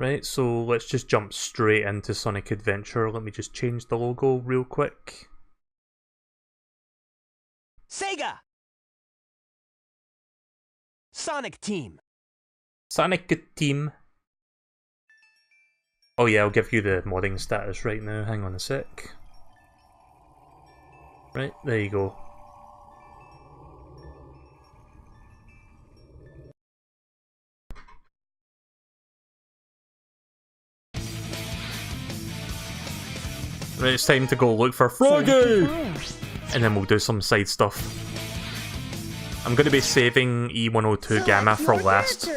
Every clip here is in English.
Right, so let's just jump straight into Sonic Adventure. Let me just change the logo real quick. Sega! Sonic Team. Sonic Team. Oh yeah, I'll give you the modding status right now. Hang on a sec. Right, there you go. Right, it's time to go look for FROGGEH! And then we'll do some side stuff. I'm going to be saving E102 Gamma for last.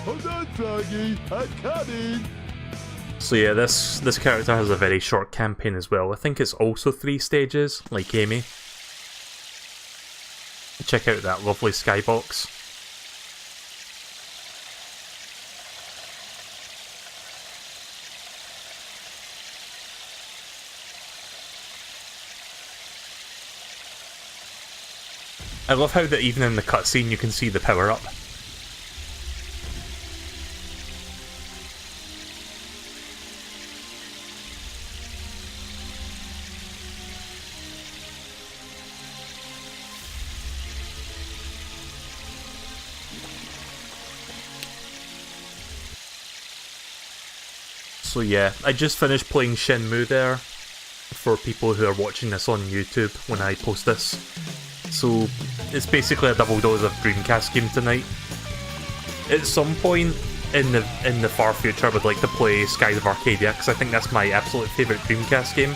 Hold on, Froggy, I'm coming! So yeah, this character has a very short campaign as well. I think it's also 3 stages, like Amy. Check out that lovely skybox. I love how that even in the cutscene you can see the power-up. So yeah, I just finished playing Shenmue there, for people who are watching this on YouTube when I post this. So it's basically a double dose of Dreamcast game tonight. At some point in the far future I would like to play Skies of Arcadia, because I think that's my absolute favourite Dreamcast game.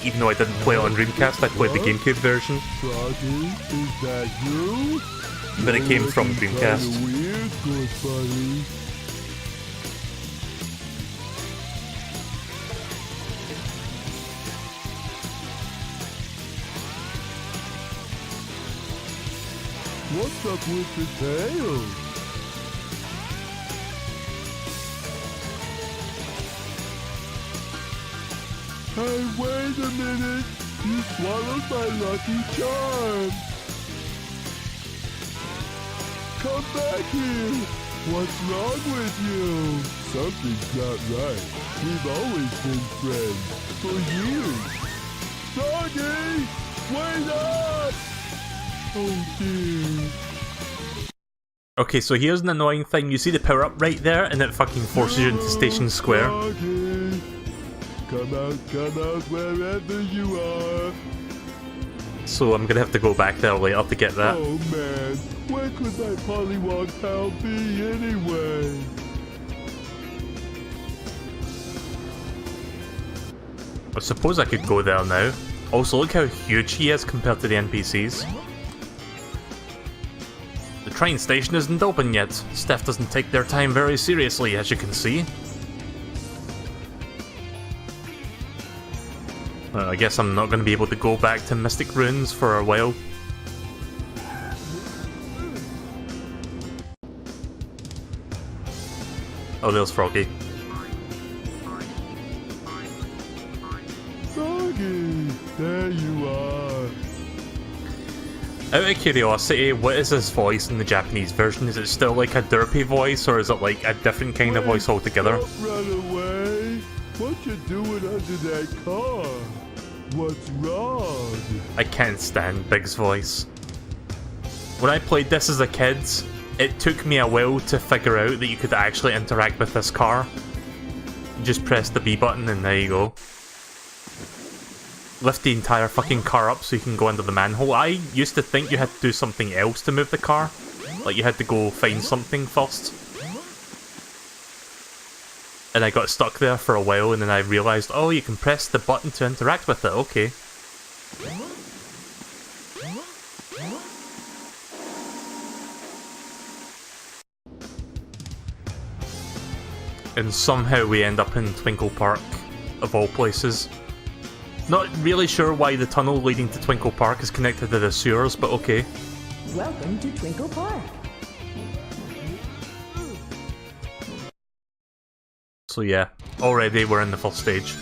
Even though I didn't play it on Dreamcast, I played the GameCube version. Froggy, is that you? But it came from Dreamcast. Weird, good buddy. What's up with the tail? Hey, wait a minute! You swallowed my lucky charm! Come back here! What's wrong with you? Something's not right. We've always been friends. For years. Froggy! Wait up! Oh dear. Okay, so here's an annoying thing. You see the power-up right there, and it fucking forces you into Station Square. Froggy. Come out wherever you are. So I'm gonna have to go back there later to get that. Oh man, where could my Pollywog pal be anyway? I suppose I could go there now. Also, look how huge he is compared to the NPCs. The train station isn't open yet. Staff doesn't take their time very seriously, as you can see. I guess I'm not going to be able to go back to Mystic Ruins for a while. Oh, there's Froggy. Froggy, there you are. Out of curiosity, what is his voice in the Japanese version? Is it still like a derpy voice, or is it like a different kind of voice altogether? Don't run away. What you doing under that car? What's wrong? I can't stand Big's voice. When I played this as a kid, it took me a while to figure out that you could actually interact with this car. You just press the B button and there you go. Lift the entire fucking car up so you can go into the manhole. I used to think you had to do something else to move the car. Like you had to go find something first. And I got stuck there for a while and then I realised, oh, you can press the button to interact with it, okay. And somehow we end up in Twinkle Park, of all places. Not really sure why the tunnel leading to Twinkle Park is connected to the sewers, but okay. Welcome to Twinkle Park. So yeah, already we're in the first stage.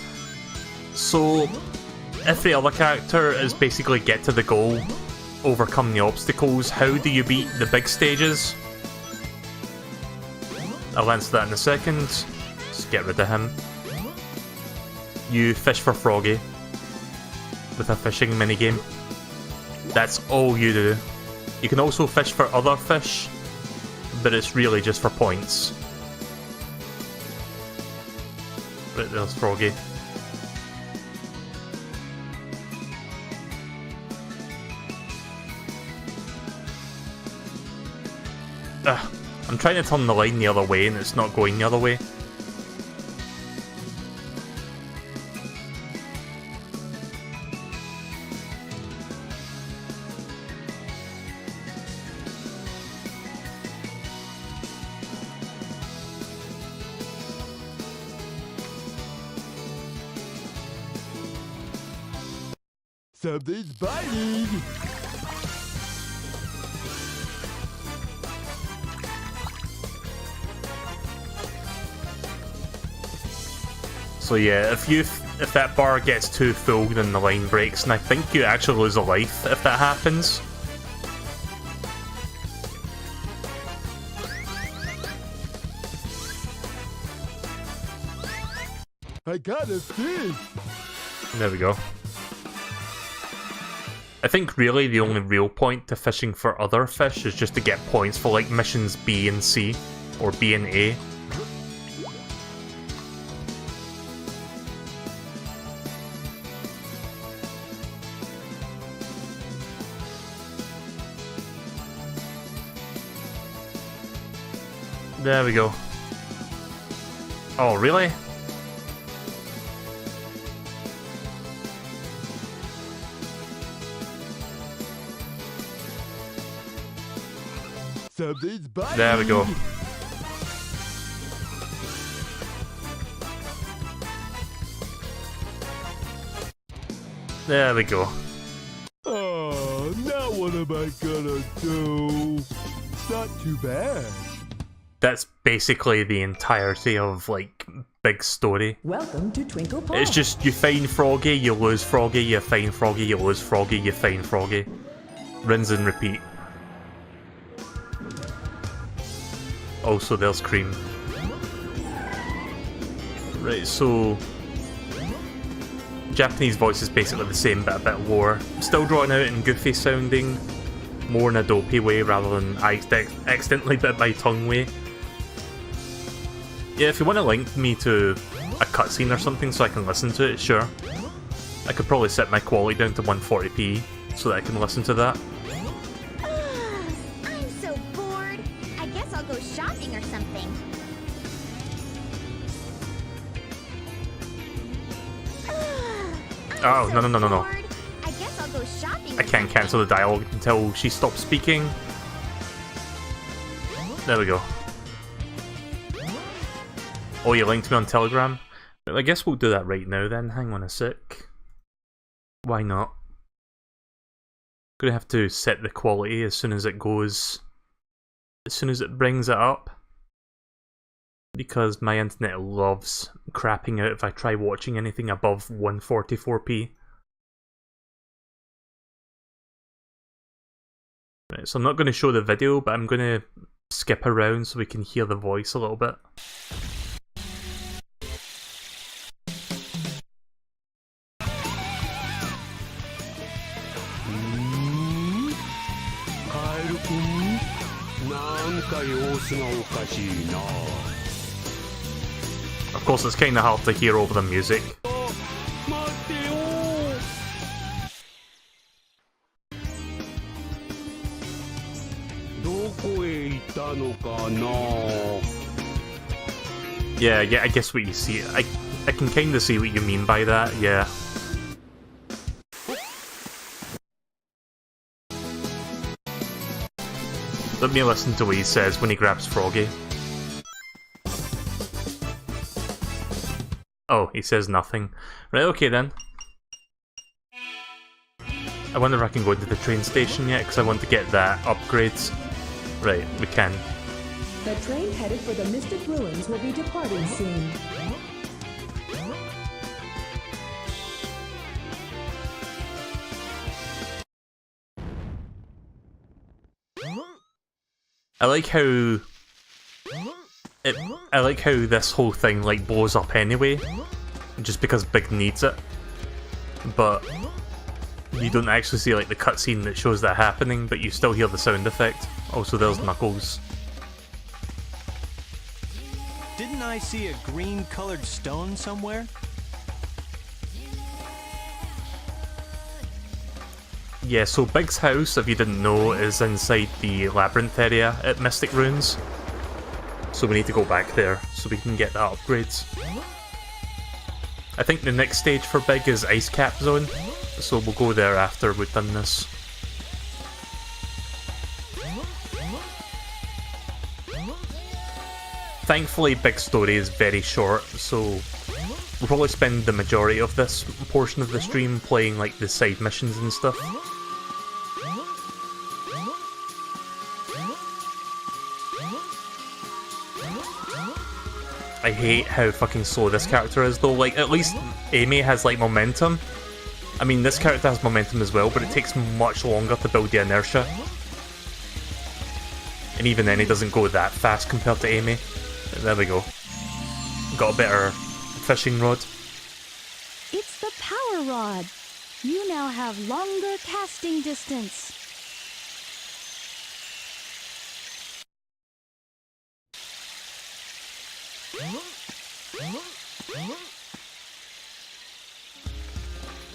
So, every other character is basically get to the goal, overcome the obstacles. How do you beat the big stages? I'll answer that in a second. Just get rid of him. You fish for Froggy with a fishing minigame. That's all you do. You can also fish for other fish, but it's really just for points. Right, there's Froggy. I'm trying to turn the line the other way and it's not going the other way. Something's biting! So yeah, if that bar gets too full, then the line breaks, and I think you actually lose a life if that happens. I got a fish! There we go. I think really the only real point to fishing for other fish is just to get points for like missions B and C, or B and A. There we go. Oh, really? Something's biting! There we go. There we go. Oh, now what am I gonna do? Not too bad. That's basically the entirety of, like, big story. Welcome to Twinkle Park. It's just, you find Froggy, you lose Froggy, you find Froggy, you lose Froggy, you find Froggy. Rinse and repeat. Also, there's Cream. Right, so... Japanese voice is basically the same, but a bit lower. Still drawn out and goofy sounding. More in a dopey way rather than I accidentally bit my tongue way. Yeah, if you want to link me to a cutscene or something so I can listen to it, sure. I could probably set my quality down to 140p so that I can listen to that. I'm so bored. I guess I'll go shopping or something. Oh, no. I guess I'll go shopping. I can't cancel the dialogue until she stops speaking. There we go. Oh, you linked me on Telegram? Well, I guess we'll do that right now then. Hang on a sec. Why not? Gonna have to set the quality as soon as it goes... as soon as it brings it up. Because my internet loves crapping out if I try watching anything above 144p. Right, so I'm not going to show the video, but I'm going to skip around so we can hear the voice a little bit. Of course, it's kind of hard to hear over the music. Yeah, I guess what you see. I can kind of see what you mean by that, yeah. Let me listen to what he says when he grabs Froggy. Oh, he says nothing. Right, okay then. I wonder if I can go into the train station yet, because I want to get that upgrades. Right, we can. The train headed for the Mystic Ruins will be departing soon. I like how I like how this whole thing like blows up anyway, just because Big needs it. But you don't actually see like the cutscene that shows that happening, but you still hear the sound effect. Also, there's Knuckles. Didn't I see a green-colored stone somewhere? Yeah, so Big's house, if you didn't know, is inside the labyrinth area at Mystic Ruins. So we need to go back there so we can get that upgrades. I think the next stage for Big is Ice Cap Zone, so we'll go there after we've done this. Thankfully, Big's story is very short, so we'll probably spend the majority of this portion of the stream playing like the side missions and stuff. I hate how fucking slow this character is though. Like, at least Amy has like momentum. I mean, this character has momentum as well, but it takes much longer to build the inertia. And even then, he doesn't go that fast compared to Amy. There we go. Got a better fishing rod. It's the power rod. You now have longer casting distance.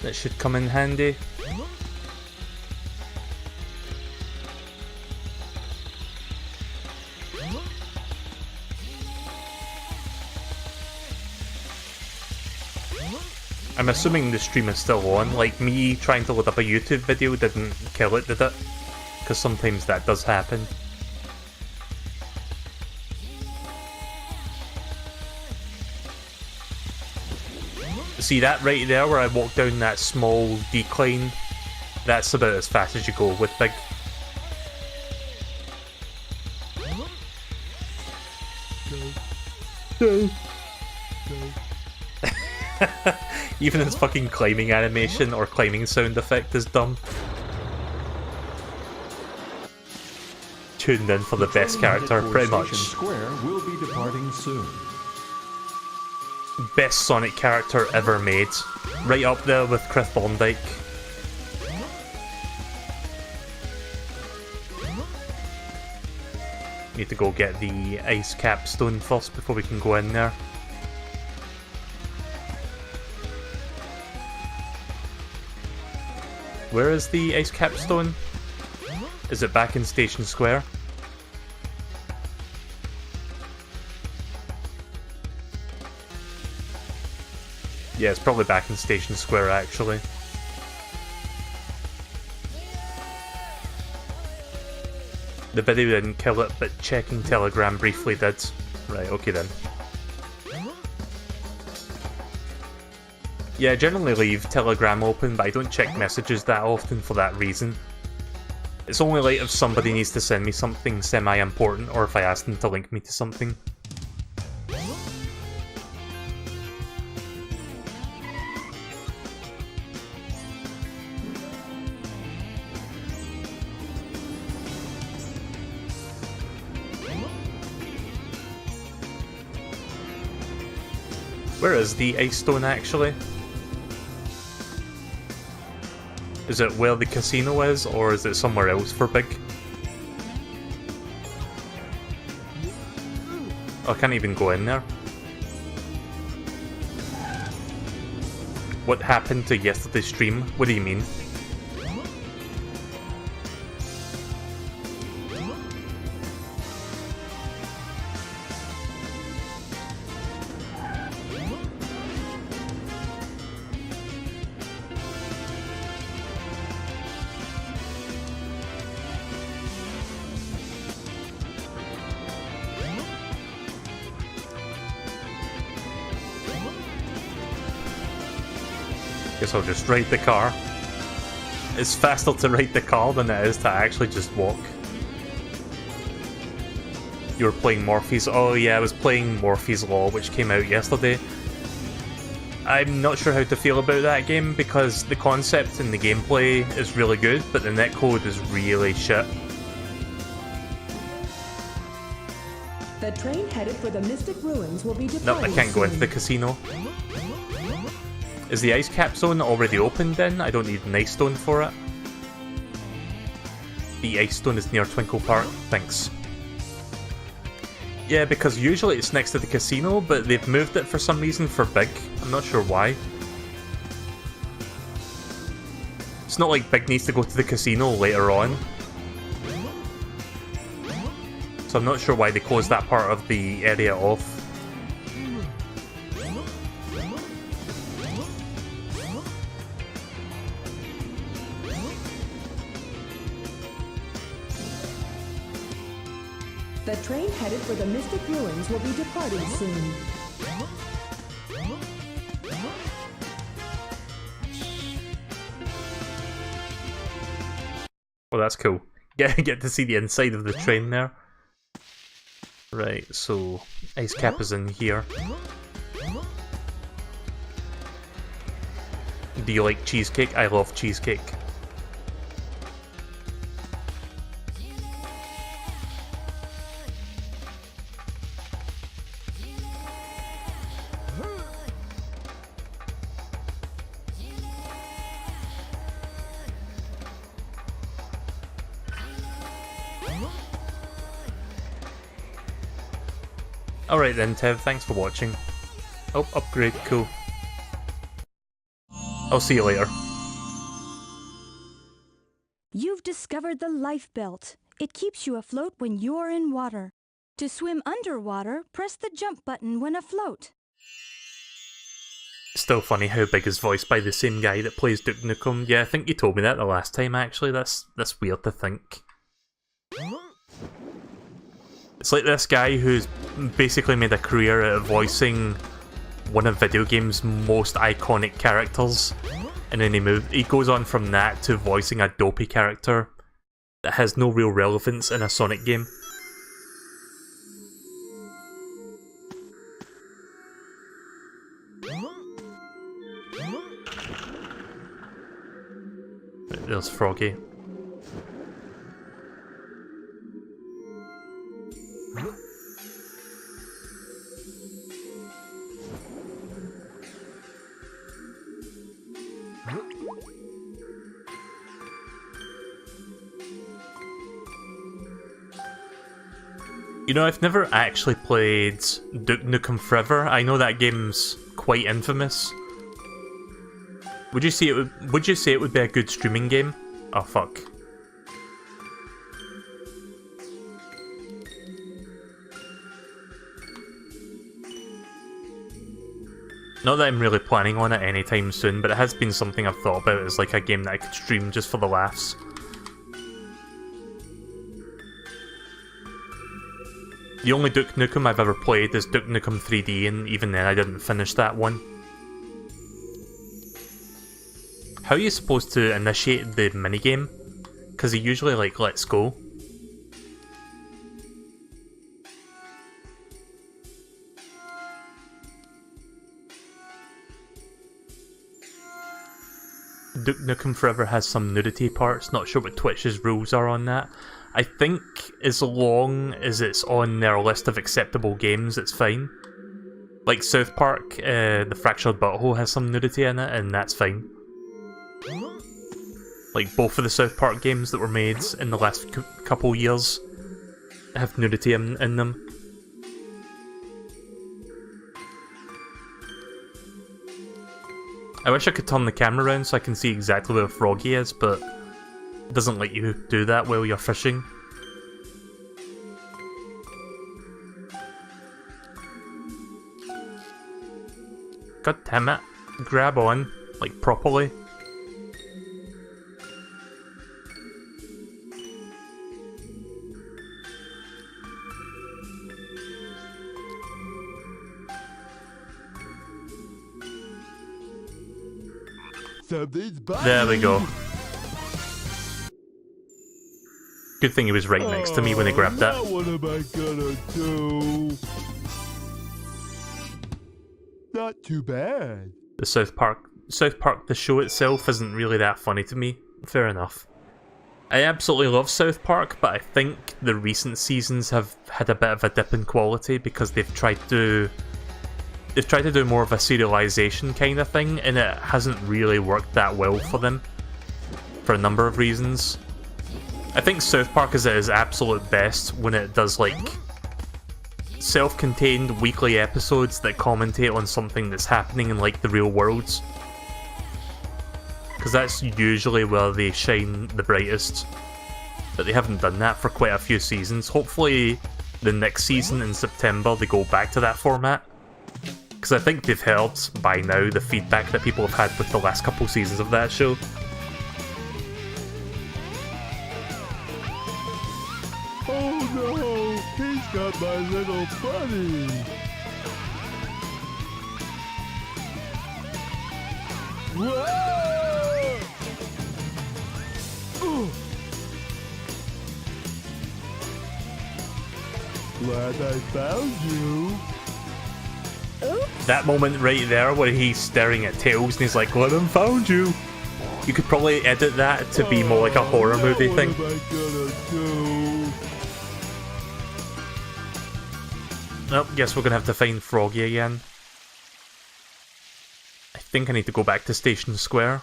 That should come in handy. I'm assuming the stream is still on. Like, me trying to load up a YouTube video didn't kill it, did it? Because sometimes that does happen. See that right there where I walk down that small decline? That's about as fast as you go with Big. Even his fucking climbing animation or climbing sound effect is dumb. Tuned in for the best character, pretty much. Square will be departing soon. Best Sonic character ever made. Right up there with Chris Thorndike. Need to go get the ice capstone first before we can go in there. Where is the ice capstone? Is it back in Station Square? Yeah, it's probably back in Station Square, actually. The video didn't kill it, but checking Telegram briefly did. Right, okay then. Yeah, I generally leave Telegram open, but I don't check messages that often for that reason. It's only like if somebody needs to send me something semi-important, or if I ask them to link me to something. Where is the ice stone actually? Is it where the casino is, or is it somewhere else for Big? Oh, I can't even go in there. What happened to yesterday's stream? What do you mean? Guess I'll just ride the car. It's faster to ride the car than it is to actually just walk. You were playing Morphe's... Oh yeah, I was playing Morphe's Law, which came out yesterday. I'm not sure how to feel about that game, because the concept and the gameplay is really good, but the netcode is really shit. The train headed for the Mystic Ruins will be Nope, departing I can't go into soon. the casino. Is the ice cap zone already open then? I don't need an ice stone for it. The ice stone is near Twinkle Park, thanks. Yeah, because usually it's next to the casino, but they've moved it for some reason for Big. I'm not sure why. It's not like Big needs to go to the casino later on. So I'm not sure why they closed that part of the area off. The train headed for the Mystic Ruins will be departing soon. Well, that's cool. Get to see the inside of the train there. Right, so ice cap is in here. Do you like cheesecake? I love cheesecake. Alright then, Tev, thanks for watching. Oh, upgrade, cool. I'll see you later. You've discovered the life belt. It keeps you afloat when you're in water. To swim underwater, press the jump button when afloat. Still funny how Big is voiced by the same guy that plays Duke Nukem. Yeah, I think you told me that the last time actually. That's weird to think. It's like this guy who's basically made a career out of voicing one of video games' most iconic characters, and then he goes on from that to voicing a dopey character that has no real relevance in a Sonic game. There's Froggy. You know, I've never actually played Duke Nukem Forever. I know that game's quite infamous. Would you say it would be a good streaming game? Oh fuck. Not that I'm really planning on it anytime soon, but it has been something I've thought about as like a game that I could stream just for the laughs. The only Duke Nukem I've ever played is Duke Nukem 3D, and even then I didn't finish that one. How are you supposed to initiate the minigame? Because he usually like lets go. Duke Nukem Forever has some nudity parts, not sure what Twitch's rules are on that. I think as long as it's on their list of acceptable games, it's fine. Like South Park, the Fractured Butthole has some nudity in it, and that's fine. Like both of the South Park games that were made in the last couple years have nudity in them. I wish I could turn the camera around so I can see exactly where Froggy is, but it doesn't let you do that while you're fishing. God damn it. Grab on, like properly. Something's bugging. There we go. Good thing he was right next to me when he grabbed that. Now what am I gonna do? Not too bad. The South Park, the show itself isn't really that funny to me. Fair enough. I absolutely love South Park, but I think the recent seasons have had a bit of a dip in quality because they've tried to do more of a serialization kind of thing, and it hasn't really worked that well for them for a number of reasons. I think South Park is at its absolute best when it does like self-contained weekly episodes that commentate on something that's happening in like the real world. Because that's usually where they shine the brightest. But they haven't done that for quite a few seasons. Hopefully the next season in September they go back to that format. Because I think they've heard by now the feedback that people have had with the last couple seasons of that show. Oh no, he's got my little buddy. Whoa! Ooh. Glad I found you. That moment right there where he's staring at Tails and he's like, "Let him found you." You could probably edit that to be more like a horror movie thing. What am I gonna do? Oh, guess we're gonna have to find Froggy again. I think I need to go back to Station Square.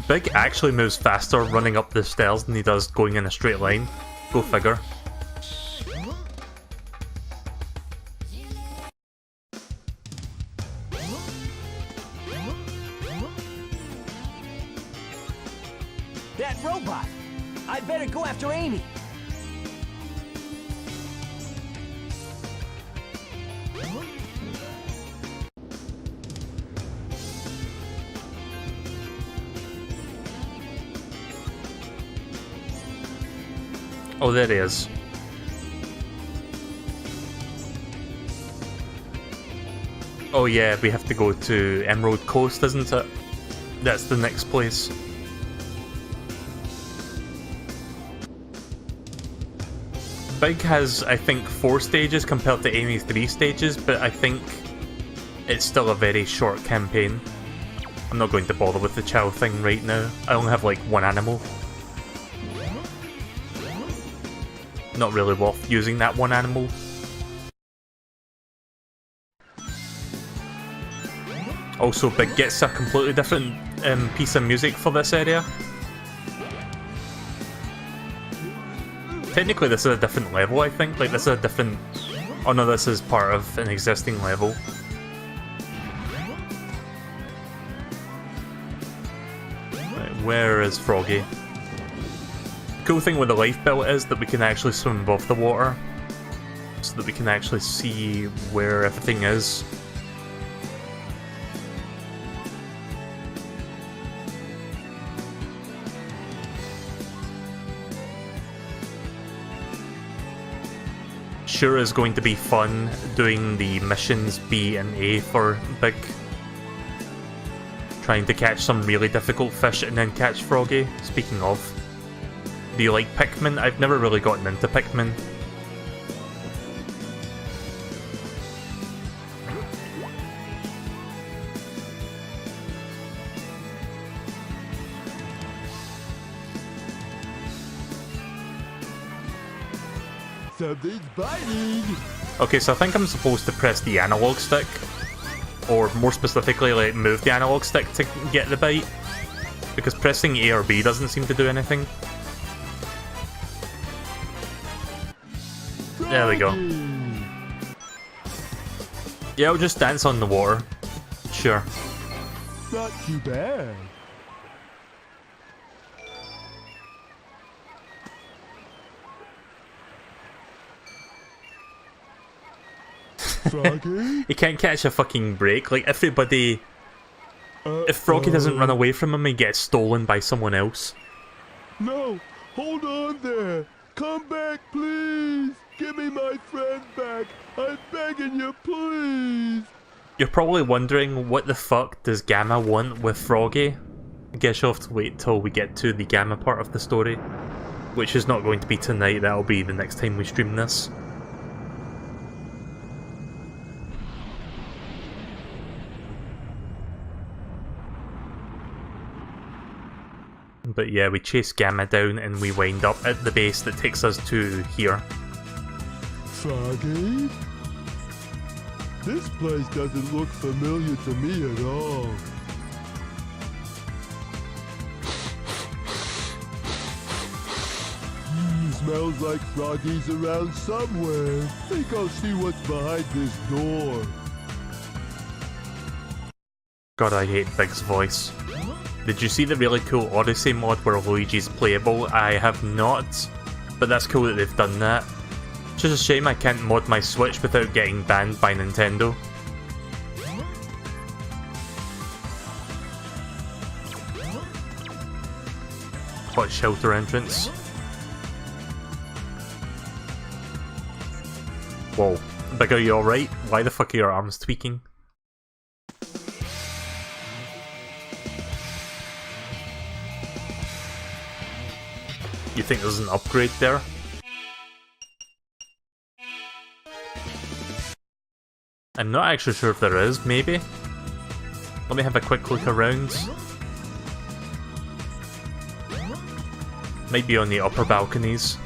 Big actually moves faster running up the stairs than he does going in a straight line. Go figure. That robot! I'd better go after Amy! Oh, there he is. Oh yeah, we have to go to Emerald Coast, isn't it? That's the next place. Big has, I think, 4 stages compared to Amy's 3 stages, but I think it's still a very short campaign. I'm not going to bother with the Chow thing right now. I only have like 1 animal. Not really worth using that 1 animal. Also, Big gets a completely different piece of music for this area. Technically this is a different level, I think. Like, this is a different... Oh no, this is part of an existing level. Right, where is Froggy? Cool thing with the life belt is that we can actually swim above the water, so that we can actually see where everything is. Sure is going to be fun doing the missions B and A for Big. Trying to catch some really difficult fish and then catch Froggy. Speaking of, do you like Pikmin? I've never really gotten into Pikmin. Something's biting. Okay, so I think I'm supposed to press the analog stick, or more specifically, like, move the analog stick to get the bite, because pressing A or B doesn't seem to do anything. There we go. Yeah, I'll just dance on the water. Sure. Not too bad. Froggy? He can't catch a fucking break. Like, everybody... If Froggy doesn't run away from him, he gets stolen by someone else. No! Hold on there! Come back, please! Give me my friend back! I'm begging you, please! You're probably wondering, what the fuck does Gamma want with Froggy? I guess you'll have to wait till we get to the Gamma part of the story. Which is not going to be tonight, that'll be the next time we stream this. but yeah, we chase Gamma down and we wind up at the base that takes us to here. Froggy? This place doesn't look familiar to me at all. Smells like Froggy's around somewhere. Think I'll see what's behind this door. God, I hate Big's voice. Did you see the really cool Odyssey mod where Luigi's playable? I have not, but that's cool that they've done that. Just a shame I can't mod my Switch without getting banned by Nintendo. Hot shelter entrance. Whoa. Big, are you alright? Why the fuck are your arms tweaking? You think there's an upgrade there? I'm not actually sure if there is, maybe? Let me have a quick look around. Might be on the upper balconies.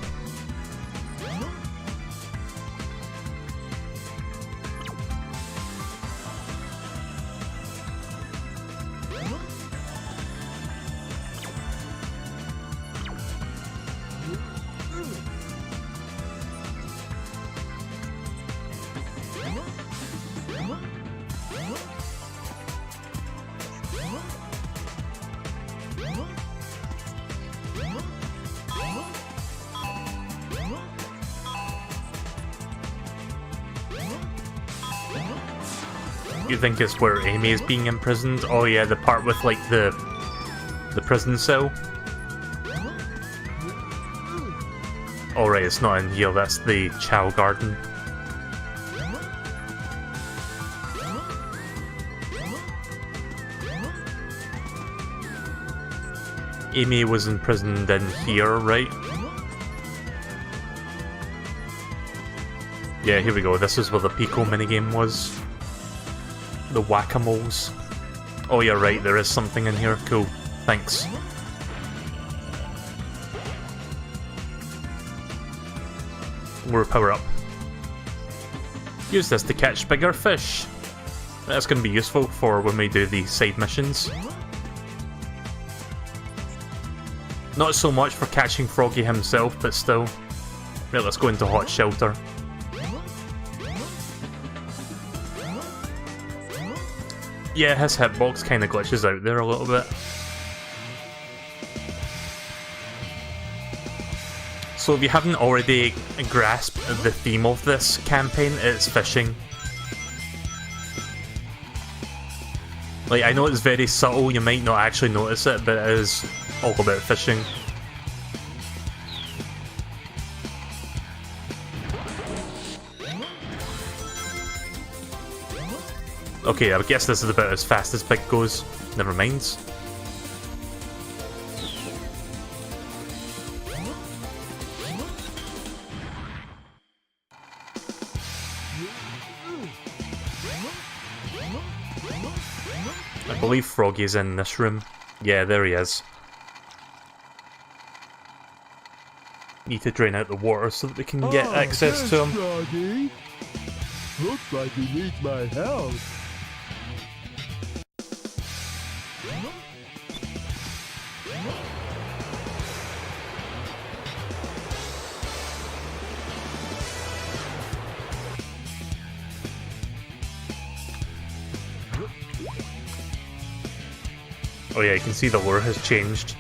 You think it's where Amy is being imprisoned? Oh yeah, the part with like the prison cell. Alright, it's not in here, that's the Chow Garden. Amy was imprisoned in here, right? Yeah, here we go, this is where the Pico minigame was. The whack-a-moles. Oh, you're right, there is something in here. Cool. Thanks. More power up. Use this to catch bigger fish. That's going to be useful for when we do the side missions. Not so much for catching Froggy himself, but still. Right, let's go into hot shelter. Yeah, his hitbox kind of glitches out there a little bit. So if you haven't already grasped the theme of this campaign, it's fishing. Like, I know it's very subtle, you might not actually notice it, but it is all about fishing. Okay, I guess this is about as fast as Big goes. Never mind. I believe Froggy's in this room. Yeah, there he is. Need to drain out the water so that we can get access to him. Froggy. Looks like he needs my help. Oh yeah, you can see the lure has changed.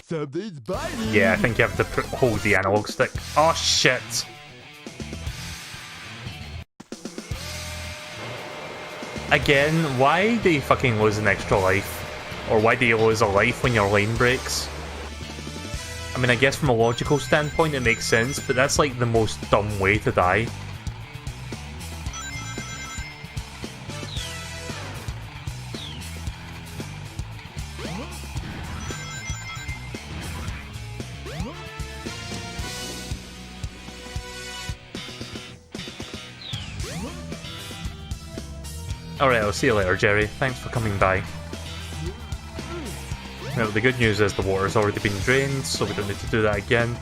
Something's biting. Yeah, I think you have to hold the analog stick. Oh shit! Again, why do you fucking lose an extra life? Or why do you lose a life when your lane breaks? I mean, I guess from a logical standpoint it makes sense, but that's like the most dumb way to die. Alright, I'll see you later, Jerry. Thanks for coming by. Now, the good news is the water's already been drained, so we don't need to do that again.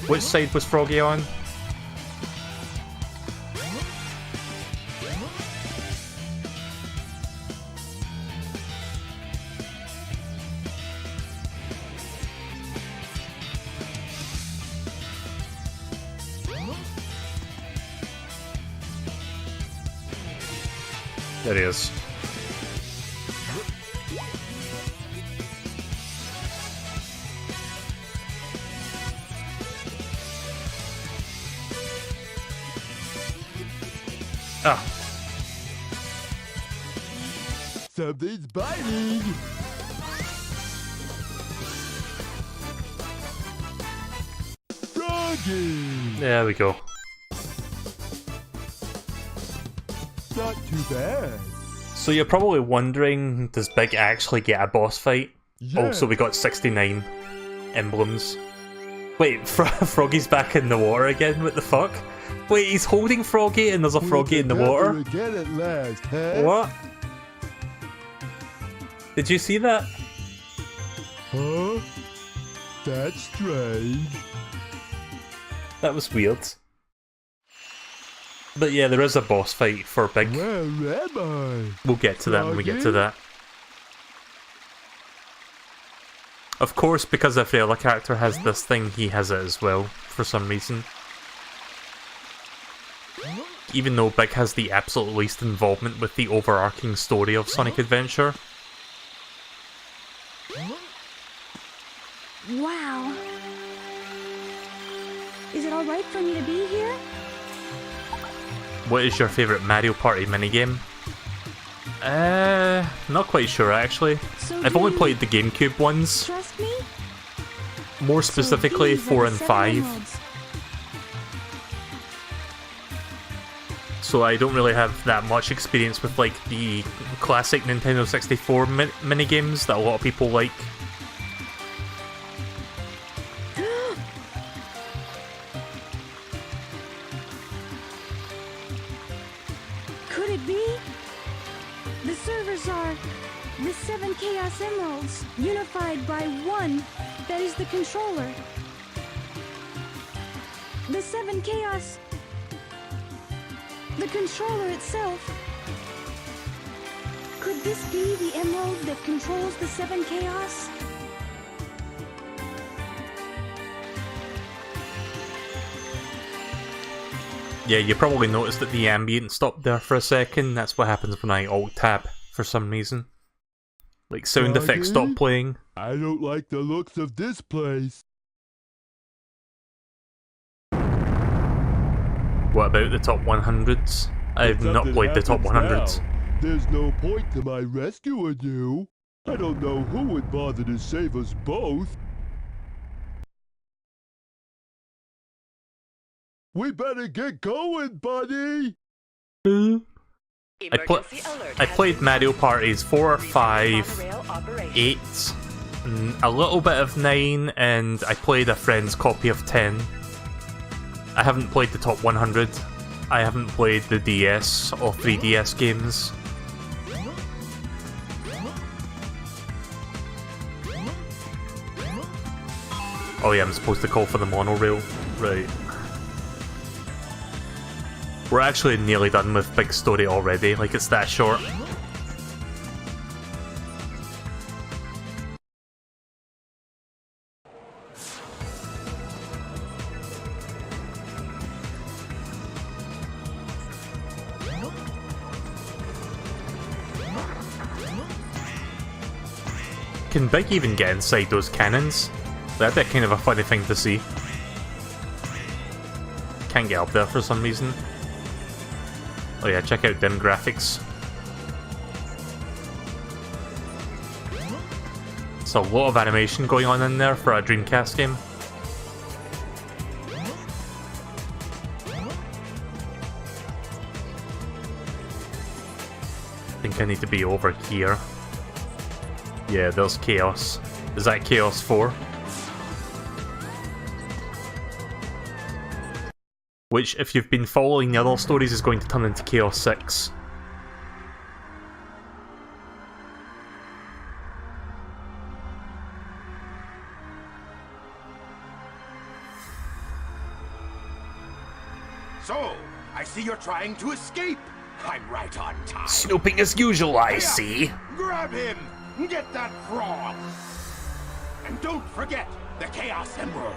Which side was Froggy on? There he is. Ah. Something's biting! Froggy! There we go. Not too bad. So you're probably wondering, does Big actually get a boss fight? Yeah. Oh, so we got 69 emblems. Wait, Froggy's back in the water again? What the fuck? Wait, he's holding Froggy and there's a Froggy in the water? Again at last, huh? What? Did you see that? Huh? That's strange. That was weird. But yeah, there is a boss fight for Big. Where am I? We'll get to that when we get to Froggy? that. Of course, because every other character has this thing, he has it as well, for some reason. Even though Big has the absolute least involvement with the overarching story of Sonic Adventure. Wow. Is it alright for me to be here? What is your favourite Mario Party minigame? Not quite sure actually. So I've do only you played the GameCube ones, Trust me? more So specifically these are 4 the and 7 5. emeralds. So I don't really have that much experience with like the classic Nintendo 64 minigames that a lot of people like. Could it be? The servers are the 7 Chaos Emeralds, unified by one that is the controller. The 7 Chaos... The controller itself. Could this be the emerald that controls the 7 Chaos? Yeah, you probably noticed that the ambient stopped there for a second. That's what happens when I alt-tab for some reason. Like sound effects stop Froggy? playing. I don't like the looks of this place. What about the top 100s? I've If not something played the top happens 100s. now, there's no point to my rescuing you. I don't know who would bother to save us both. We better get going, buddy! I played Mario Parties 4, 5, 8, a little bit of 9, and I played a friend's copy of 10. I haven't played the top 100. I haven't played the DS or 3DS games. Oh yeah, I'm supposed to call for the monorail. Right. We're actually nearly done with Big Story already, like it's that short. Can Big even get inside those cannons? That'd be kind of a funny thing to see. Can't get up there for some reason. Oh yeah, check out them graphics. It's a lot of animation going on in there for a Dreamcast game. I think I need to be over here. Yeah, there's Chaos. Is that Chaos 4? Which, if you've been following the other stories, is going to turn into Chaos 6. So, I see you're trying to escape. I'm right on time. Snooping as usual, I see. Grab him! Get that frog! And don't forget the Chaos Emerald!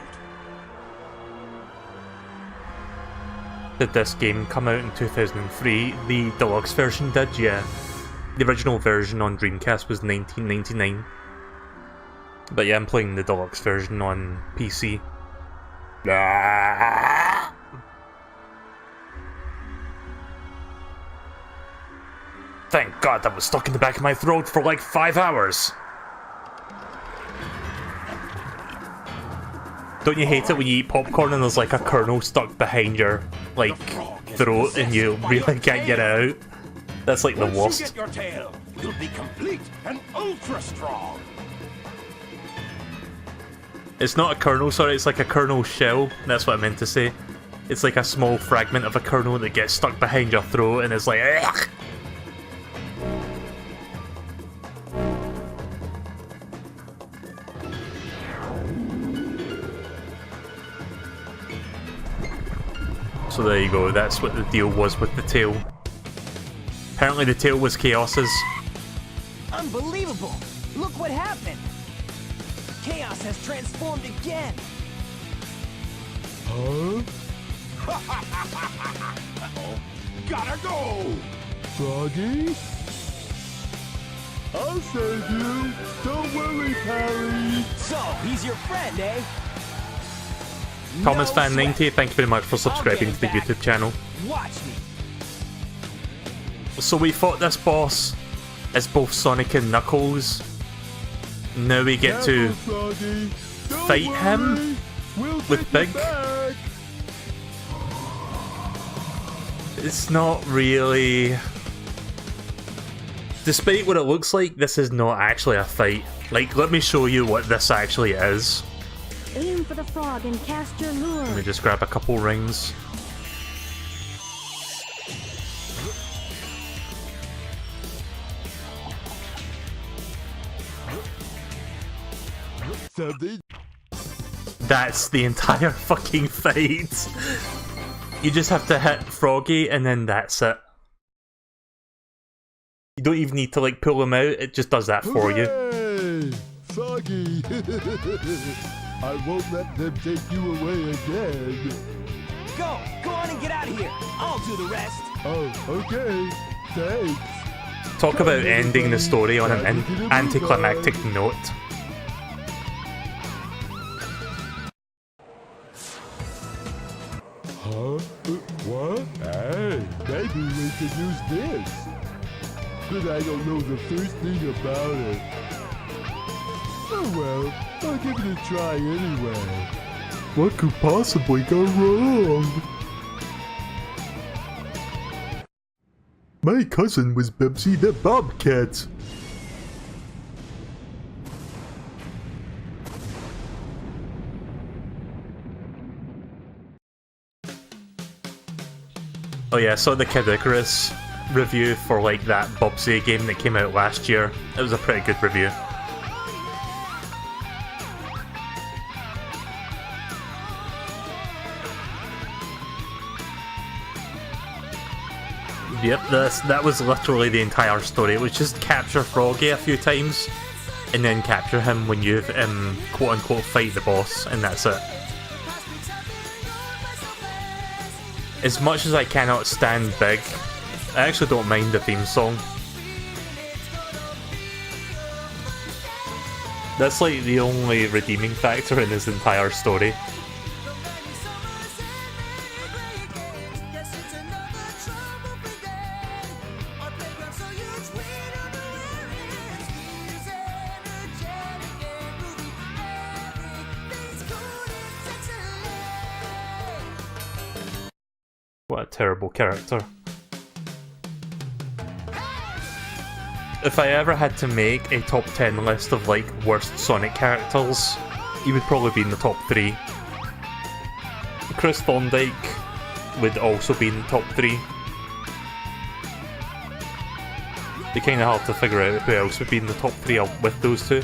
Did this game come out in 2003? The deluxe version did, yeah. The original version on Dreamcast was 1999. But yeah, I'm playing the deluxe version on PC. Thank God that was stuck in the back of my throat for like 5 hours. Don't you hate it when you eat popcorn and there's like a kernel stuck behind your like throat and you really can't get it out? That's like the worst. Once you get your tail, you'll be complete and ultra strong. It's not a kernel, sorry, it's like a kernel shell. That's what I meant to say. It's like a small fragment of a kernel that gets stuck behind your throat and it's like, ugh! So there you go, that's what the deal was with the tail. Apparently the tail was Chaos's. Unbelievable! Look what happened! Chaos has transformed again! Huh? Uh-oh. Gotta go! Froggy? I'll save you! Don't worry, Parry! So, he's your friend, eh? Thomas No Fan sweat. 90, thank you very much for subscribing to the back. YouTube channel. Watch me! So we fought this boss as both Sonic and Knuckles. Now we get to Careful, Froggy. Don't fight him worry. We'll with get Big. you back. It's not really... Despite what it looks like, this is not actually a fight. Like, let me show you what this actually is. Aim for the frog and cast your lure. Let me just grab a couple rings. Something. That's the entire fucking fight. You just have to hit Froggy and then that's it. You don't even need to like pull him out, it just does that for you. Hooray! Froggy! I won't let them take you away again. Go! Go on and get out of here! I'll do the rest! Oh, okay. Thanks. Talk about ending the story on an anticlimactic note. Huh? What? Hey, maybe we could use this. But I don't know the first thing about it. Oh well, I'll give it a try anyway. What could possibly go wrong? My cousin was Bibsy the Bobcat. Oh yeah, I saw the Kid Icarus review for like that Bubsy game that came out last year. It was a pretty good review. Yep, that was literally the entire story. It was just capture Froggy a few times, and then capture him when you quote-unquote fight the boss, and that's it. As much as I cannot stand Big, I actually don't mind the theme song. That's like the only redeeming factor in this entire story. What a terrible character. If I ever had to make a top 10 list of like worst Sonic characters, he would probably be in the top 3. Chris Thorndike would also be in the top 3. Be kinda hard to figure out who else would be in the top 3 with those two.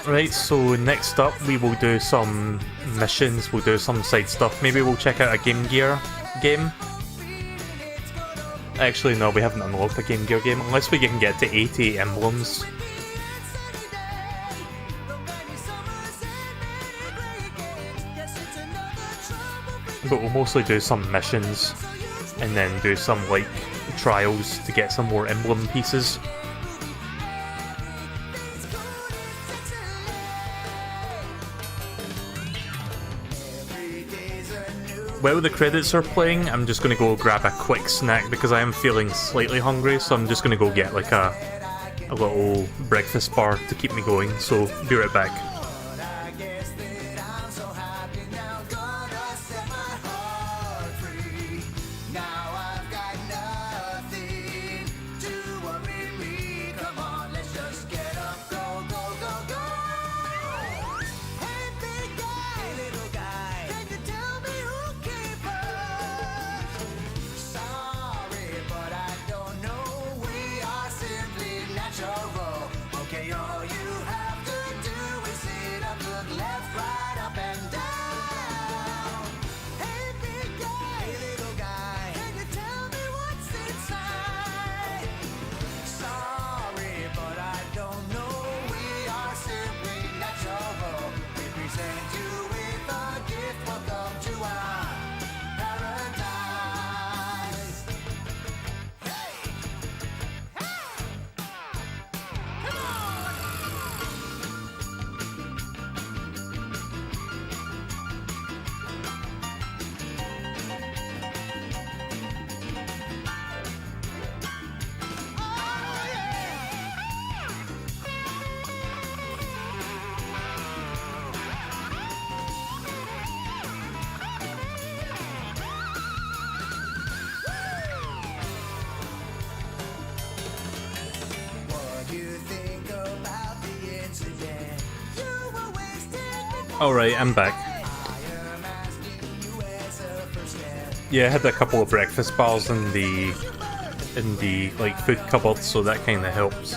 Right, so next up we will do some missions, we'll do some side stuff. Maybe we'll check out a Game Gear game. Actually, no, we haven't unlocked a Game Gear game, unless we can get to 80 emblems. But we'll mostly do some missions, and then do some, like, trials to get some more emblem pieces. While the credits are playing, I'm just gonna go grab a quick snack because I am feeling slightly hungry, so I'm just gonna go get like a little breakfast bar to keep me going, so be right back. Alright, I'm back. Yeah, I had a couple of breakfast bars in the like food cupboard, so that kinda helps.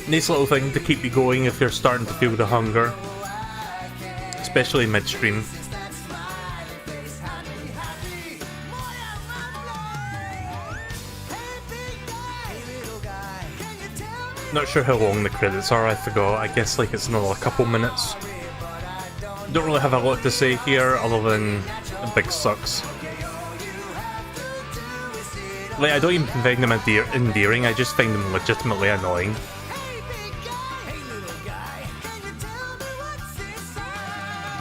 Nice little thing to keep you going if you're starting to feel the hunger. Especially midstream. Not sure how long the credits are, I forgot. I guess like it's another couple minutes. Don't really have a lot to say here other than Big sucks. Like, I don't even find them endearing, I just find them legitimately annoying.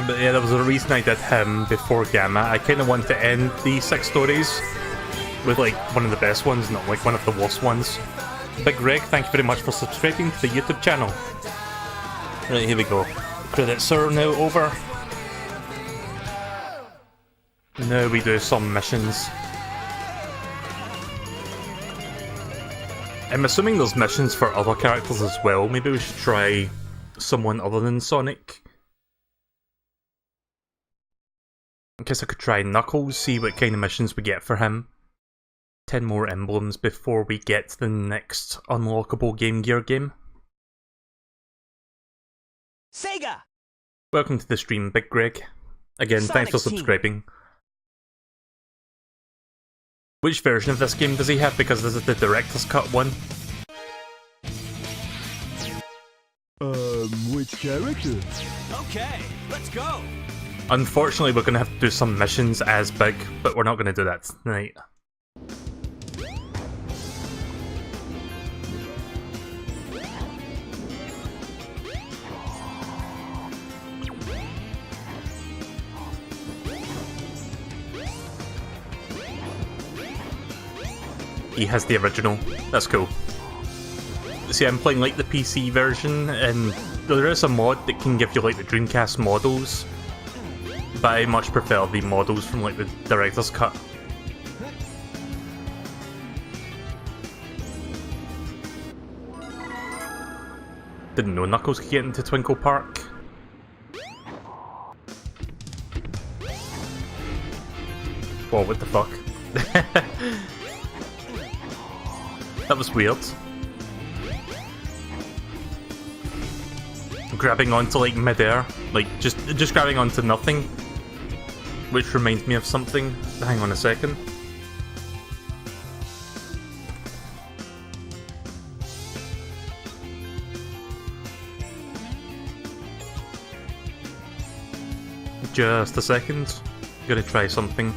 But yeah, there was a reason I did him before Gamma. I kind of want to end these 6 stories with like one of the best ones, not like one of the worst ones. Big Greg, thank you very much for subscribing to the YouTube channel. Right, here we go. Credits are now over. Now we do some missions. I'm assuming there's missions for other characters as well. Maybe we should try someone other than Sonic. I guess I could try Knuckles, see what kind of missions we get for him. 10 more emblems before we get to the next unlockable Game Gear game. Sega! Welcome to the stream, Big Greg. Again, thanks for subscribing. Which version of this game does he have? Because this is the Director's Cut one. Which character? Okay, let's go! Unfortunately, we're going to have to do some missions as Big, but we're not going to do that tonight. He has the original. That's cool. See, I'm playing like the PC version, and there is a mod that can give you like the Dreamcast models, but I much prefer the models from like the Director's Cut. Didn't know Knuckles could get into Twinkle Park. Whoa, what the fuck? That was weird. grabbing onto like midair, like just grabbing onto nothing, which reminds me of something. Hang on a second. Just a second. Gonna try something.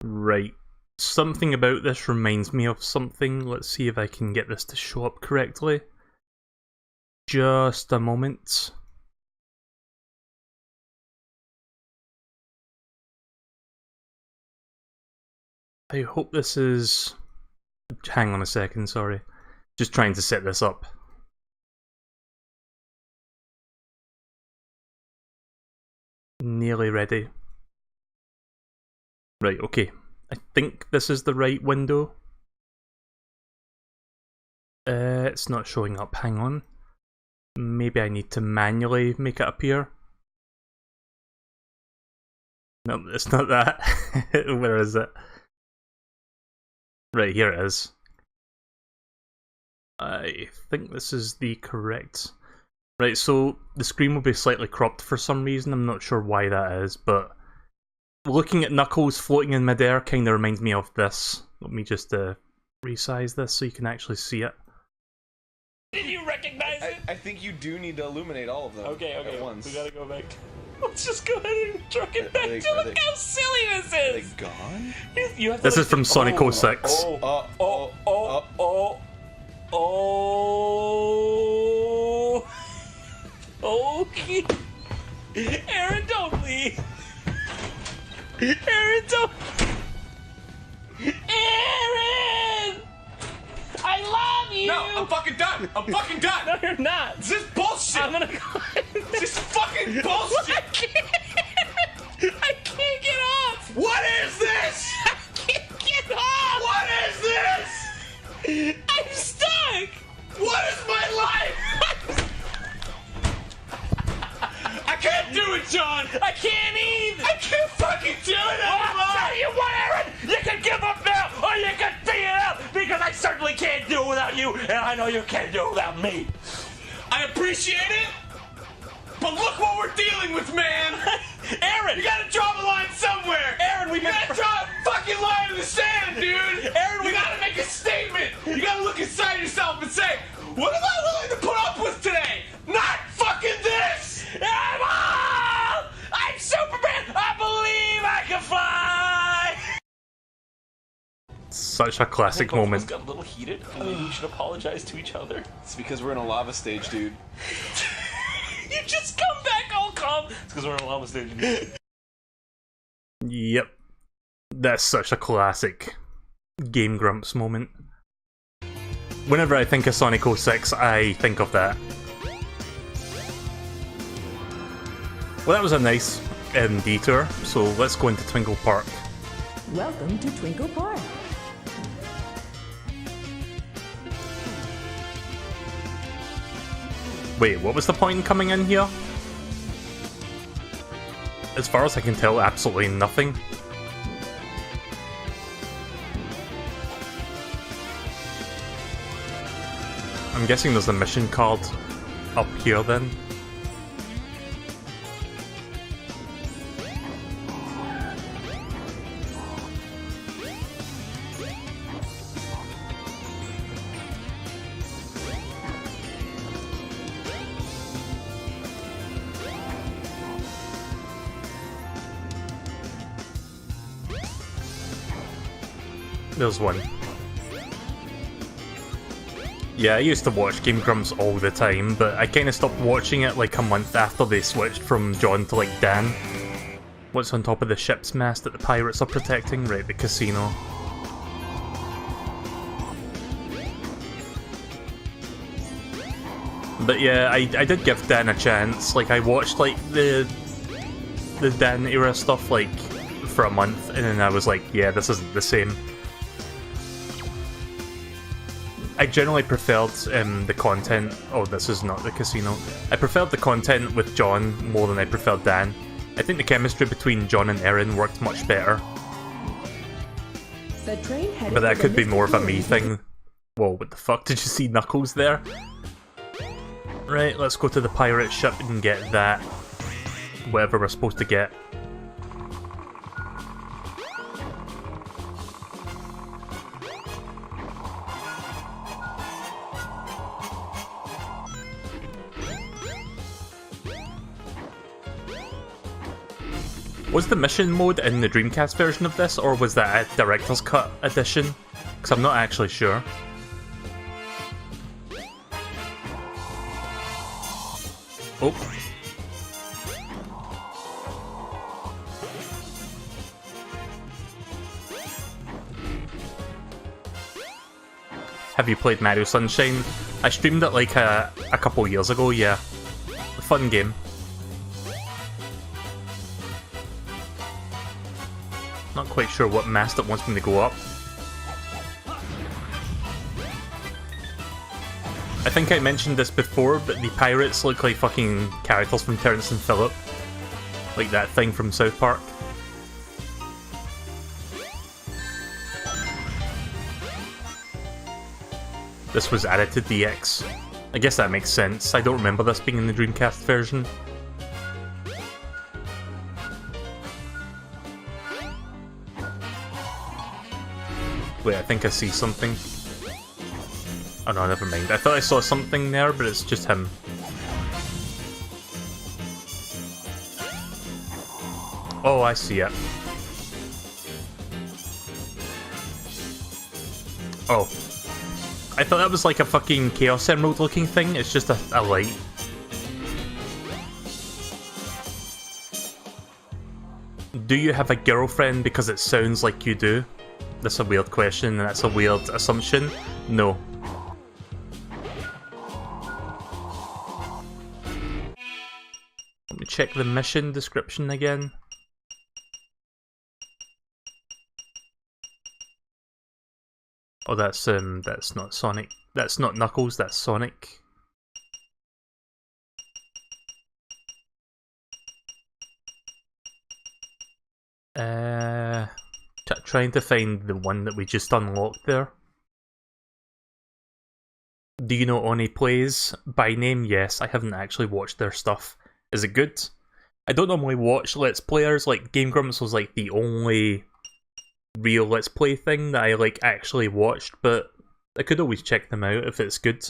Right. Something about this reminds me of something. Let's see if I can get this to show up correctly. Just a moment. I hope this is... Hang on a second, sorry. Just trying to set this up. Nearly ready. Right, okay. I think this is the right window. It's not showing up, hang on. Maybe I need to manually make it appear. No, it's not that. Where is it? Right, here it is. I think this is the correct... Right, so the screen will be slightly cropped for some reason, I'm not sure why that is, but... Looking at Knuckles floating in midair kind of reminds me of this. Let me just resize this so you can actually see it. Did you recognize it? I think you do need to illuminate all of them. Okay, at once. we gotta go back. Let's just go ahead and truck it back to look how silly this is! Are they gone? You have to This is from Sonic 06. Okay. Aaron, don't leave. Aaron, don't. Aaron! I love you! No, I'm fucking done! I'm fucking done! No, you're not! This is bullshit! I'm gonna go. This is fucking bullshit! I can't get off! What is this? I can't get off! What is this? I'm stuck! What is my life? I can't do it, John! I can't either! I can't fucking do it anymore! I'll tell you what, Aaron! You can give up now, or you can figure it out, because I certainly can't do it without you, and I know you can't do it without me. I appreciate it, but look what we're dealing with, man! Aaron! You gotta draw the line somewhere! Aaron, we gotta draw a fucking line in the sand, dude! Aaron, you gotta make a statement! You gotta look inside yourself and say, what am I willing to put up with today? Not fucking this! I'm Superman! I believe I can fly! Such a classic moment. Got a little heated, and maybe we should apologize to each other. It's because we're in a lava stage, dude. You just come back all calm. It's because we're in a lava stage. Yep. That's such a classic Game Grumps moment. Whenever I think of Sonic 06, I think of that. Well, that was a nice detour, so let's go into Twinkle Park. Welcome to Twinkle Park. Wait, what was the point in coming in here? As far as I can tell, absolutely nothing. I'm guessing there's a mission card up here then. There's one. Yeah, I used to watch Game Grumps all the time, but I kinda stopped watching it like a month after they switched from John to like Dan. What's on top of the ship's mast that the pirates are protecting? Right, the casino. But yeah, I did give Dan a chance. Like, I watched like the Dan era stuff like for a month, and then I was like, yeah, this isn't the same. I generally preferred the content. Oh, this is not the casino. I preferred the content with John more than I preferred Dan. I think the chemistry between John and Erin worked much better. The train headed But that for could the be more of a Mr. me Ruins thing. Whoa, what the fuck? Did you see Knuckles there? Right, let's go to the pirate ship and get that. Whatever we're supposed to get. Was the mission mode in the Dreamcast version of this, or was that a Director's Cut edition? Because I'm not actually sure. Oh. Have you played Mario Sunshine? I streamed it like a couple years ago, yeah. A fun game. Not quite sure what mast it wants me to go up. I think I mentioned this before, but the pirates look like fucking characters from Terrence and Phillip. Like that thing from South Park. This was added to DX. I guess that makes sense. I don't remember this being in the Dreamcast version. Wait, I think I see something. Oh no, never mind. I thought I saw something there, but it's just him. Oh, I see it. Oh. I thought that was like a fucking Chaos Emerald looking thing. It's just a light. Do you have a girlfriend because it sounds like you do? That's a weird question, and that's a weird assumption. No. Let me check the mission description again. Oh, that's not Sonic. That's not Knuckles, that's Sonic. Trying to find the one that we just unlocked there. Do you know Oni Plays? By name, yes. I haven't actually watched their stuff. Is it good? I don't normally watch Let's Players. Like, Game Grumps was like the only real Let's Play thing that I like actually watched, but I could always check them out if it's good.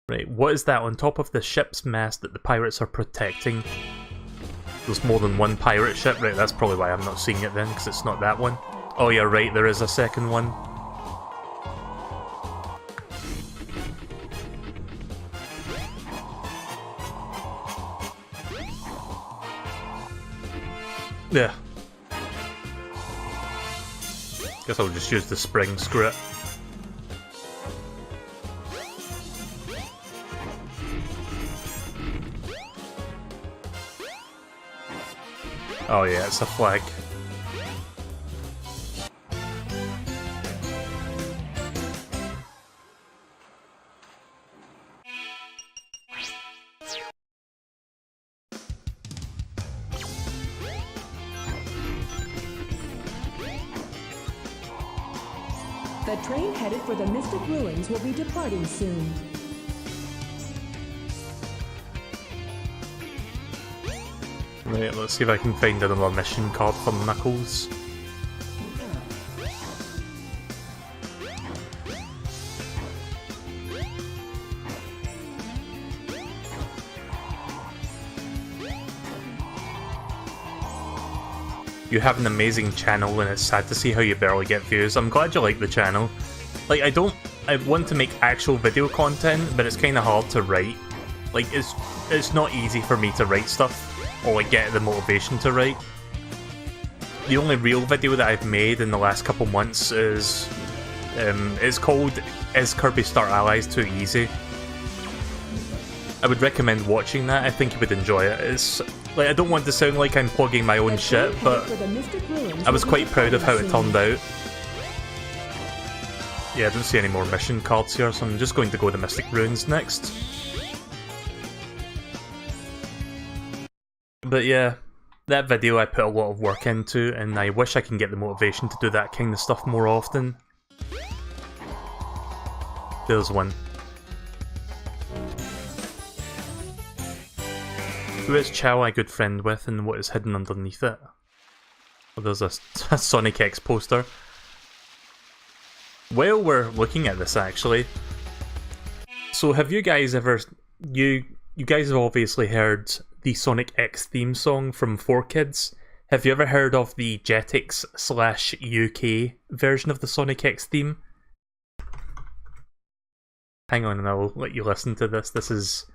Right, what is that on top of the ship's mast that the pirates are protecting? There's more than one pirate ship, right? That's probably why I'm not seeing it then, because it's not that one. Oh yeah, right, there is a second one. Yeah. Guess I'll just use the spring, screw it. Oh yeah, it's a flag. The train headed for the Mystic Ruins will be departing soon. Right, let's see if I can find another mission card for Knuckles. You have an amazing channel and it's sad to see how you barely get views. I'm glad you like the channel. Like, I want to make actual video content, but it's kind of hard to write. Like, it's not easy for me to write stuff, or like get the motivation to write. The only real video that I've made in the last couple months is, it's called Is Kirby Star Allies Too Easy? I would recommend watching that. I think you would enjoy it. It's like, I don't want to sound like I'm plugging my own shit, but I was quite proud of how it turned out. Yeah, I don't see any more mission cards here, so I'm just going to go to Mystic Ruins next. But yeah, that video I put a lot of work into, and I wish I can get the motivation to do that kind of stuff more often. There's one. Who is Chow a good friend with, and what is hidden underneath it? Oh, there's a Sonic X poster. While we're looking at this, actually, so have you guys ever... You guys have obviously heard the Sonic X theme song from 4Kids. Have you ever heard of the Jetix/UK version of the Sonic X theme? Hang on and I'll let you listen to this. This is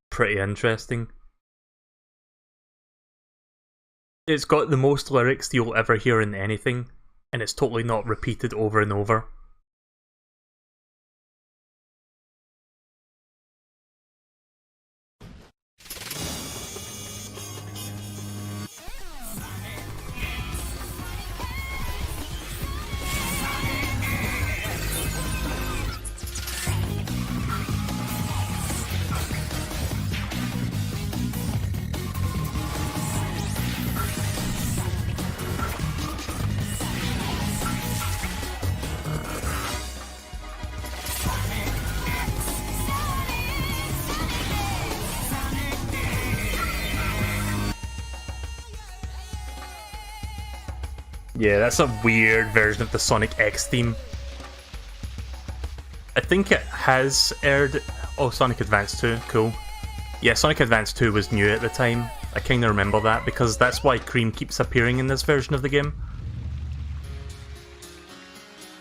pretty interesting. It's got the most lyrics you'll ever hear in anything, and it's totally not repeated over and over. Yeah, that's a weird version of the Sonic X theme. I think it has aired... Oh, Sonic Advance 2, cool. Yeah, Sonic Advance 2 was new at the time. I kinda remember that, because that's why Cream keeps appearing in this version of the game.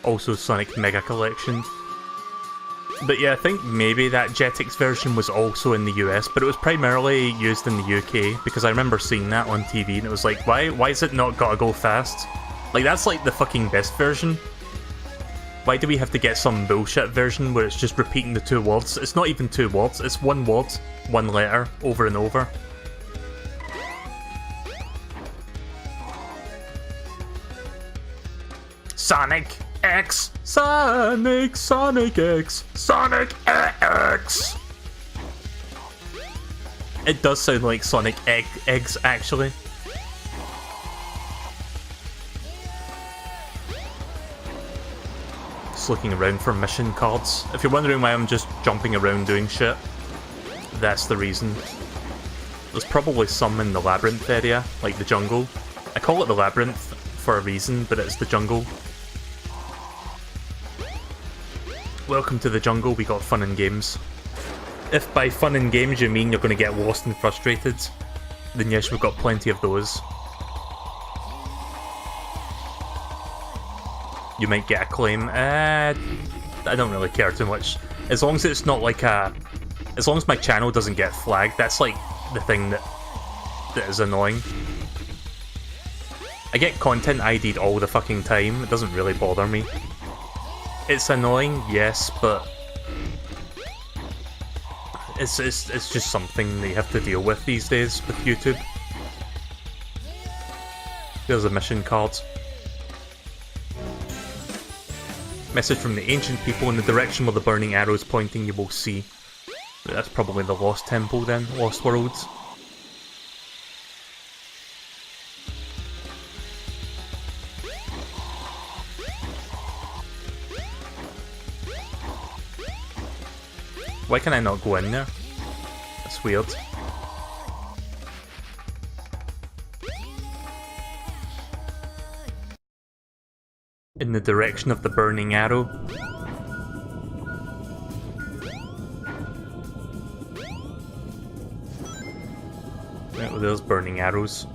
Also Sonic Mega Collection. But yeah, I think maybe that Jetix version was also in the US, but it was primarily used in the UK, because I remember seeing that on TV, and it was like, why is it not gotta go fast? Like, that's like the fucking best version. Why do we have to get some bullshit version where it's just repeating the two words? It's not even two words, it's one word, one letter, over and over. Sonic X! Sonic X! Sonic X! It does sound like Sonic Eggs, actually. Looking around for mission cards. If you're wondering why I'm just jumping around doing shit, that's the reason. There's probably some in the labyrinth area, like the jungle. I call it the labyrinth for a reason, but it's the jungle. Welcome to the jungle, we got fun and games. If by fun and games you mean you're going to get lost and frustrated, then yes, we've got plenty of those. You might get a claim. I don't really care too much. As long as it's not like a... As long as my channel doesn't get flagged, that's like the thing that is annoying. I get content ID'd all the fucking time, it doesn't really bother me. It's annoying, yes, but... It's just something that you have to deal with these days with YouTube. There's a mission card. Message from the ancient people in the direction where the burning arrow is pointing, you will see. That's probably the Lost Temple then, Lost Worlds. Why can I not go in there? That's weird. In the direction of the burning arrow. Right, well, there's burning arrows.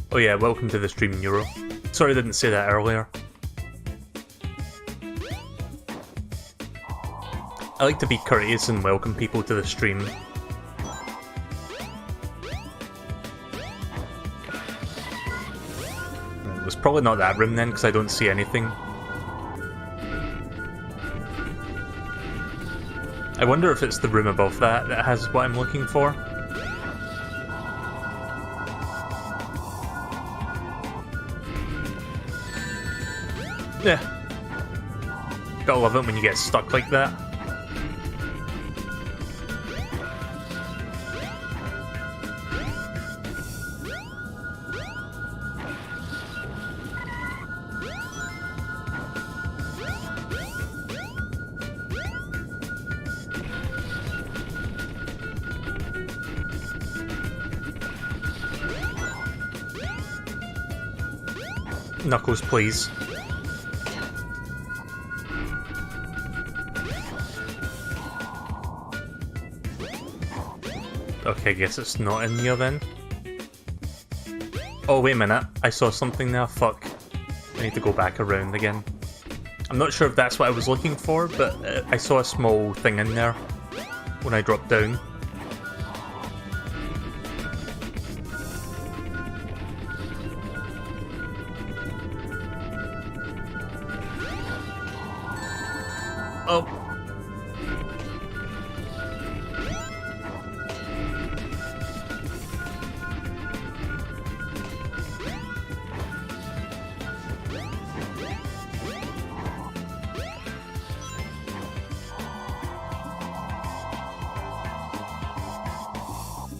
Oh yeah, welcome to the stream, Neuro. Sorry I didn't say that earlier. I like to be courteous and welcome people to the stream. it's probably not that room then, because I don't see anything. I wonder if it's the room above that that has what I'm looking for. Yeah. Gotta love it when you get stuck like that. Knuckles, please. Okay, I guess it's not in here then. Oh, wait a minute. I saw something there. Fuck. I need to go back around again. I'm not sure if that's what I was looking for, but I saw a small thing in there when I dropped down. Oh.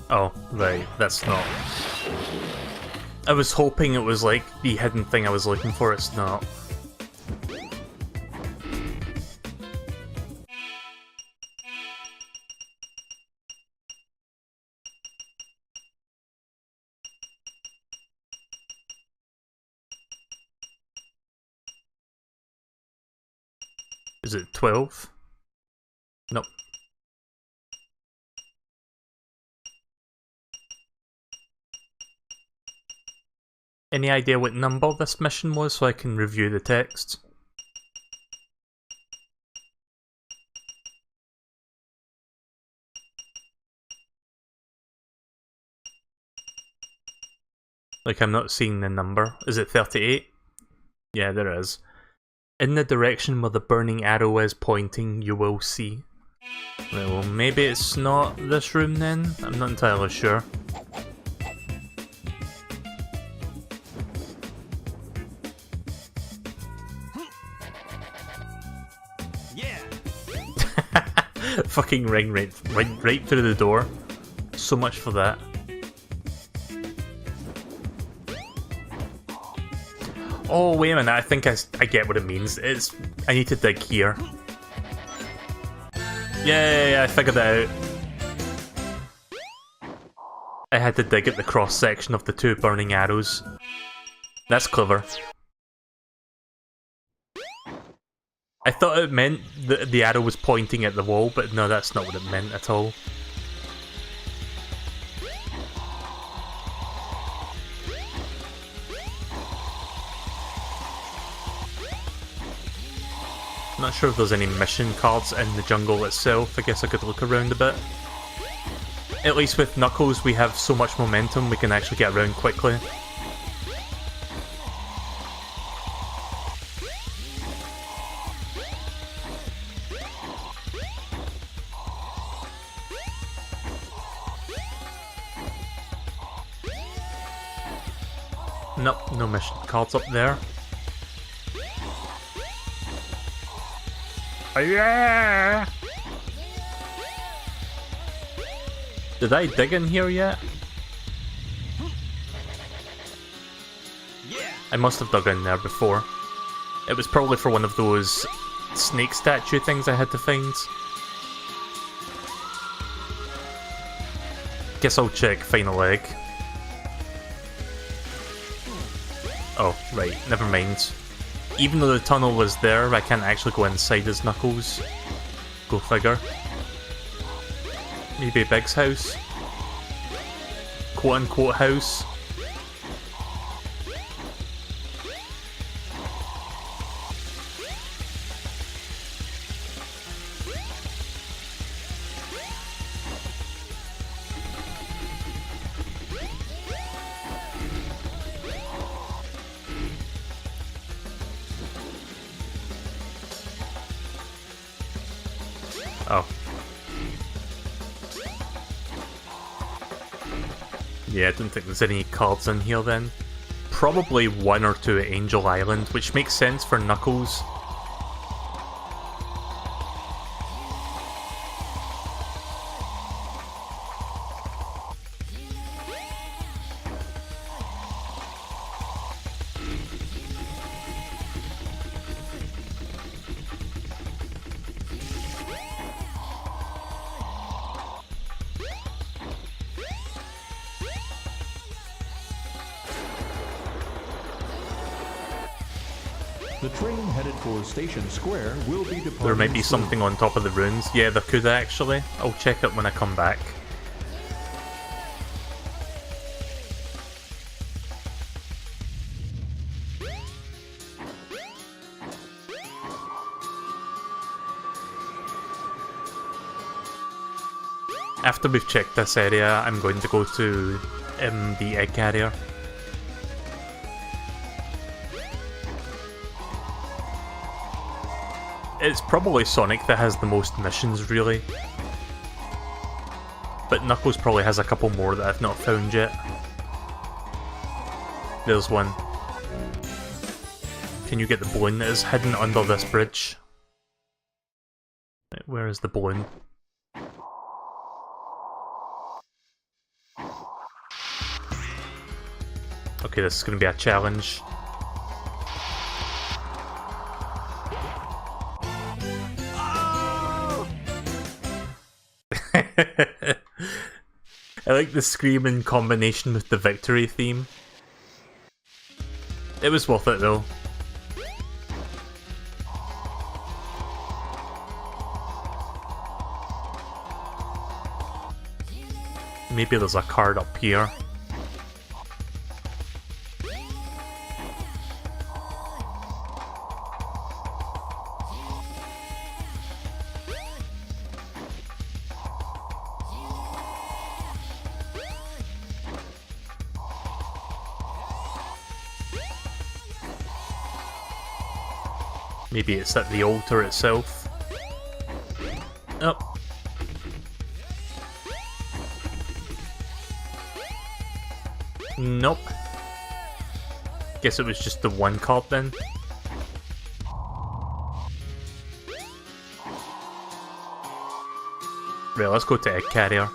Oh, right, that's not. I was hoping it was like the hidden thing I was looking for, it's not. Is it 12? Nope. Any idea what number this mission was so I can review the text? Like, I'm not seeing the number. Is it 38? Yeah, there is. In the direction where the burning arrow is pointing, you will see. Right, well, maybe it's not this room then? I'm not entirely sure. Yeah. Fucking ring right through the door. So much for that. Oh, wait a minute, I think I get what it means. I need to dig here. Yeah, I figured it out. I had to dig at the cross section of the two burning arrows. That's clever. I thought it meant that the arrow was pointing at the wall, but no, that's not what it meant at all. Not sure if there's any mission cards in the jungle itself. I guess I could look around a bit. At least with Knuckles we have so much momentum we can actually get around quickly. Nope, no mission cards up there. Yeah! Did I dig in here yet? Yeah. I must have dug in there before. It was probably for one of those snake statue things I had to find. Guess I'll check final egg. Oh, right, never mind. Even though the tunnel was there, I can't actually go inside as Knuckles. Go figure. Maybe Big's house? Quote-unquote house? Oh. Yeah, I don't think there's any cards in here then. Probably 1 or 2 at Angel Island, which makes sense for Knuckles. The train headed for Station Square will be departing. There might be soon. something on top of the ruins. Yeah, there could actually. I'll check it when I come back. After we've checked this area, I'm going to go to the egg carrier. It's probably Sonic that has the most missions, really. But Knuckles probably has a couple more that I've not found yet. There's one. Can you get the balloon that is hidden under this bridge? Right, where is the balloon? Okay, this is going to be a challenge. I like the scream in combination with the victory theme. It was worth it though. Maybe there's a card up here. Maybe it's at the altar itself. Oh. Nope. Guess it was just the one card then. Right, let's go to Egg Carrier.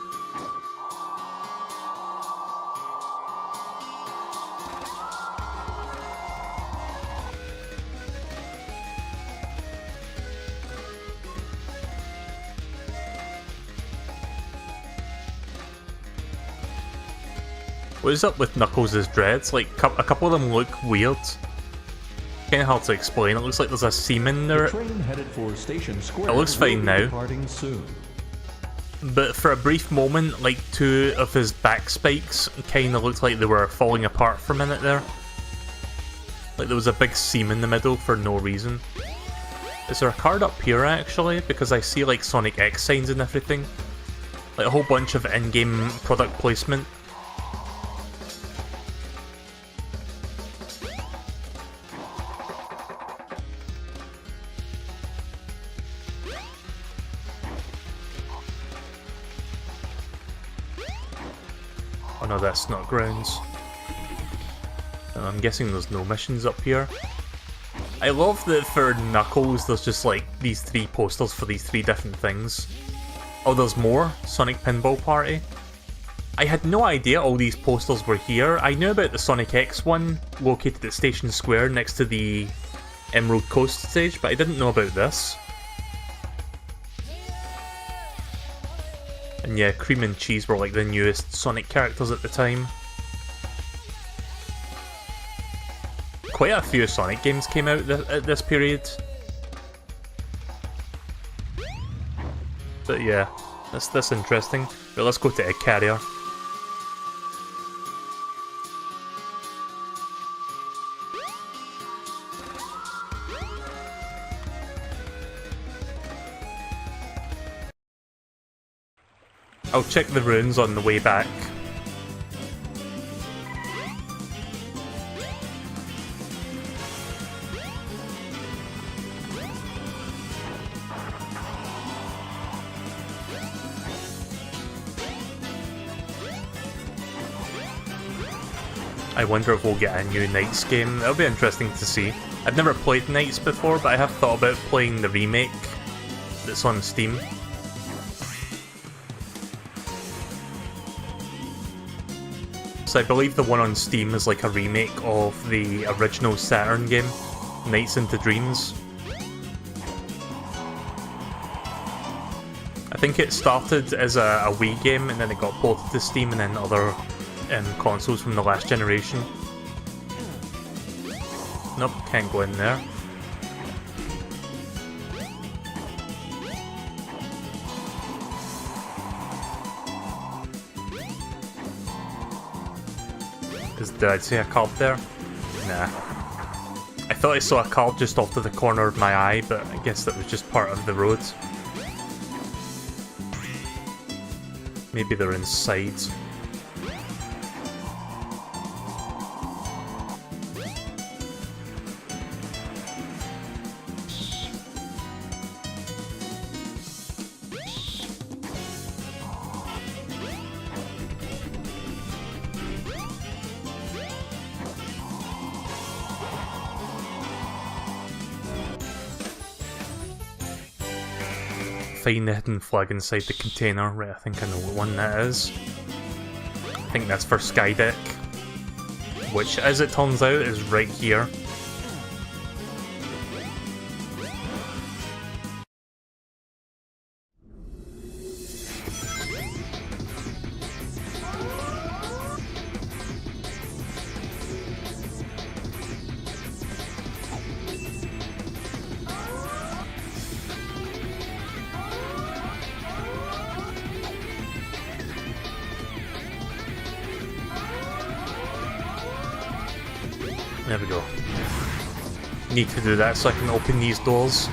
What is up with Knuckles' dreads? Like, a couple of them look weird. Kinda hard to explain. It looks like there's a seam in there. The train headed for Station Square It looks fine will be now. departing soon. But for a brief moment, like, 2 of his back spikes kinda looked like they were falling apart for a minute there. Like there was a big seam in the middle for no reason. Is there a card up here actually? Because I see like Sonic X signs and everything. Like a whole bunch of in-game product placement. Oh no, that's not grounds. I'm guessing there's no missions up here. I love that for Knuckles there's just like these 3 posters for these 3 different things. Oh, there's more? Sonic Pinball Party? I had no idea all these posters were here. I knew about the Sonic X one, located at Station Square next to the Emerald Coast stage, but I didn't know about this. And yeah, Cream and Cheese were like the newest Sonic characters at the time. Quite a few Sonic games came out at this period. But yeah, that's interesting. But let's go to Egg Carrier. I'll check the runes on the way back. I wonder if we'll get a new Knights game. That'll be interesting to see. I've never played Knights before, but I have thought about playing the remake that's on Steam. So I believe the one on Steam is like a remake of the original Saturn game, Nights into Dreams. I think it started as a Wii game and then it got ported to Steam and then other consoles from the last generation. Nope, can't go in there. Did I see a card there? Nah. I thought I saw a card just off to the corner of my eye, but I guess that was just part of the road. Maybe they're inside. Find the hidden flag inside the container. Right, I think I know what one that is. I think that's for Skydeck, which, as it turns out, is right here. There we go. Need to do that so I can open these doors.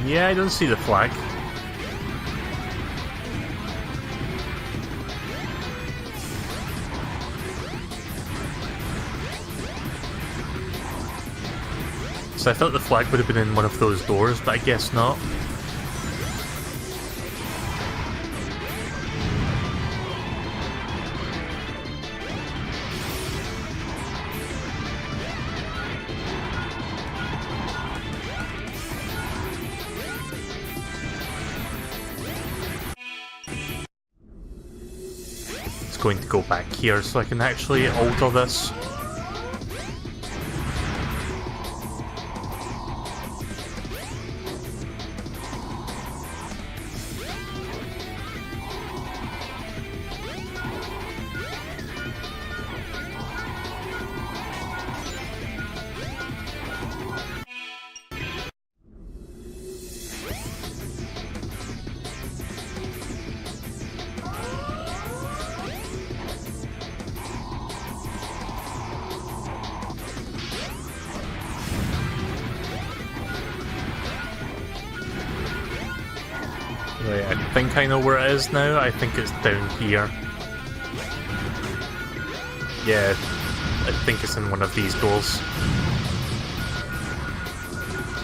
Yeah, I don't see the flag. So I thought the flag would have been in one of those doors, but I guess not. Going to go back here so I can actually alter this. Right, I think I know where it is now. I think it's down here. Yeah, I think it's in one of these doors.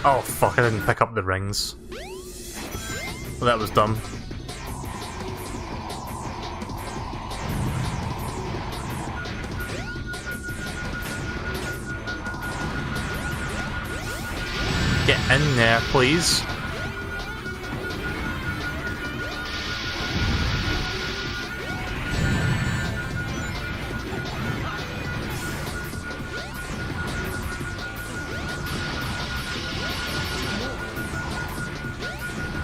Oh fuck, I didn't pick up the rings. Well, that was dumb. Get in there, please.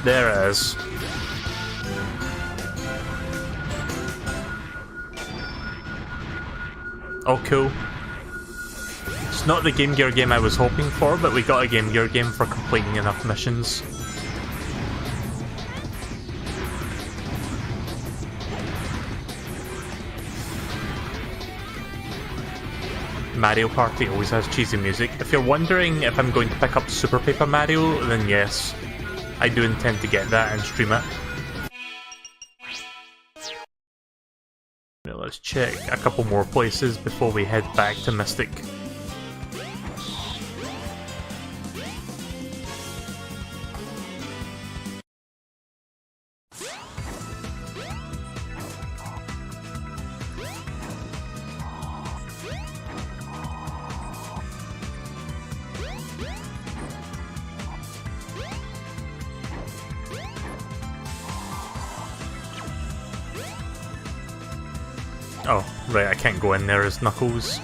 There it is. Oh, cool. It's not the Game Gear game I was hoping for, but we got a Game Gear game for completing enough missions. Mario Party always has cheesy music. If you're wondering if I'm going to pick up Super Paper Mario, then yes. I do intend to get that and stream it. Now let's check a couple more places before we head back to Mystic. Oh, right, I can't go in there as Knuckles.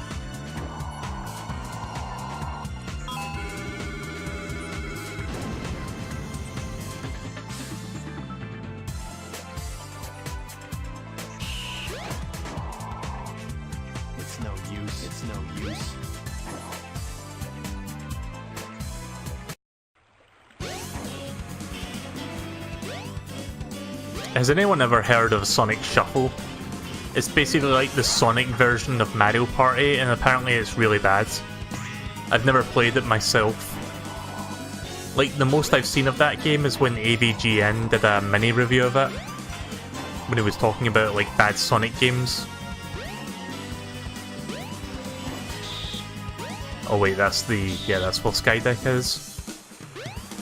It's no use. It's no use. Has anyone ever heard of Sonic Shuffle? It's basically like the Sonic version of Mario Party, and apparently it's really bad. I've never played it myself. Like, the most I've seen of that game is when AVGN did a mini review of it, when he was talking about, like, bad Sonic games. Oh wait, that's the... yeah, that's what Skydeck is.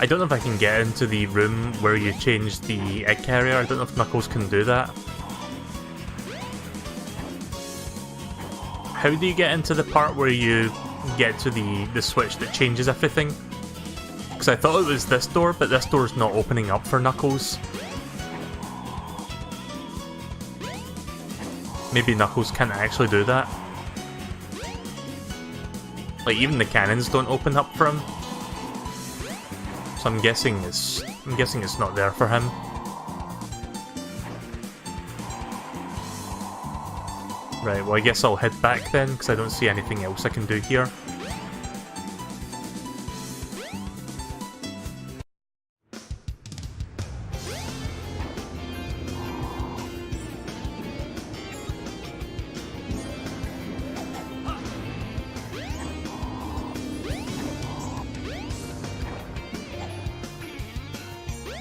I don't know if I can get into the room where you change the egg carrier. I don't know if Knuckles can do that. How do you get into the part where you get to the switch that changes everything? Because I thought it was this door, but this door's not opening up for Knuckles. Maybe Knuckles can't actually do that. Like, even the cannons don't open up for him. So I'm guessing it's not there for him. Right, well I guess I'll head back then, because I don't see anything else I can do here.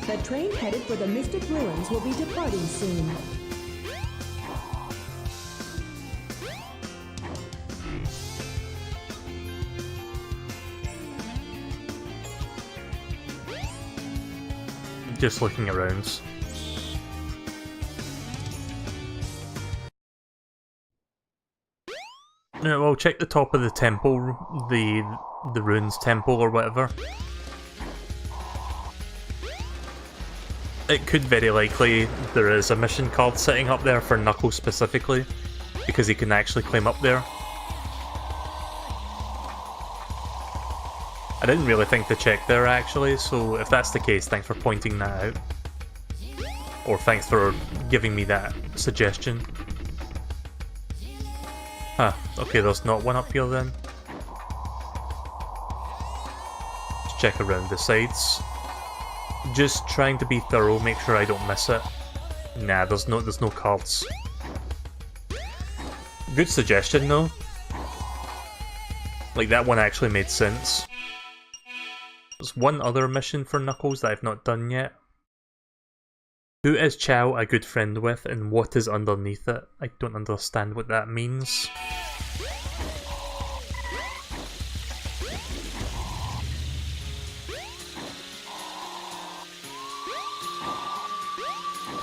The train headed for the Mystic Ruins will be departing soon. Just looking around. No, well, check the top of the temple, the ruins temple or whatever. It could very likely there is a mission card sitting up there for Knuckles specifically, because he can actually climb up there. I didn't really think to check there actually, so if that's the case, thanks for pointing that out. Or thanks for giving me that suggestion. Huh, okay, there's not one up here then. Let's check around the sides. Just trying to be thorough, make sure I don't miss it. Nah, there's no cards. Good suggestion though. Like, that one actually made sense. There's one other mission for Knuckles that I've not done yet. Who is Chow a good friend with, and what is underneath it? I don't understand what that means.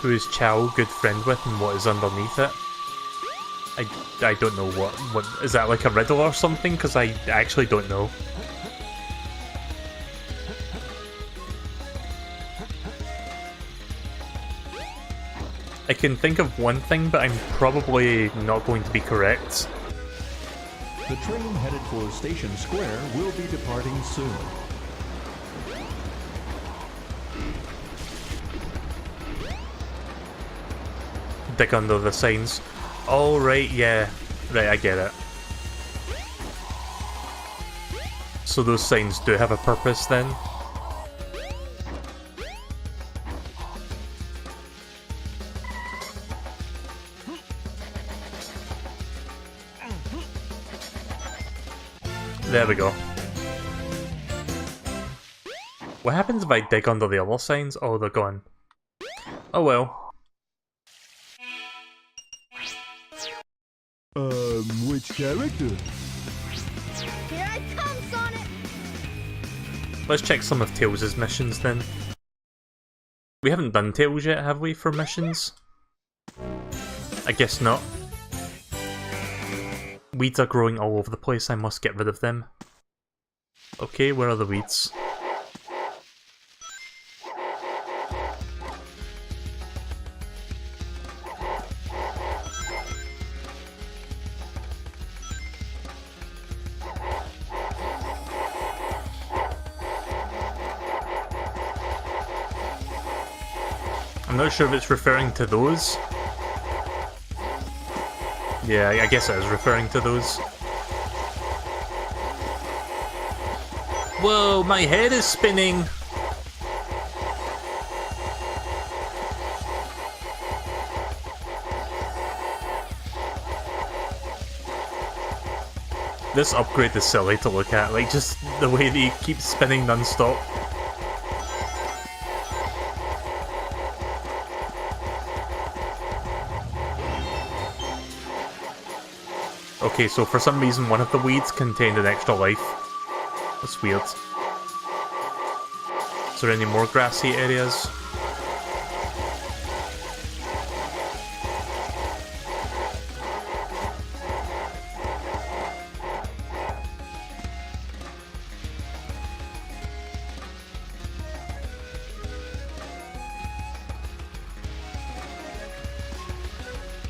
Who is Chow good friend with, and what is underneath it? I don't know what is that, like a riddle or something? Because I actually don't know. I can think of one thing, but I'm probably not going to be correct. The train headed for Station Square will be departing soon. Dig under the signs. Oh, right, yeah. Right, I get it. So those signs do have a purpose then? There we go. What happens if I dig under the other signs? Oh, they're gone. Oh well. Which character? Here I come, Sonic! Let's check some of Tails' missions then. We haven't done Tails yet, have we, for missions? I guess not. Weeds are growing all over the place, I must get rid of them. Okay, where are the weeds? I'm not sure if it's referring to those. Yeah, I guess it is referring to those. Whoa, my head is spinning! This upgrade is silly to look at, like just the way that he keeps spinning non-stop. Okay, so for some reason one of the weeds contained an extra life. That's weird. Is there any more grassy areas?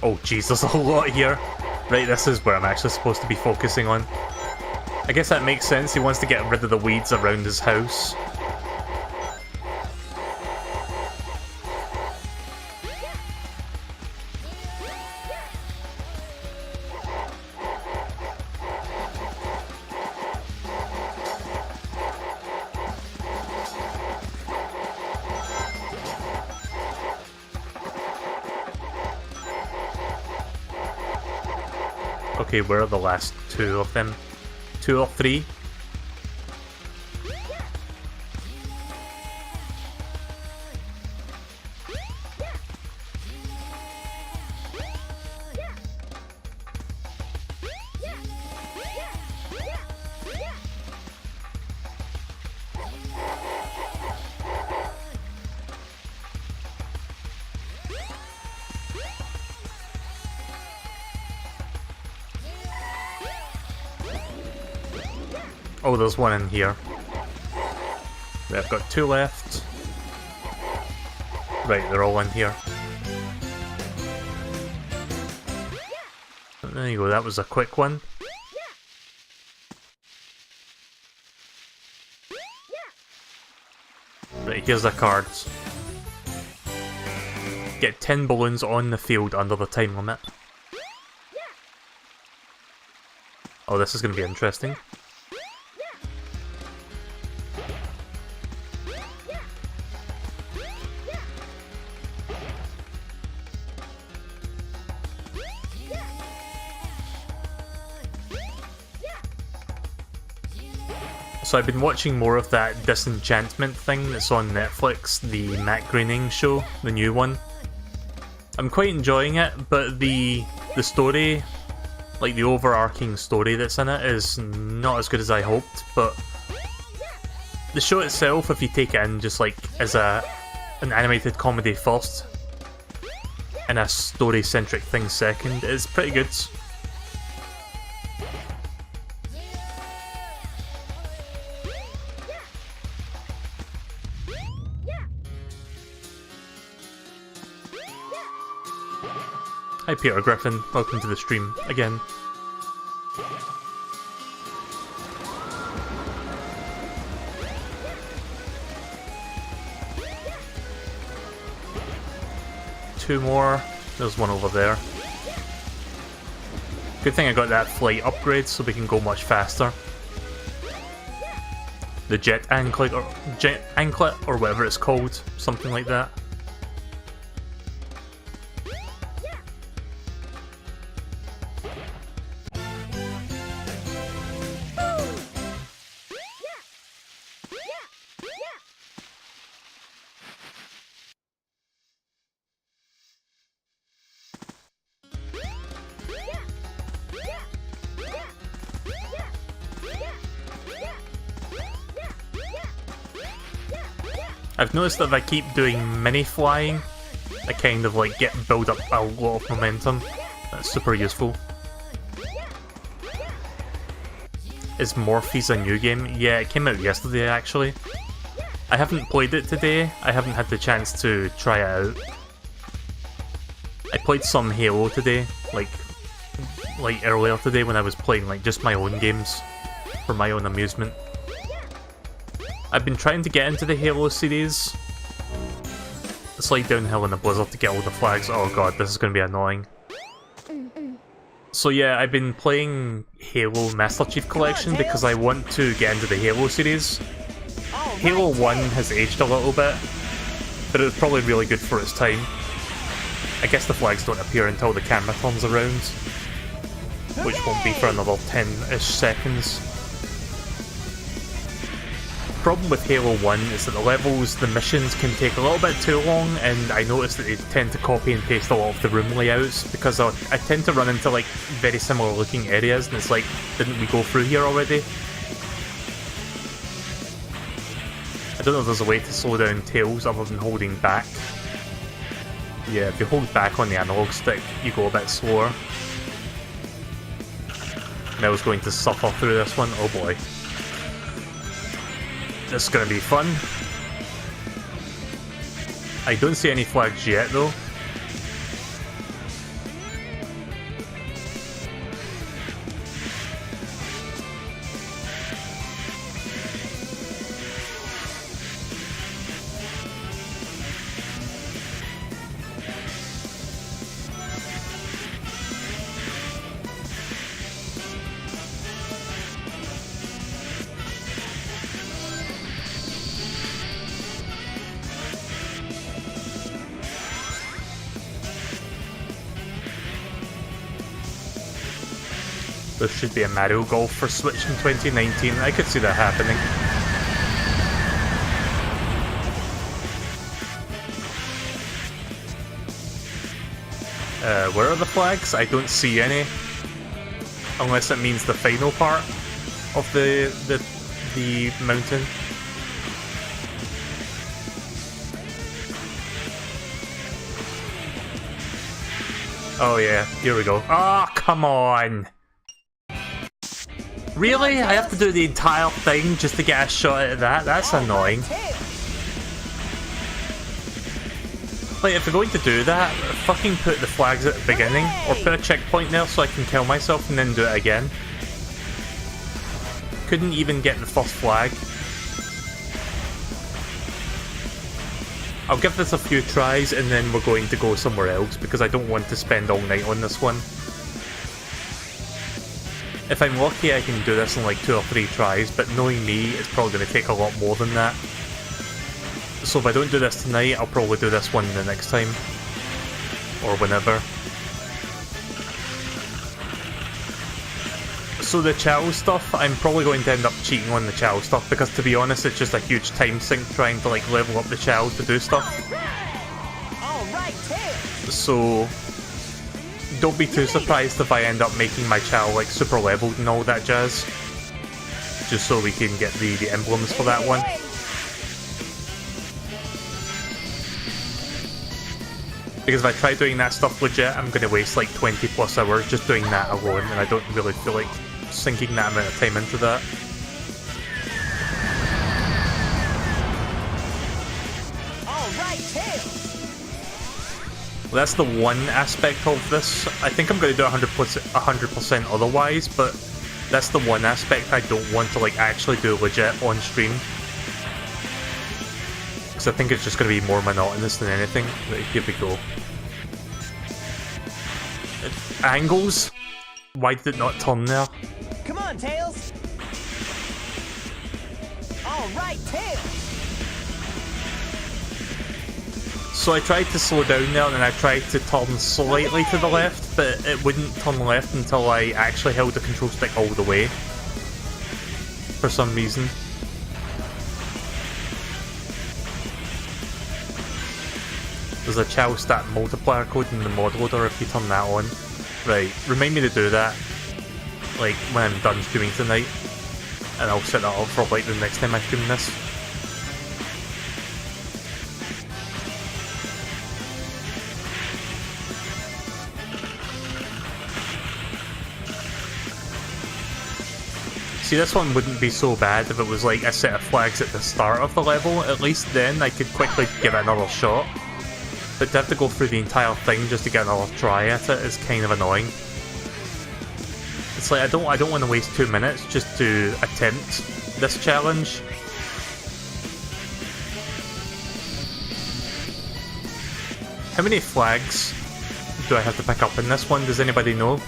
Oh jeez, there's a lot here. Right, this is where I'm actually supposed to be focusing on. I guess that makes sense, he wants to get rid of the weeds around his house. Okay, where are the last two of them? 2 or 3? Oh, there's one in here. Right, I've got 2 left. Right, they're all in here. There you go, that was a quick one. Right, here's the cards. Get 10 balloons on the field under the time limit. Oh, this is going to be interesting. So I've been watching more of that Disenchantment thing that's on Netflix, the Matt Groening show, the new one. I'm quite enjoying it, but the story, like the overarching story that's in it, is not as good as I hoped, but the show itself, if you take it in just like as an animated comedy first, and a story-centric thing second, is pretty good. Hi Peter Griffin, welcome to the stream again. Two more. There's one over there. Good thing I got that flight upgrade so we can go much faster. The jet anklet or whatever it's called, something like that. I've noticed that if I keep doing mini flying, I kind of like build up a lot of momentum. That's super useful. Is Morphe's a new game? Yeah, it came out yesterday actually. I haven't played it today. I haven't had the chance to try it out. I played some Halo today, like earlier today when I was playing like just my own games for my own amusement. I've been trying to get into the Halo series. Slide downhill in the blizzard to get all the flags. Oh god, this is going to be annoying. So yeah, I've been playing Halo Master Chief Collection because I want to get into the Halo series. Halo 1 has aged a little bit, but it was probably really good for its time. I guess the flags don't appear until the camera turns around, which won't be for another 10-ish seconds. The problem with Halo 1 is that the levels, the missions can take a little bit too long, and I noticed that they tend to copy and paste a lot of the room layouts because I tend to run into like very similar looking areas, and it's like, didn't we go through here already? I don't know if there's a way to slow down Tails other than holding back. Yeah, if you hold back on the analog stick, you go a bit slower. Mel's going to suffer through this one, oh boy. This is gonna be fun. I don't see any flags yet though. There should be a Mario Golf for Switch in 2019. I could see that happening. Where are the flags? I don't see any. Unless it means the final part of the mountain. Oh yeah, here we go. Ah, oh, come on! Really? I have to do the entire thing just to get a shot at that? That's annoying. Like, if you're going to do that, fucking put the flags at the beginning, or put a checkpoint there so I can kill myself and then do it again. Couldn't even get the first flag. I'll give this a few tries and then we're going to go somewhere else because I don't want to spend all night on this one. If I'm lucky I can do this in like 2 or 3 tries, but knowing me, it's probably going to take a lot more than that. So if I don't do this tonight, I'll probably do this one the next time. Or whenever. So the Chow stuff, I'm probably going to end up cheating on the Chow stuff because to be honest, it's just a huge time sink trying to like level up the Chow to do stuff. So don't be too surprised if I end up making my Chow like super leveled and all that jazz. Just so we can get the emblems for that one. Because if I try doing that stuff legit, I'm going to waste like 20 plus hours just doing that alone, and I don't really feel like sinking that amount of time into that. That's the one aspect of this. I think I'm going to do 100% otherwise, but that's the one aspect I don't want to like actually do legit on stream. Because I think it's just going to be more monotonous than anything. But here we go. Angles? Why did it not turn there? Come on, Tails! All right, Tails! So I tried to slow down there and I tried to turn slightly to the left, but it wouldn't turn left until I actually held the control stick all the way. For some reason. There's a Chow Stat multiplier code in the mod loader if you turn that on. Right, remind me to do that, like, when I'm done streaming tonight. And I'll set that up for, like, the next time I stream this. See, this one wouldn't be so bad if it was like a set of flags at the start of the level. At least then I could quickly give it another shot. But to have to go through the entire thing just to get another try at it is kind of annoying. It's like I don't want to waste 2 minutes just to attempt this challenge. How many flags do I have to pick up in this one? Does anybody know?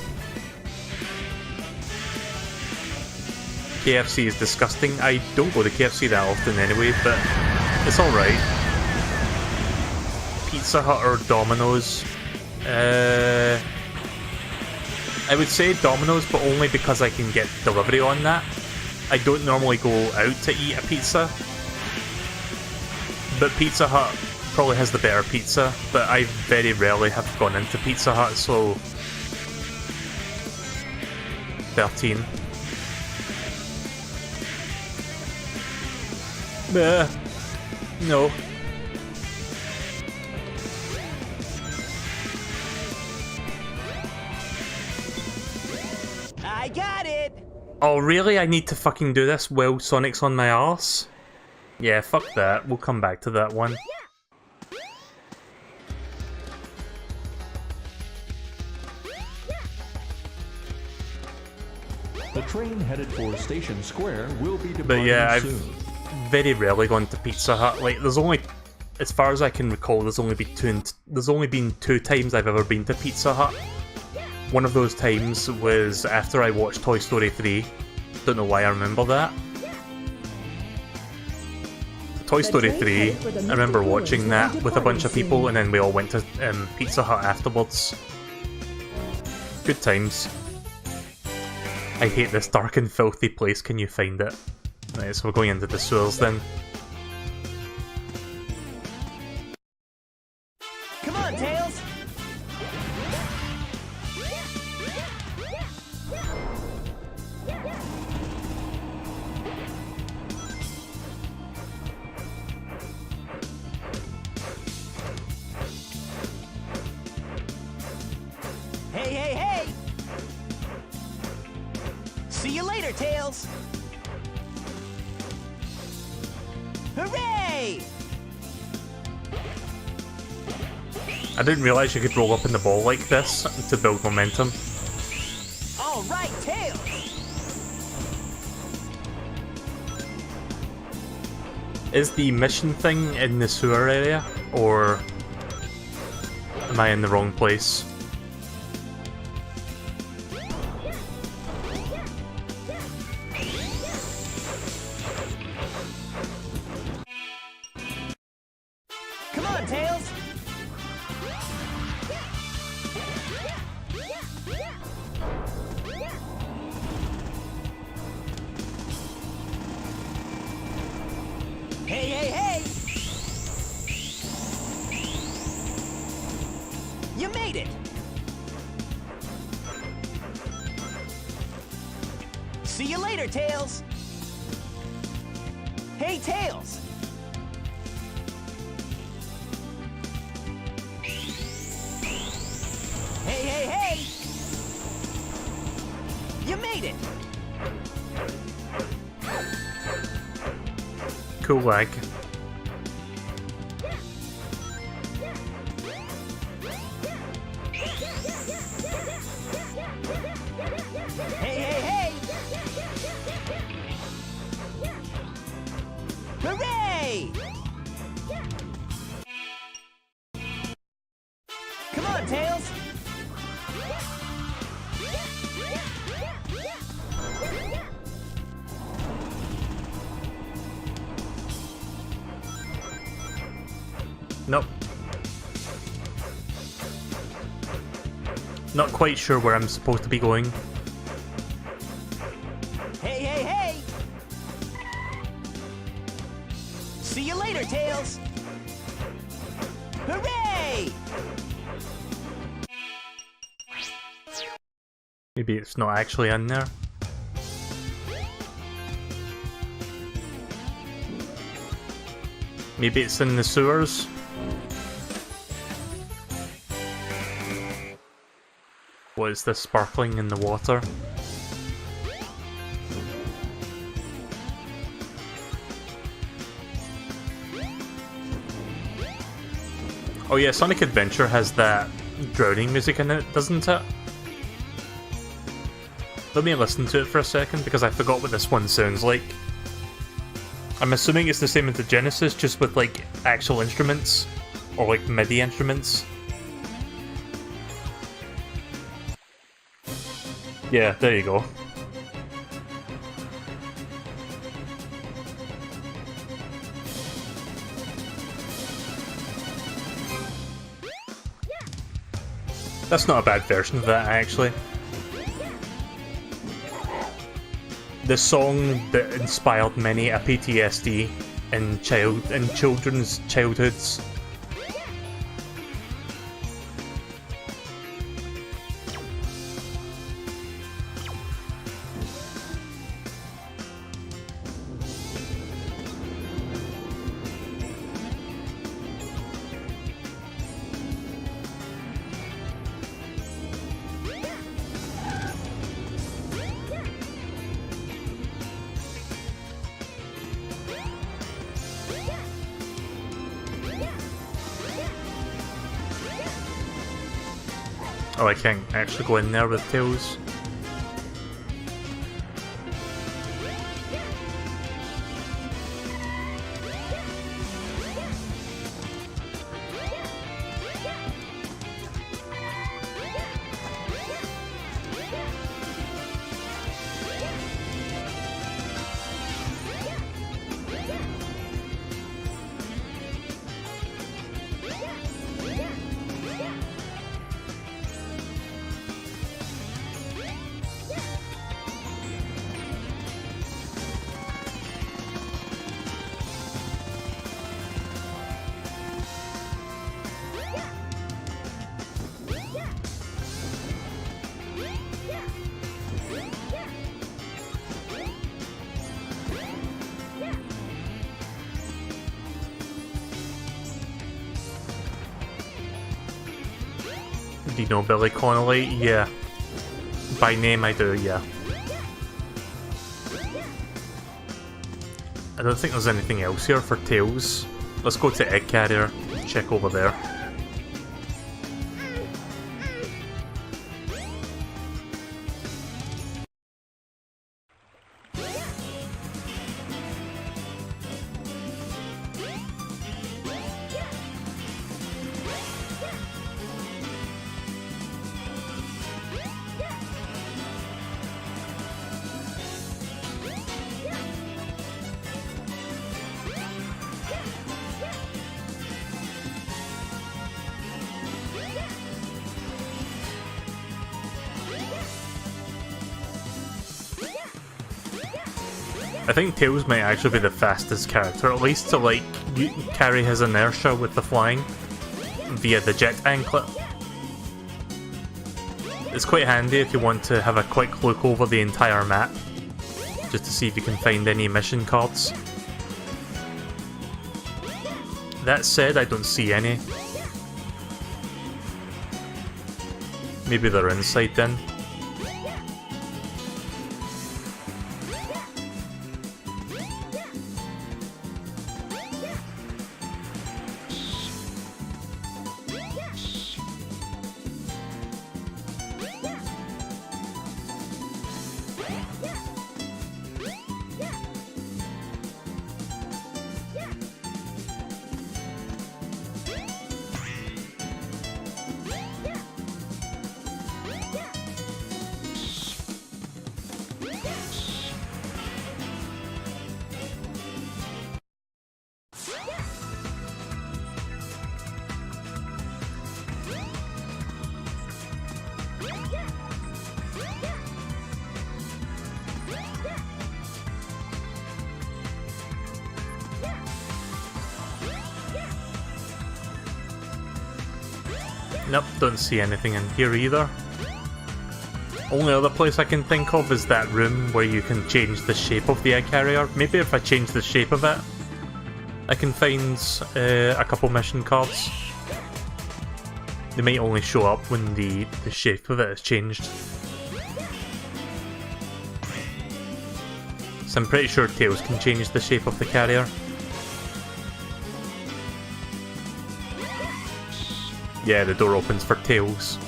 KFC is disgusting. I don't go to KFC that often anyway, but it's alright. Pizza Hut or Domino's? I would say Domino's, but only because I can get delivery on that. I don't normally go out to eat a pizza. But Pizza Hut probably has the better pizza, but I very rarely have gone into Pizza Hut, so... 13. No. I got it! Oh really? I need to fucking do this while Sonic's on my arse? Yeah, fuck that. We'll come back to that one. The train headed for Station Square will be departing But yeah, I've soon. very rarely gone to Pizza Hut. Like, there's only, as far as I can recall, there's only been two times I've ever been to Pizza Hut. One of those times was after I watched Toy Story 3. Don't know why I remember that. Toy Story 3, I remember watching that with a bunch of people, and then we all went to Pizza Hut afterwards. Good times. I hate this dark and filthy place, can you find it? Right, so we're going into the sewers then. Come on, Tails! Hey, hey, hey! See you later, Tails! Hooray! I didn't realise you could roll up in the ball like this to build momentum. All right, Tails! Is the mission thing in the sewer area, or am I in the wrong place? Come on, Tails! Hey, hey, hey! You made it! See you later, Tails! Hey, Tails! Hey, hey, hey! You made it! Cool lag. Hooray! Come on, Tails! Nope. Not quite sure where I'm supposed to be going. Hey, hey, hey! See you later, Tails! Hooray! Maybe it's not actually in there. Maybe it's in the sewers. What is this sparkling in the water? Oh yeah, Sonic Adventure has that drowning music in it, doesn't it? Let me listen to it for a second, because I forgot what this one sounds like. I'm assuming it's the same as the Genesis, just with like actual instruments, or like MIDI instruments. Yeah, there you go. That's not a bad version of that, actually. The song that inspired many a PTSD in children's childhoods. Oh, I can't actually go in there with Tails. Do you know Billy Connolly? Yeah. By name I do, yeah. I don't think there's anything else here for Tails. Let's go to Egg Carrier, check over there. I think Tails might actually be the fastest character, at least to like carry his inertia with the flying via the jet anklet. It's quite handy if you want to have a quick look over the entire map, just to see if you can find any mission cards. That said, I don't see any. Maybe they're inside then. Nope, don't see anything in here either. Only other place I can think of is that room where you can change the shape of the egg carrier. Maybe if I change the shape of it, I can find a couple mission cards. They might only show up when the shape of it is changed. So I'm pretty sure Tails can change the shape of the carrier. Yeah, the door opens for Tails.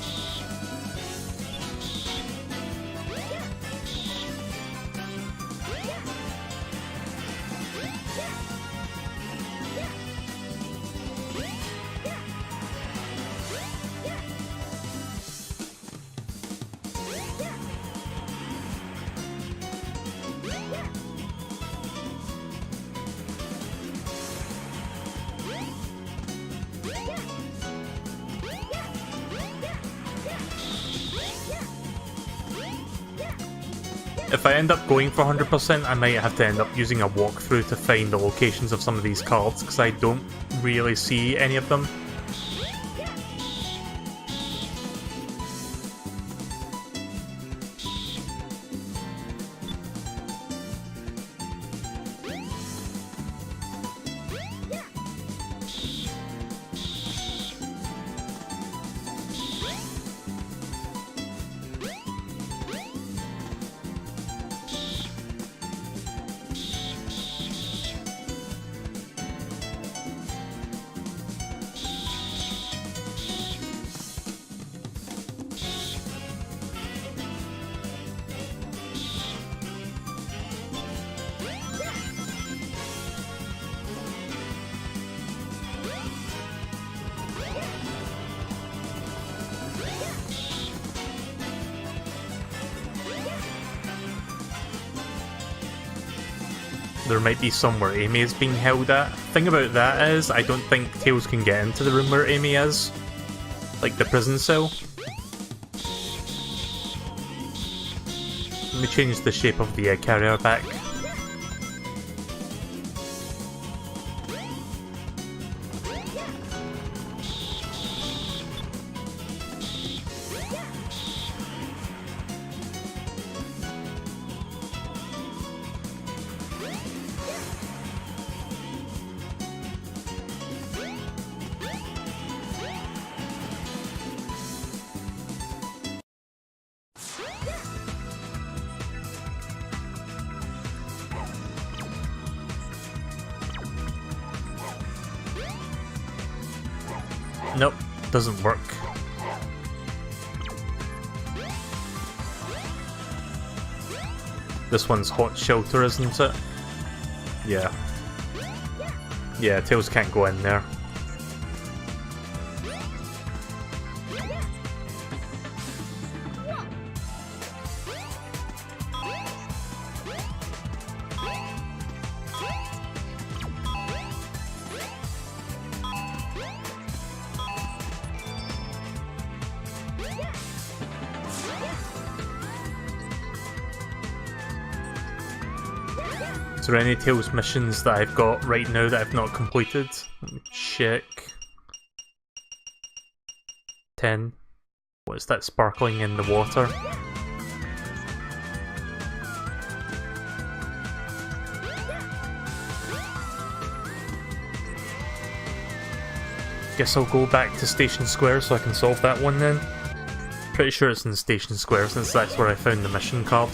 If I end up going for 100%, I might have to end up using a walkthrough to find the locations of some of these cards, because I don't really see any of them. There might be somewhere Amy is being held at. Thing about that is, I don't think Tails can get into the room where Amy is. Like the prison cell. Let me change the shape of the egg carrier back. Nope, doesn't work. This one's hot shelter, isn't it? Yeah. Yeah, Tails can't go in there. Is there any Tails missions that I've got right now that I've not completed? Let me check. 10. What's that sparkling in the water? Guess I'll go back to Station Square so I can solve that one then. Pretty sure it's in Station Square since that's where I found the mission card.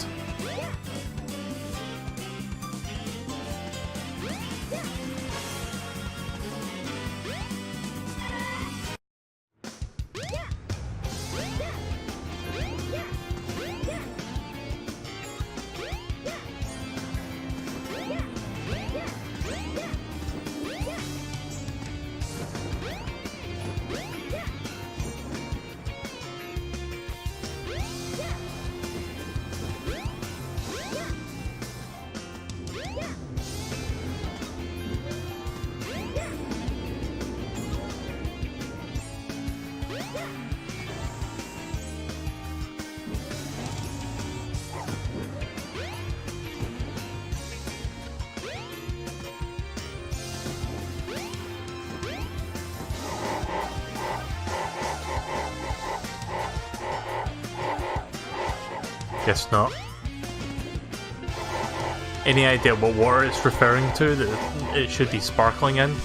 Guess not. Any idea what water it's referring to that it should be sparkling in?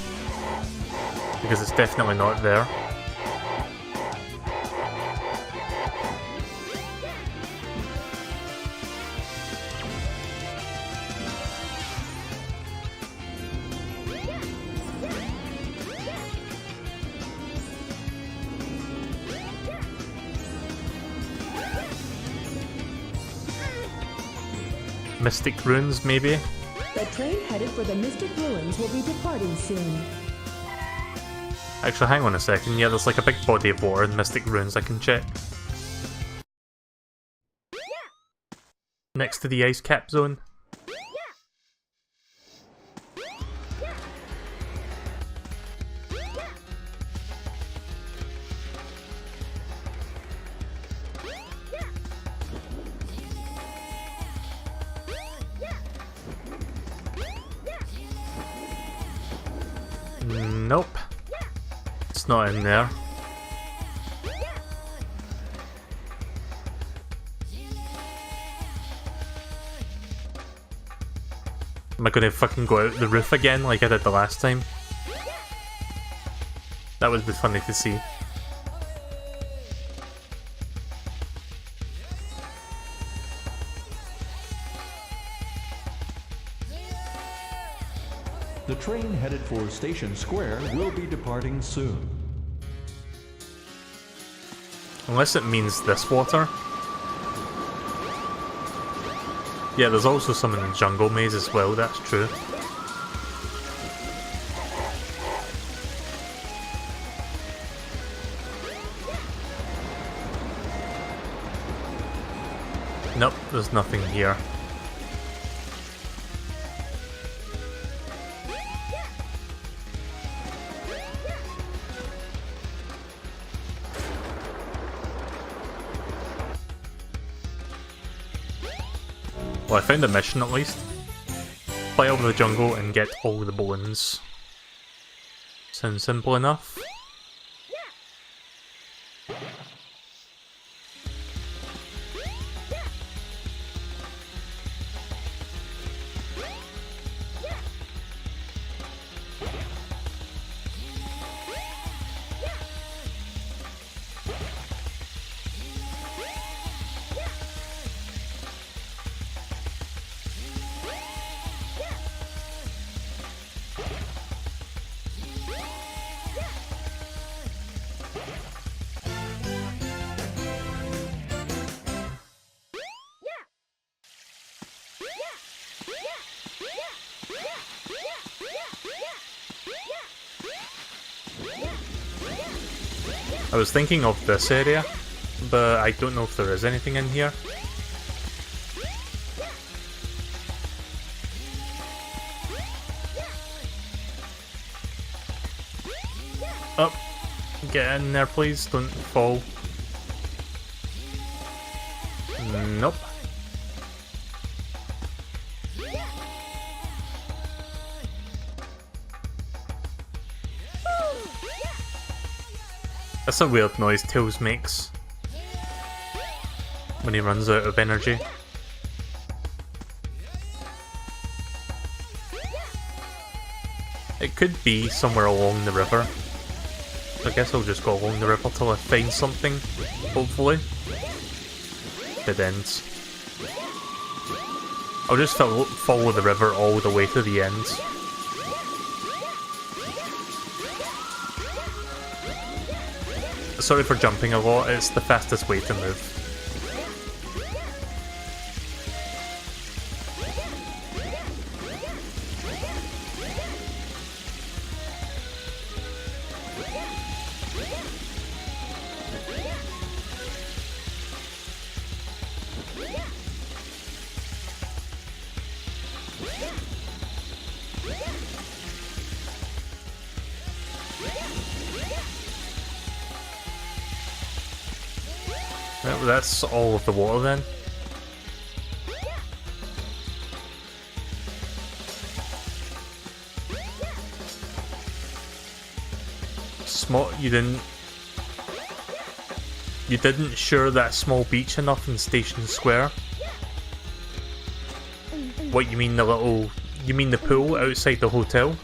Because it's definitely not there. Mystic Ruins, maybe? The train headed for the Mystic Ruins will be departing soon. Actually, hang on a second. Yeah, there's like a big body of water in Mystic Ruins I can check. Next to the ice cap zone. Nope. It's not in there. Am I gonna fucking go out the roof again like I did the last time? That would be funny to see. The train headed for Station Square will be departing soon. Unless it means this water. Yeah, there's also some in the jungle maze as well, that's true. Nope, there's nothing here. Well, I found a mission at least. Fly over the jungle and get all the balloons. Sounds simple enough. I was thinking of this area, but I don't know if there is anything in here. Up. Get in there, please. Don't fall. Nope. That's a weird noise Tails makes when he runs out of energy. It could be somewhere along the river. I guess I'll just go along the river till I find something, hopefully. Dead ends. I'll just follow the river all the way to the end. Sorry for jumping a lot, it's the fastest way to move. Well, that's all of the water then. You didn't share that small beach enough in Station Square? What, you mean the little... You mean the pool outside the hotel?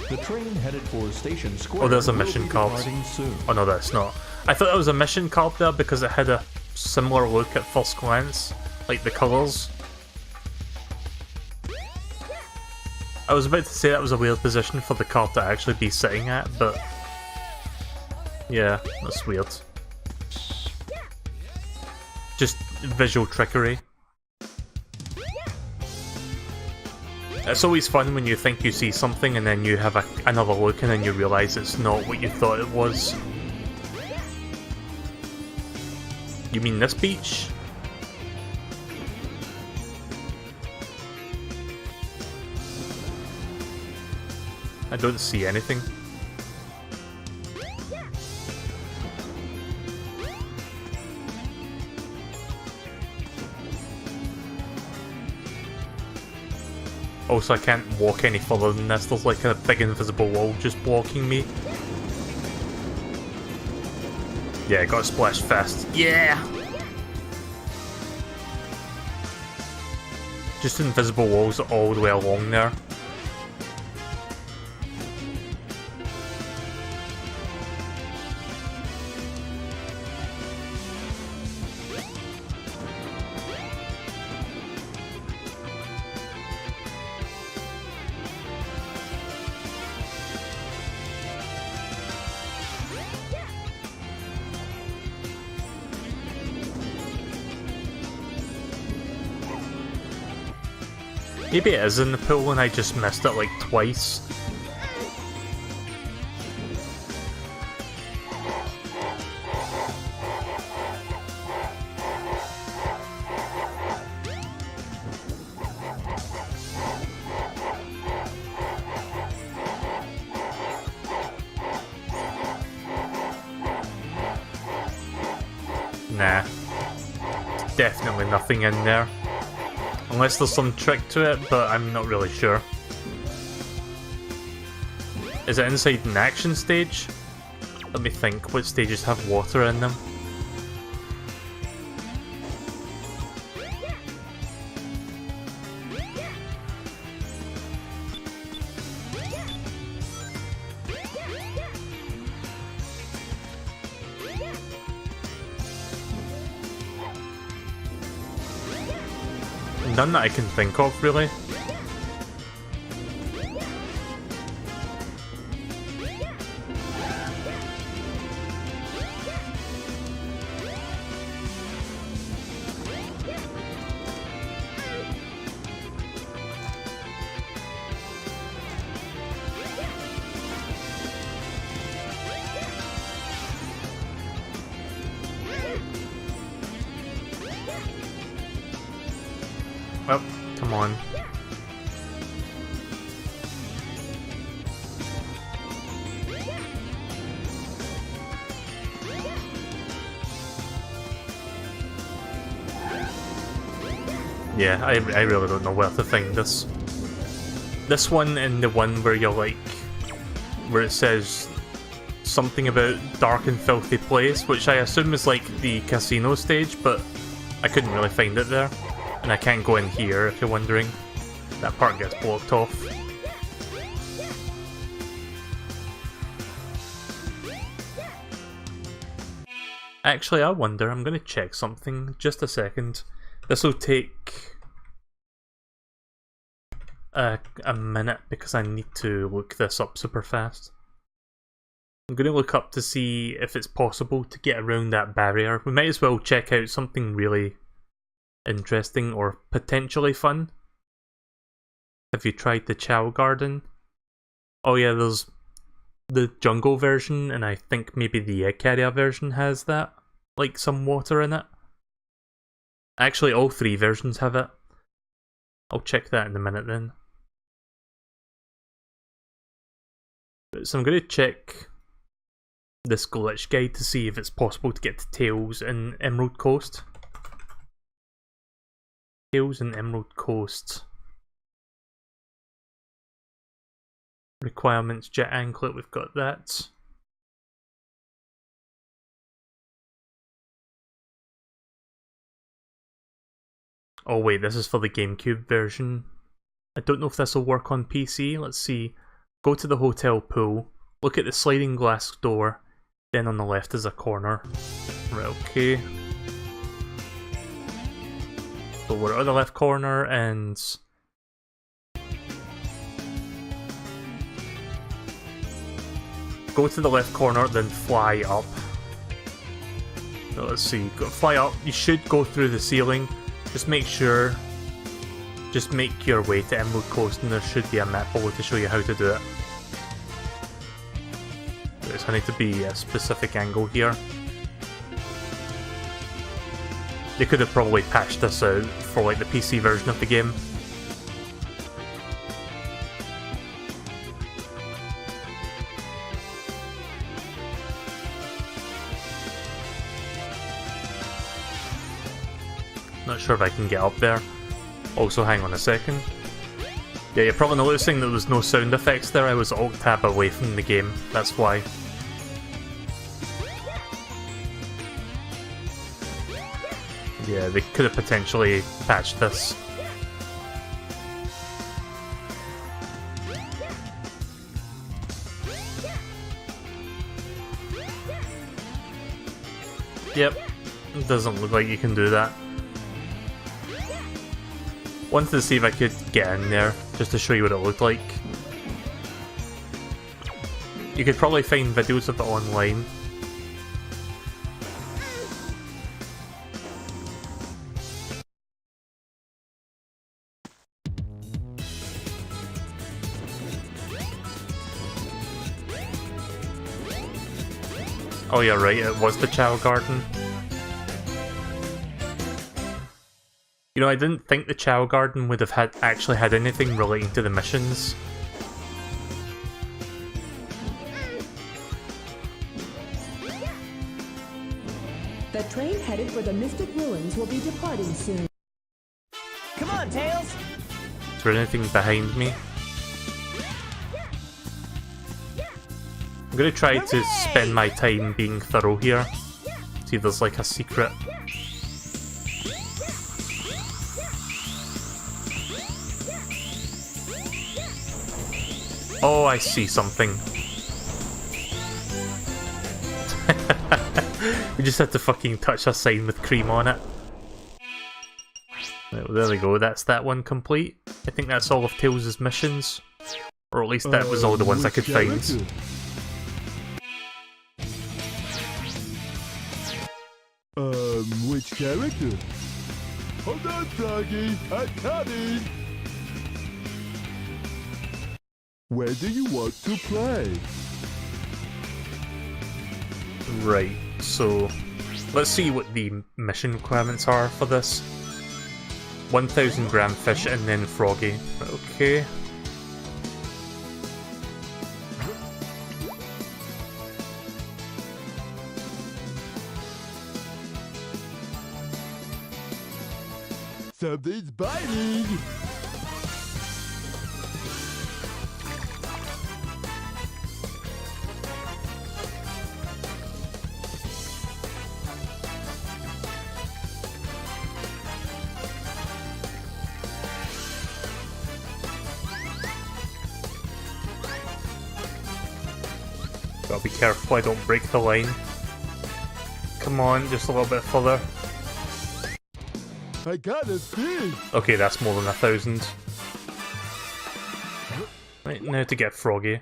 The train headed for Station Square. Oh, there's a will mission be card. departing soon. Oh no, that's not. I thought that was a mission card there because it had a similar look at first glance. Like the colours. I was about to say that was a weird position for the card to actually be sitting at, but... Yeah, that's weird. Just visual trickery. It's always fun when you think you see something and then you have another look and then you realise it's not what you thought it was. You mean this beach? I don't see anything. Also, I can't walk any further than this. There's like a big invisible wall just blocking me. Yeah, got splashed fast. Yeah! Just invisible walls all the way along there. Maybe it is in the pool and I just missed it like twice. Nah. Definitely nothing in there. Unless there's some trick to it, but I'm not really sure. Is it inside an action stage? Let me think, what stages have water in them? None that I can think of, really. Well, come on. Yeah, I really don't know where to find this. This one and the one where you're like... where it says something about dark and filthy place, which I assume is like the casino stage, but I couldn't really find it there. And I can't go in here, if you're wondering. That part gets blocked off. Actually, I wonder, I'm gonna check something. Just a second. This will take a minute because I need to look this up super fast. I'm gonna look up to see if it's possible to get around that barrier. We might as well check out something really interesting or potentially fun. Have you tried the Chow Garden? Oh yeah, there's the jungle version, and I think maybe the Ikaria version has that. Like some water in it. Actually, all three versions have it. I'll check that in a minute then. So I'm going to check this glitch guide to see if it's possible to get to Tails in Emerald Coast. Tails and Emerald Coast. Requirements, jet anklet, we've got that. Oh wait, this is for the GameCube version. I don't know if this will work on PC. Let's see. Go to the hotel pool, look at the sliding glass door, then on the left is a corner. Right, okay. So we're at the left corner and... go to the left corner, then fly up. So let's see, fly up, you should go through the ceiling. Just make sure, just make your way to Emerald Coast and there should be a map below to show you how to do it. There's going to be a specific angle here. They could have probably patched this out for like the PC version of the game. Not sure if I can get up there. Also, hang on a second. Yeah, you're probably noticing that there was no sound effects there. I was alt-tab away from the game, that's why. Yeah, they could have potentially patched this. Yep, it doesn't look like you can do that. Wanted to see if I could get in there, just to show you what it looked like. You could probably find videos of it online. Oh yeah, right, it was the Chow Garden. You know, I didn't think the Chow Garden would have actually had anything relating to the missions. The train headed for the Mystic Ruins will be departing soon. Come on, Tails! Is there anything behind me? I'm gonna try to spend my time being thorough here. See if there's like a secret. Oh, I see something. We just had to fucking touch a sign with cream on it. Right, well, there we go, that's that one complete. I think that's all of Tails' missions. Or at least that was all the ones I could find. Which character? Hold on, Froggy, I'm coming! Where do you want to play? Right, so let's see what the mission requirements are for this. 1000 gram fish and then Froggy. Okay. Something's biting! Gotta be careful I don't break the line. Come on, just a little bit further. I got a fish! Okay, that's more than 1000. Right, now to get Froggy.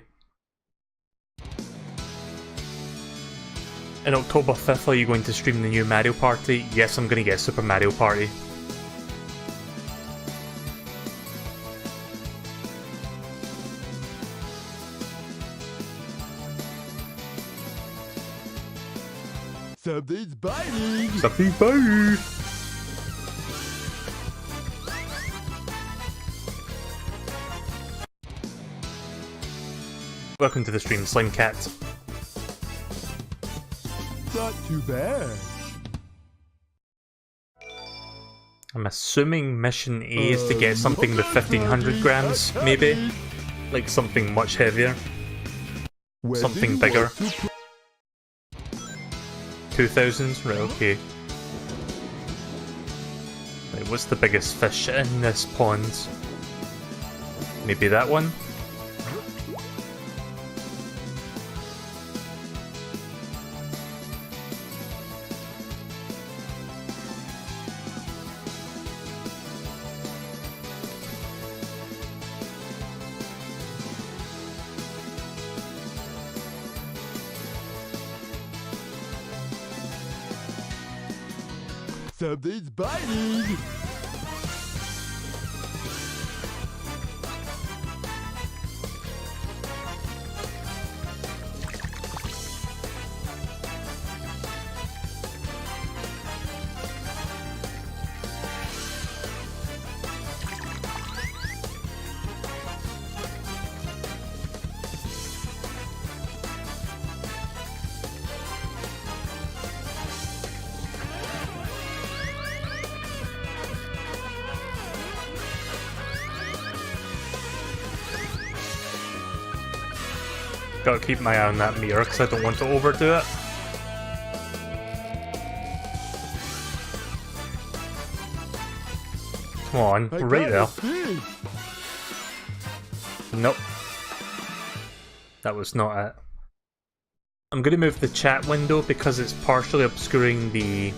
In October 5th, are you going to stream the new Mario Party? Yes, I'm going to get Super Mario Party. Something's biting! Something's biting! Welcome to the stream, Slime Cat. Not too bad. I'm assuming mission A is to get something with 1500 grams, maybe? Like something much heavier. Something bigger. 2000s? Right, okay. Right, what's the biggest fish in this pond? Maybe that one? Something's biting! Gotta keep my eye on that mirror because I don't want to overdo it. Come on, right there. Nope. That was not it. I'm gonna move the chat window because it's partially obscuring the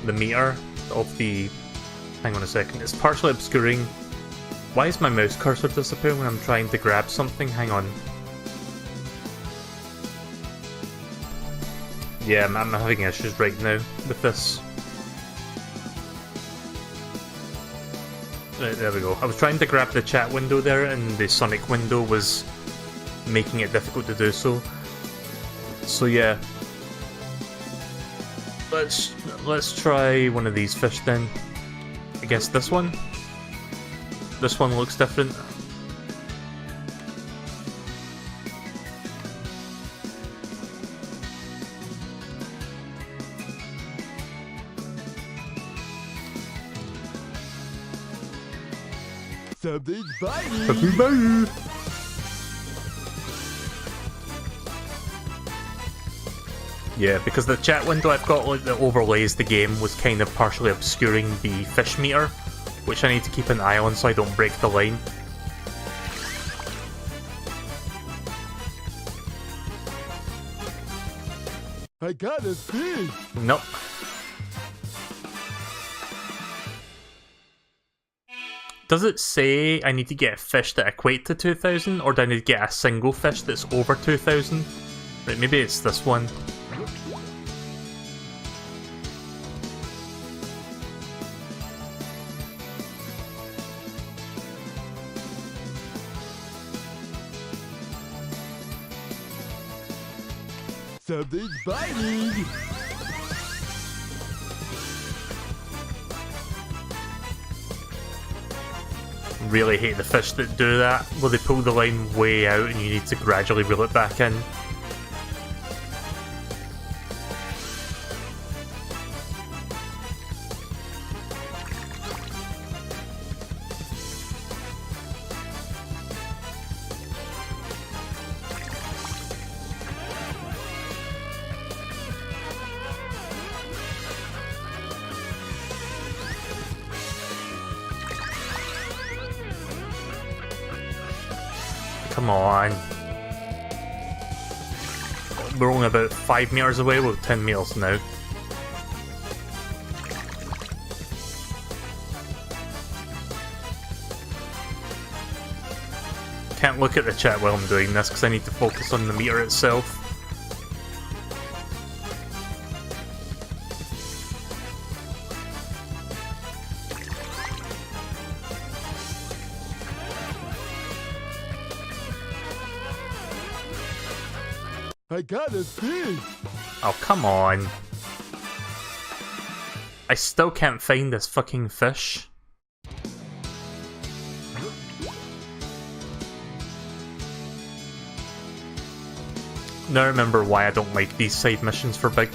meter of the... Hang on a second, it's partially obscuring... Why is my mouse cursor disappearing when I'm trying to grab something? Hang on. Yeah, I'm having issues right now with this. Right, there we go. I was trying to grab the chat window there and the Sonic window was making it difficult to do so. So yeah. Let's try one of these fish then. I guess this one? This one looks different. Something's biting! Something's biting! Yeah, because the chat window I've got like that overlays the game was kind of partially obscuring the fish meter, which I need to keep an eye on so I don't break the line. I got a fish! Nope. Does it say I need to get a fish that equate to 2000, or do I need to get a single fish that's over 2000? Right, maybe it's this one. Something's biting! Really hate the fish that do that, where they pull the line way out and you need to gradually reel it back in. Come on. We're only about 5 meters away, we're 10 meters now. Can't look at the chat while I'm doing this because I need to focus on the meter itself. I got a fish! Oh, come on. I still can't find this fucking fish. Now I remember why I don't like these side missions for Big.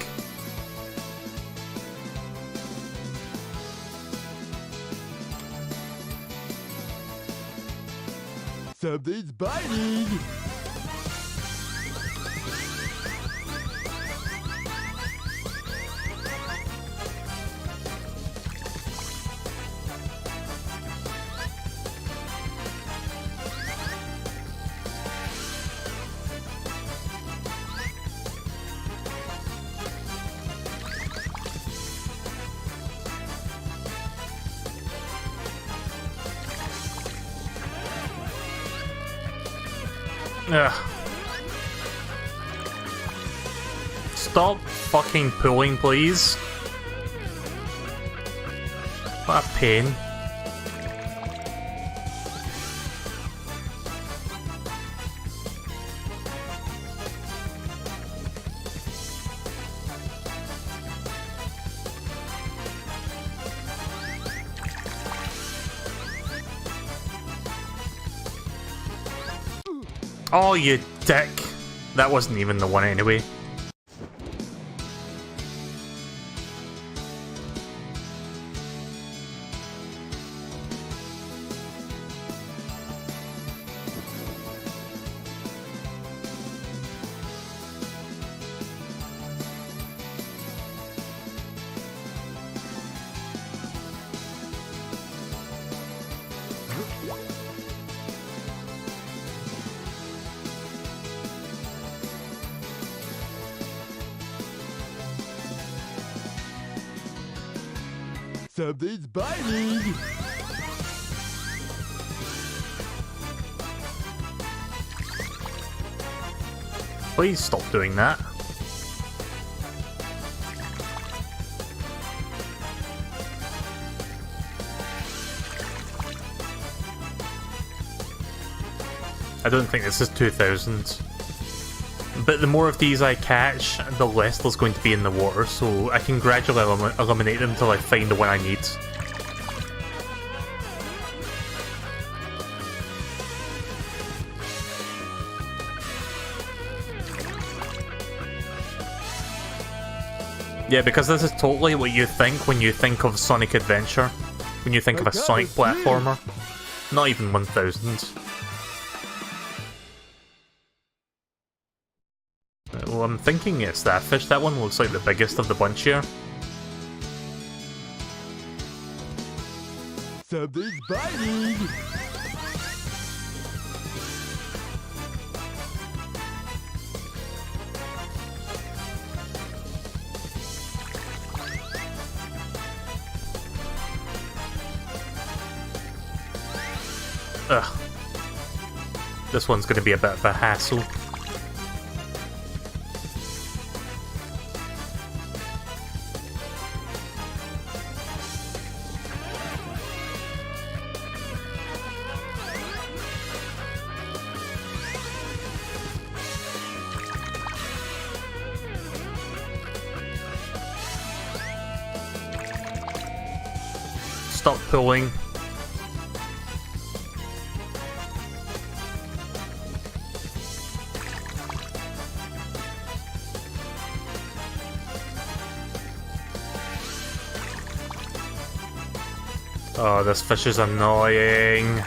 Something's biting! Ugh. Stop fucking pulling, please. What a pain. Oh, you dick. That wasn't even the one anyway. Something's biting! Please stop doing that. I don't think this is 2000. But the more of these I catch, the less there's going to be in the water, so I can gradually eliminate them until I find the one I need. Yeah, because this is totally what you think when you think of Sonic Adventure. When you think of a Sonic platformer. Not even 1000. Well, I'm thinking it's that fish. That one looks like the biggest of the bunch here. Something's biting! Ugh. This one's gonna be a bit of a hassle. Stop pulling. Oh, this fish is annoying.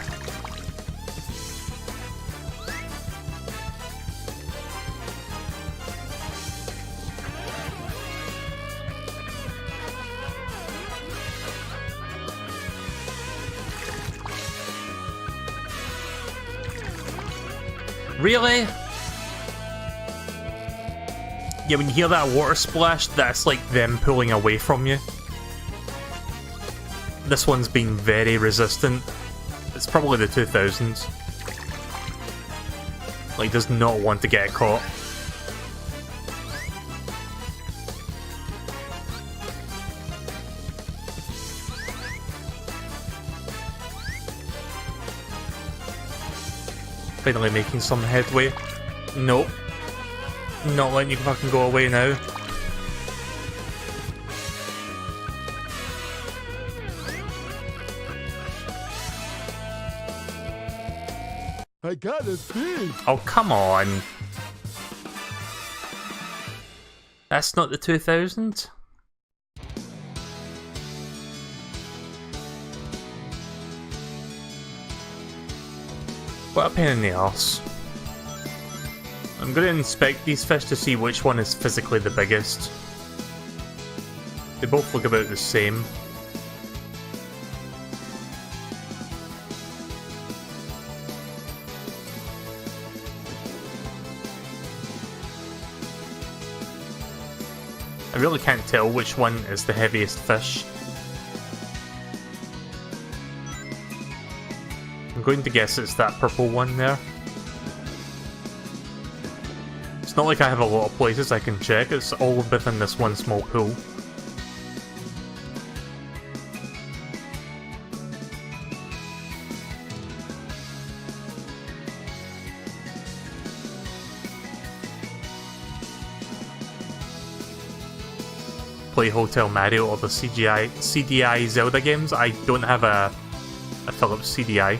Really? Yeah, when you hear that water splash, that's like them pulling away from you. This one's been very resistant. It's probably the 2000s. Like, does not want to get caught. Finally making some headway. Nope. Not letting you fucking go away now. I got a fish! Oh, come on. That's not the 2000s? What a pain in the arse. I'm going to inspect these fish to see which one is physically the biggest. They both look about the same. I really can't tell which one is the heaviest fish. I'm going to guess it's that purple one there. It's not like I have a lot of places I can check, it's all within this one small pool. Play Hotel Mario or the CDI Zelda games. I don't have a Philips CDI.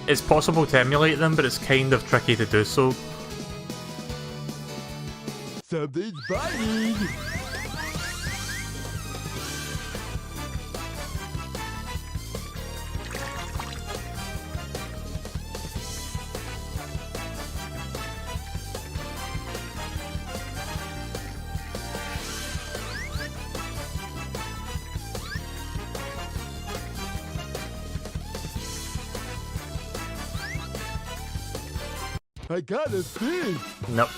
It's possible to emulate them, but it's kind of tricky to do so. Something's biting! I got a fish! Nope.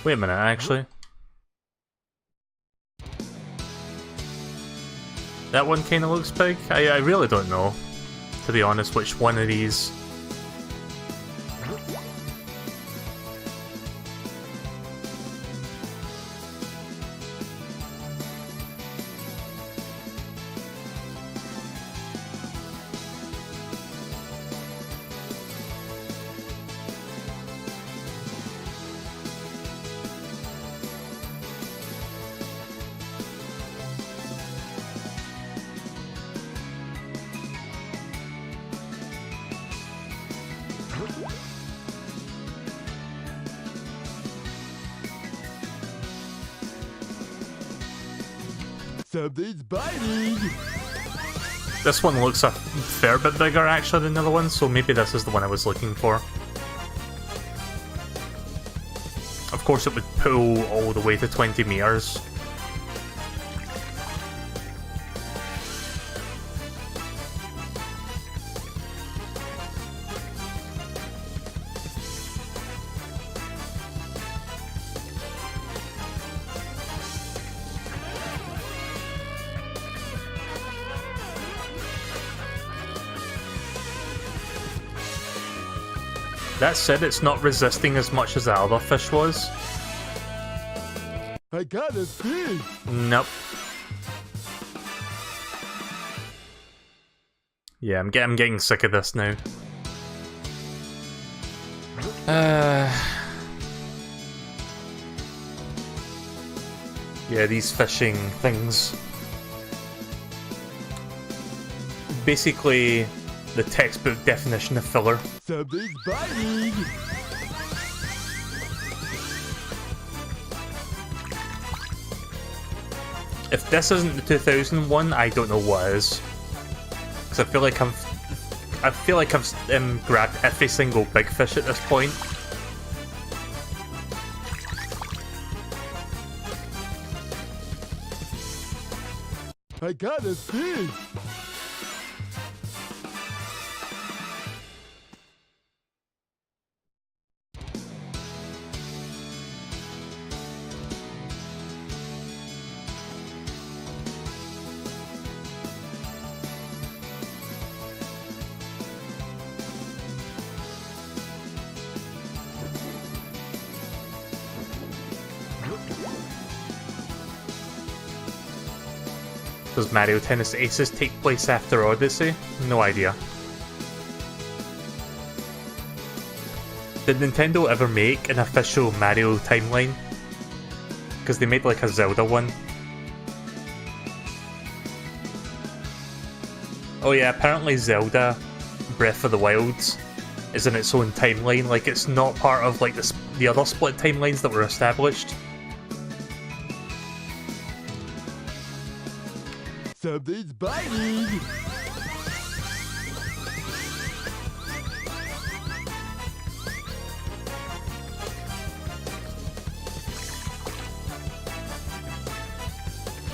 Wait a minute, actually. That one kinda looks big. I really don't know, to be honest, which one of these. Something's biting! This one looks a fair bit bigger actually than the other one, so maybe this is the one I was looking for. Of course it would pull all the way to 20 meters. That said, it's not resisting as much as the other fish was. I got a fish! Nope. Yeah, I'm getting sick of this now. Yeah, these fishing things. Basically, the textbook definition of filler. Something's biting! If this isn't the 2001, I don't know what is. Because I feel like I've grabbed every single big fish at this point. I got a fish! Does Mario Tennis Aces take place after Odyssey? No idea. Did Nintendo ever make an official Mario timeline? Because they made like a Zelda one. Oh yeah, apparently Zelda Breath of the Wild is in its own timeline, like it's not part of like the other split timelines that were established. Something's biting!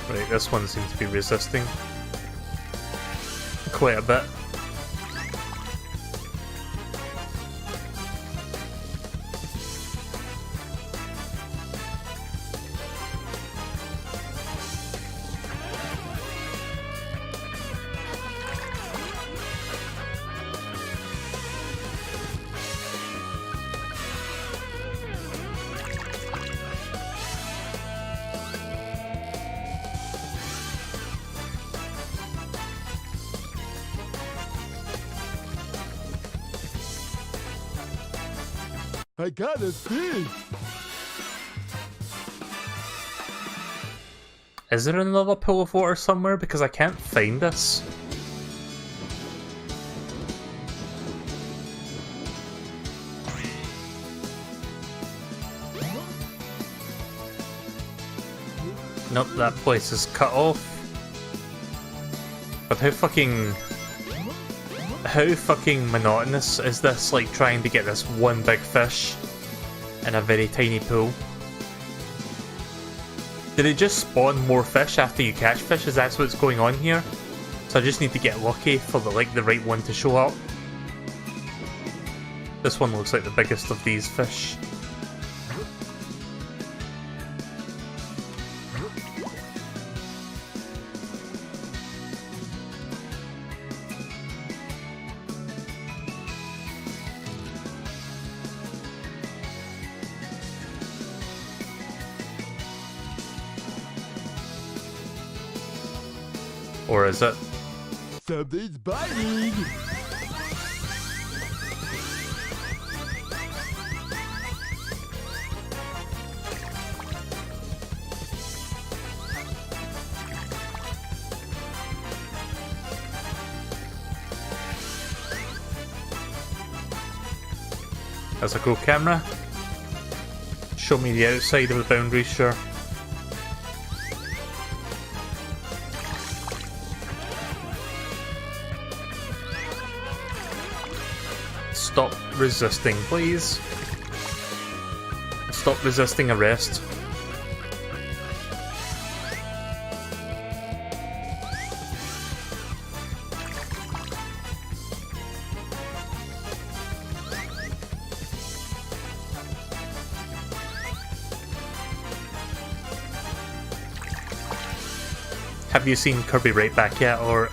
Right, this one seems to be resisting quite a bit. I got a fish! Is there another pool of water somewhere? Because I can't find this. Nope, that place is cut off. But how fucking monotonous is this, like trying to get this one big fish in a very tiny pool? Did it just spawn more fish after you catch fish? Is that what's going on here? So I just need to get lucky for the right one to show up. This one looks like the biggest of these fish. Or is it? Something's biting! That's a cool camera. Show me the outside of the boundaries, sure. Stop resisting, please. Stop resisting arrest. Have you seen Kirby Right Back yet, or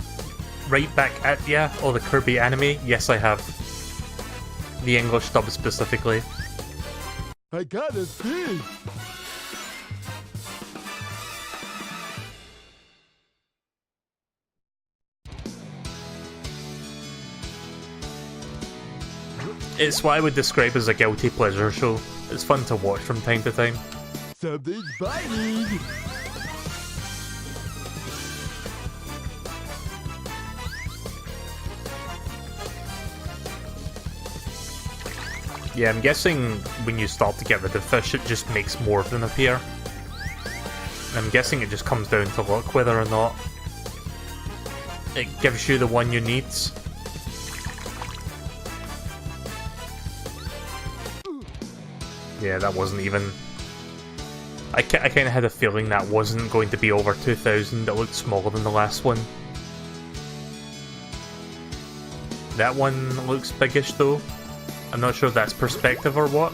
Right Back at Ya, or the Kirby anime? Yes, I have. The English dub specifically. I got a fish! It's what I would describe as a guilty pleasure show. It's fun to watch from time to time. Something's biting! Yeah, I'm guessing when you start to get rid of fish, it just makes more of them appear. I'm guessing it just comes down to luck whether or not it gives you the one you need. Yeah, that wasn't even... I kind of had a feeling that wasn't going to be over 2,000. It looked smaller than the last one. That one looks biggish though. I'm not sure if that's perspective or what.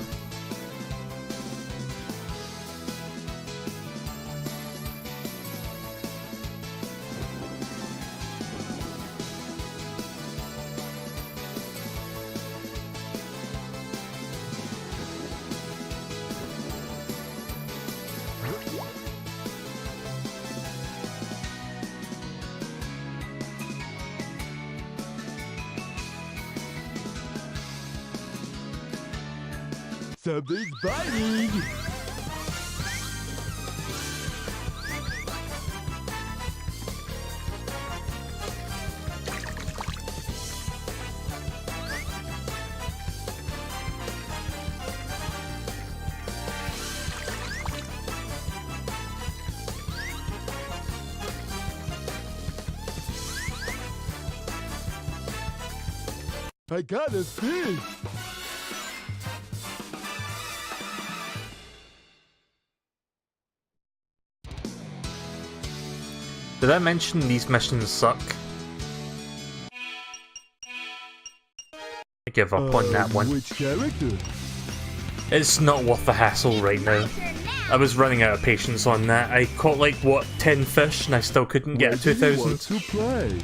Something's biting! I got a fish! Did I mention these missions suck? I give up on that one. Which character? It's not worth the hassle right now. I was running out of patience on that. I caught like, what, 10 fish and I still couldn't get a 2,000. To play?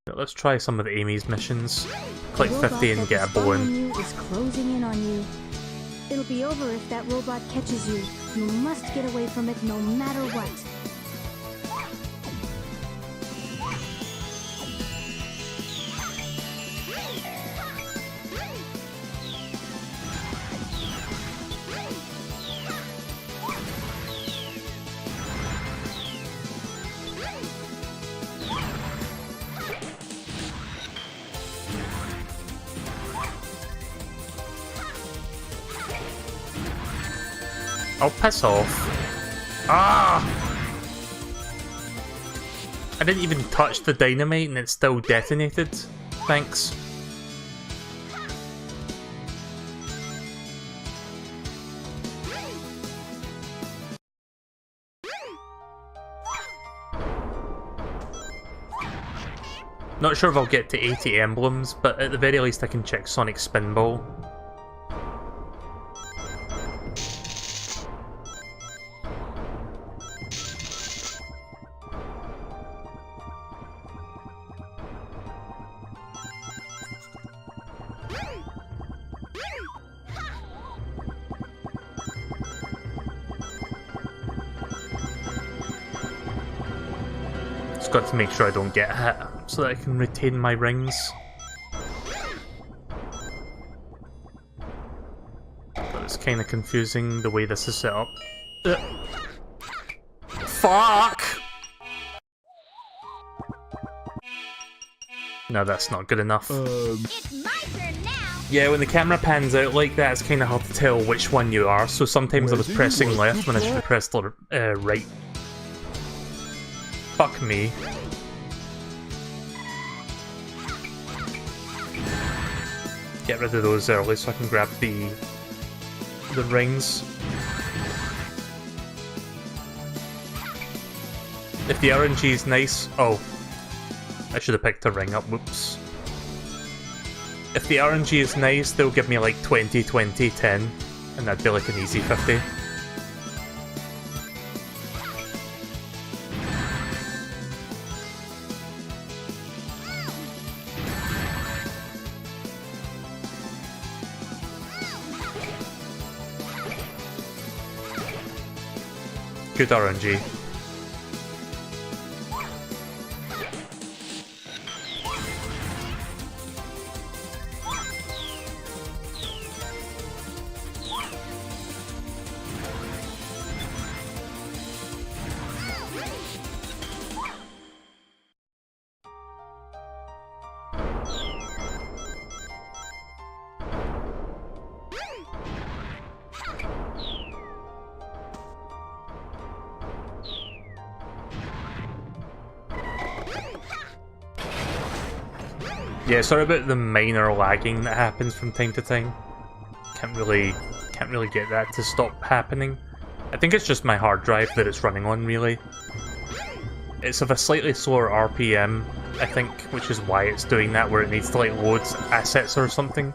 Let's try some of Amy's missions. Click 50 and get a bow in. Is closing in on you. It'll be over if that robot catches you. You must get away from it no matter what. Oh, piss off. Ah! I didn't even touch the dynamite and it still detonated. Thanks. Not sure if I'll get to 80 emblems, but at the very least I can check Sonic Spinball. Just got to make sure I don't get hit, so that I can retain my rings. But it's kind of confusing the way this is set up. Fuck! No, that's not good enough. It's my turn now. Yeah, when the camera pans out like that, it's kind of hard to tell which one you are, so sometimes I was pressing left when I should have pressed right. Fuck me. Get rid of those early so I can grab the rings. If the RNG is nice... Oh. I should have picked a ring up, whoops. If the RNG is nice, they'll give me like 20, 20, 10, and that'd be like an easy 50. Good RNG. Yeah, sorry about the minor lagging that happens from time to time. Can't really get that to stop happening. I think it's just my hard drive that it's running on, really. It's of a slightly slower RPM, I think, which is why it's doing that, where it needs to like load assets or something.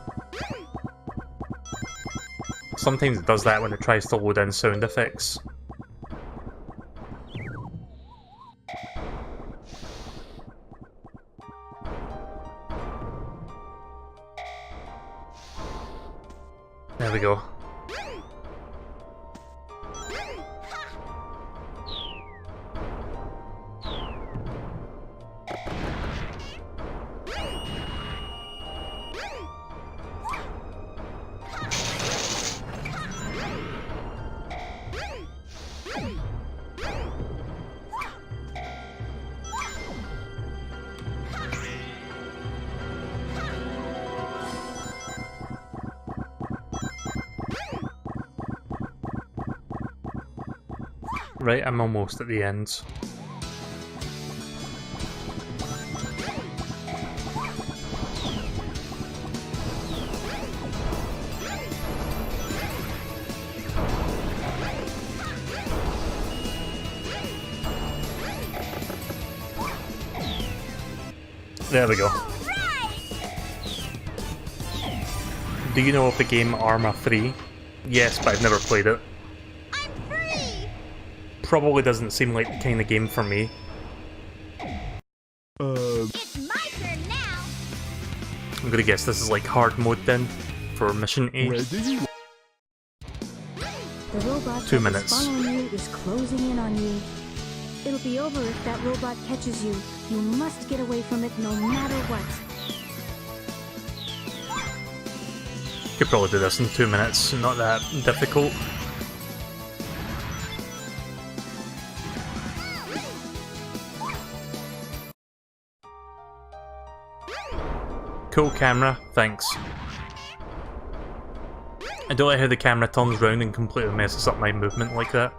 Sometimes it does that when it tries to load in sound effects. There we go. Right, I'm almost at the end. There we go. Do you know of the game Arma 3? Yes, but I've never played it. Probably doesn't seem like the kind of game for me. It's my turn now. I'm gonna guess this is like hard mode then, for mission A. The robot 2 that minutes. is following you is closing in on you. It'll be over if that robot catches you. You must get away from it no matter what. Could probably do this in 2 minutes, not that difficult. Cool camera, thanks. I don't like how the camera turns round and completely messes up my movement like that.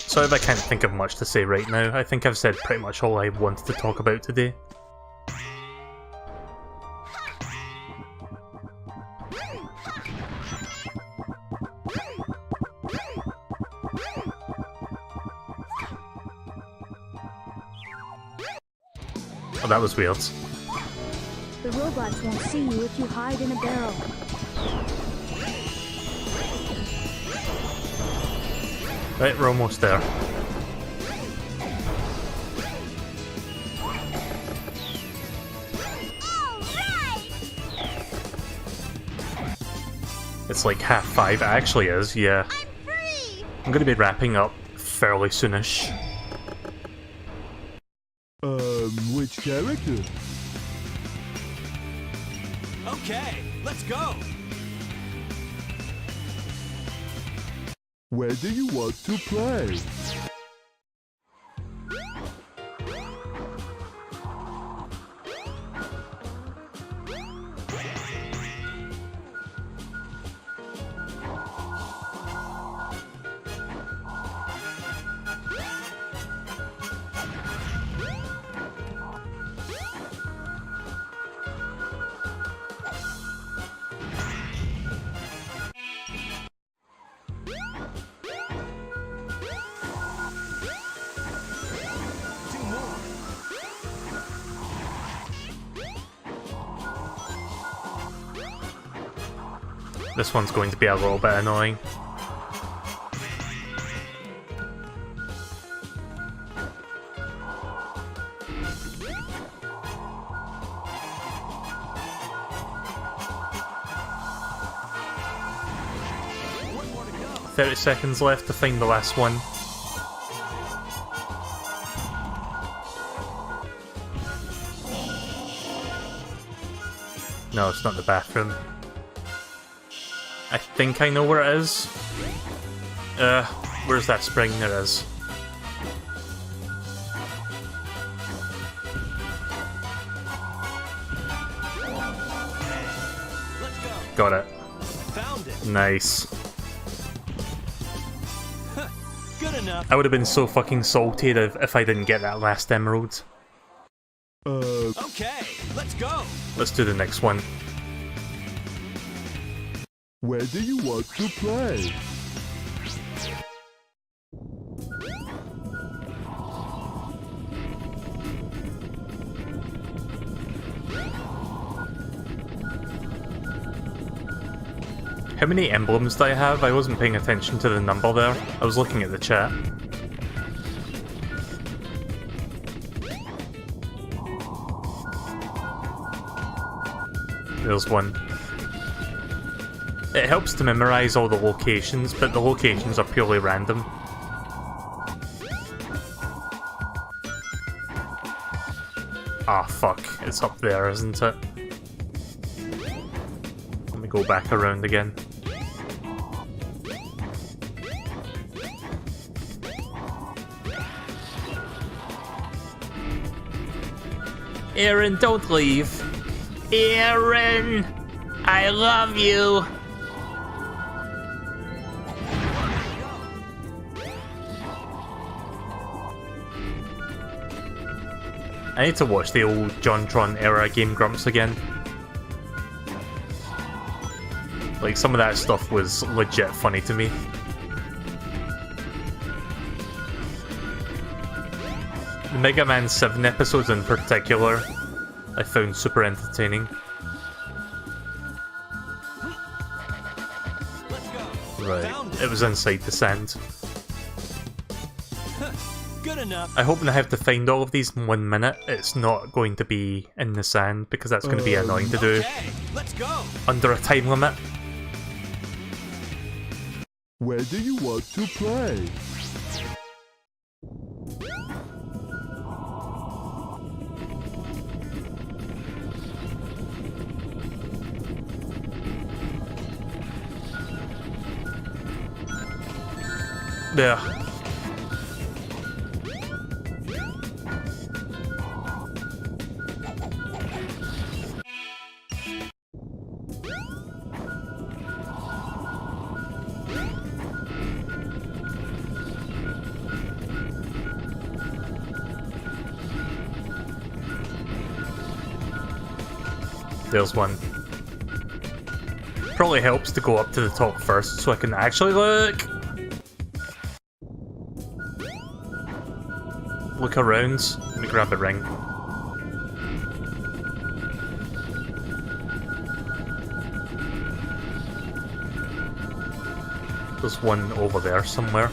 Sorry if I can't think of much to say right now. I think I've said pretty much all I wanted to talk about today. Oh, that was weird. The robots won't see you if you hide in a barrel. Right, we're almost there. It's like 5:30. It actually is, yeah. I'm gonna be wrapping up fairly soonish. Which character? Okay, let's go. Where do you want to play? This one's going to be a little bit annoying. One more to go. 30 seconds left to find the last one. No, it's not the bathroom. I think I know where it is. Where's that spring? There it is. Let's go. Got it. Found it. Nice. Good enough. I would have been so fucking salty if I didn't get that last emerald. Okay, let's go. Let's do the next one. Where do you want to play? How many emblems do I have? I wasn't paying attention to the number there. I was looking at the chat. There's one. It helps to memorize all the locations, but the locations are purely random. Ah, fuck. It's up there, isn't it? Let me go back around again. Aaron, don't leave. Aaron! I love you! I need to watch the old JonTron era Game Grumps again. Like, some of that stuff was legit funny to me. The Mega Man 7 episodes in particular, I found super entertaining. Right, it was inside the sand. Good enough. I hope when I have to find all of these in 1 minute, it's not going to be in the sand, because that's going to be annoying to do Okay, let's go. under a time limit. Where do you want to play? There. There's one. Probably helps to go up to the top first so I can actually look. Look around. Let me grab a ring. There's one over there somewhere.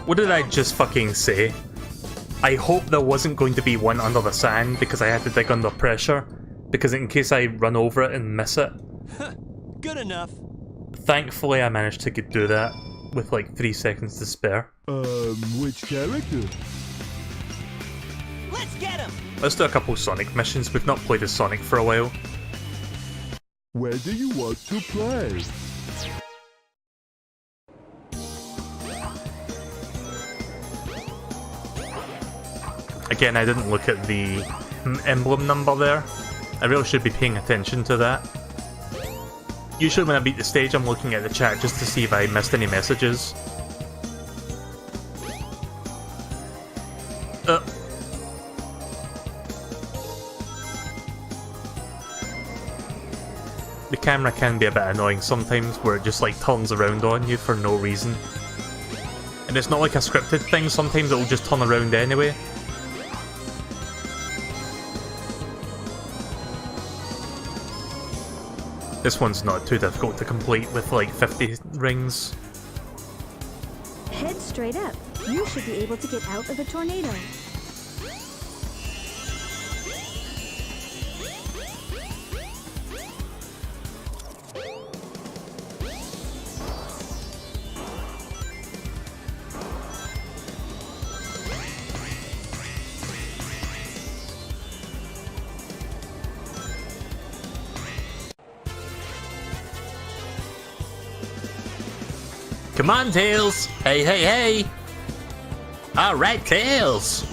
What did I just fucking say? I hope there wasn't going to be one under the sand because I had to dig under pressure, because in case I run over it and miss it. Good enough. Thankfully I managed to do that with like 3 seconds to spare. Which character? Let's get him. Let's do a couple Sonic missions. We've not played as Sonic for a while. Where do you want to play? Again, I didn't look at the emblem number there. I really should be paying attention to that. Usually when I beat the stage, I'm looking at the chat just to see if I missed any messages. The camera can be a bit annoying sometimes, where it just like turns around on you for no reason. And it's not like a scripted thing, sometimes it will just turn around anyway. This one's not too difficult to complete with like 50 rings. Head straight up. You should be able to get out of the tornado. Come on, Tails! Hey, hey, hey! Alright, Tails!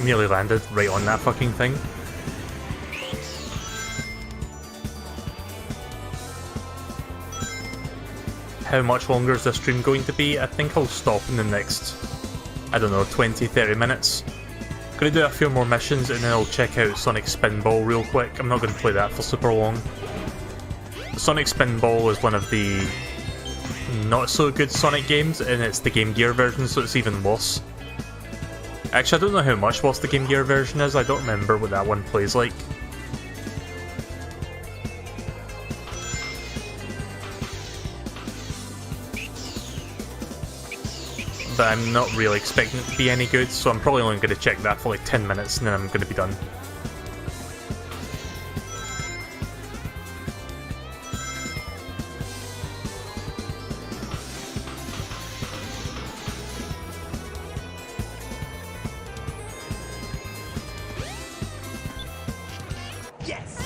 Nearly landed right on that fucking thing. How much longer is this stream going to be? I think I'll stop in the next, I don't know, 20-30 minutes. Gonna do a few more missions and then I'll check out Sonic Spinball real quick. I'm not gonna play that for super long. Sonic Spinball is one of the not so good Sonic games, and it's the Game Gear version, so it's even worse. Actually, I don't know how much worse the Game Gear version is. I don't remember what that one plays like. But I'm not really expecting it to be any good, so I'm probably only going to check that for like 10 minutes and then I'm going to be done. Yes.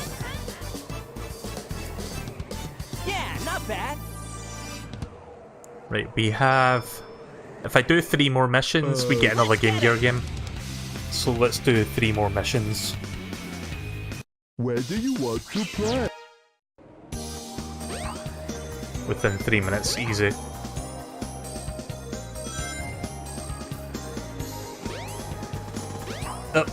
Yeah. not bad. Right, we have... If I do 3 more missions, we get another Game Gear game. So let's do 3 more missions. Where do you want to play? Within 3 minutes, easy. Oh.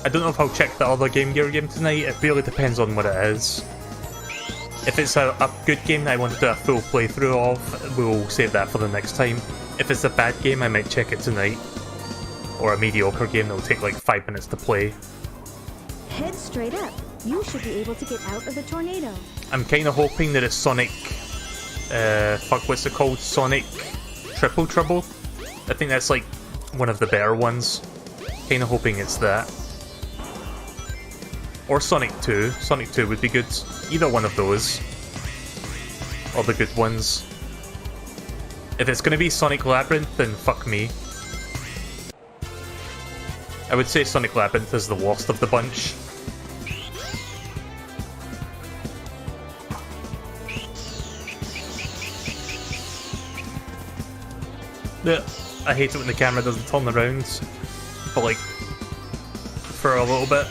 I don't know if I'll check the other Game Gear game tonight, it really depends on what it is. If it's a good game that I want to do a full playthrough of, we'll save that for the next time. If it's a bad game, I might check it tonight. Or a mediocre game that'll take like 5 minutes to play. Head straight up. You should be able to get out of the tornado. I'm kind of hoping that it's Sonic... fuck, what's it called? Sonic Triple Trouble? I think that's like one of the better ones. Kind of hoping it's that. Or Sonic 2. Sonic 2 would be good. Either one of those. Or the good ones. If it's gonna be Sonic Labyrinth, then fuck me. I would say Sonic Labyrinth is the worst of the bunch. I hate it when the camera doesn't turn around. But like, for a little bit.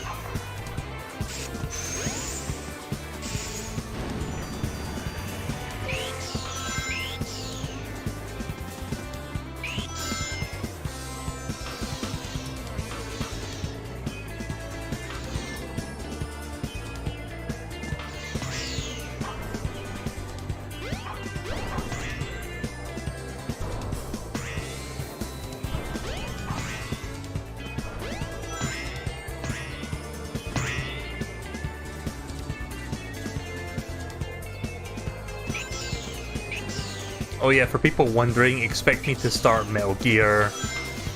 Oh yeah, for people wondering, expect me to start Metal Gear.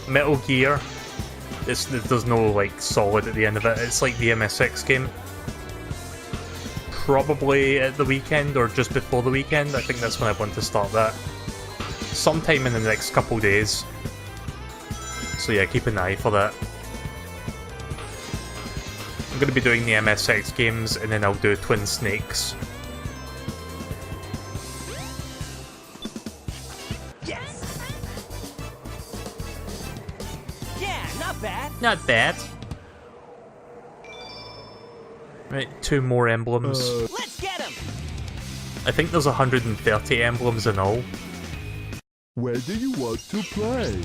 Metal Gear, there's no like solid at the end of it, it's like the MSX game. Probably at the weekend or just before the weekend, I think that's when I want to start that. Sometime in the next couple days. So yeah, keep an eye for that. I'm going to be doing the MSX games and then I'll do Twin Snakes. Not bad. Right, 2 more emblems. Let's get him. I think there's 130 emblems in all. Where do you want to play?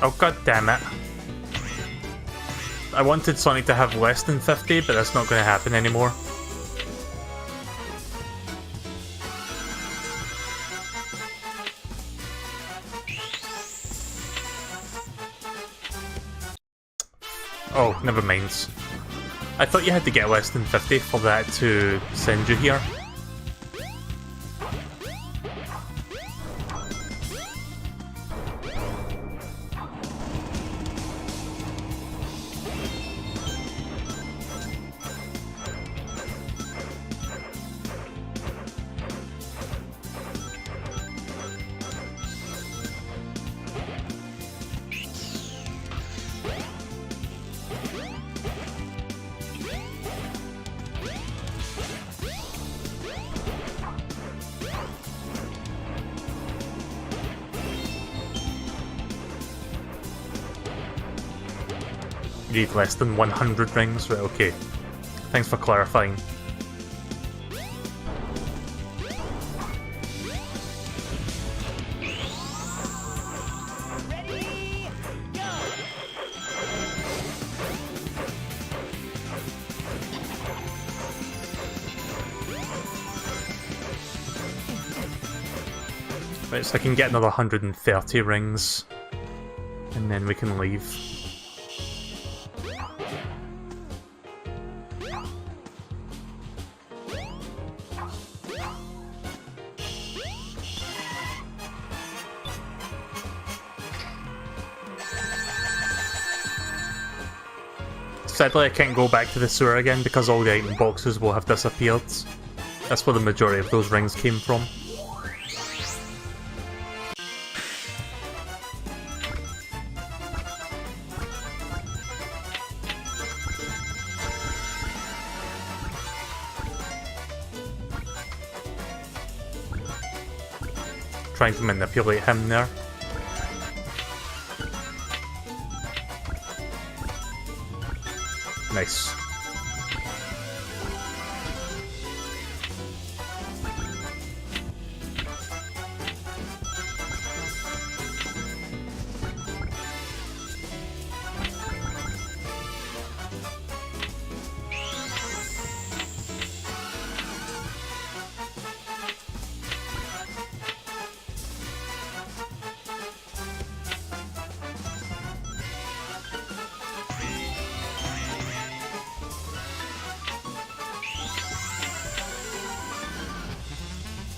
Oh god damn it. I wanted Sonic to have less than 50, but that's not going to happen anymore. Oh, never mind. I thought you had to get less than 50 for that to send you here. You need less than 100 rings? Right, okay. Thanks for clarifying. Ready, go. Right, so I can get another 130 rings, and then we can leave. Sadly, I can't go back to the sewer again because all the item boxes will have disappeared. That's where the majority of those rings came from. Trying to manipulate him there. Nice.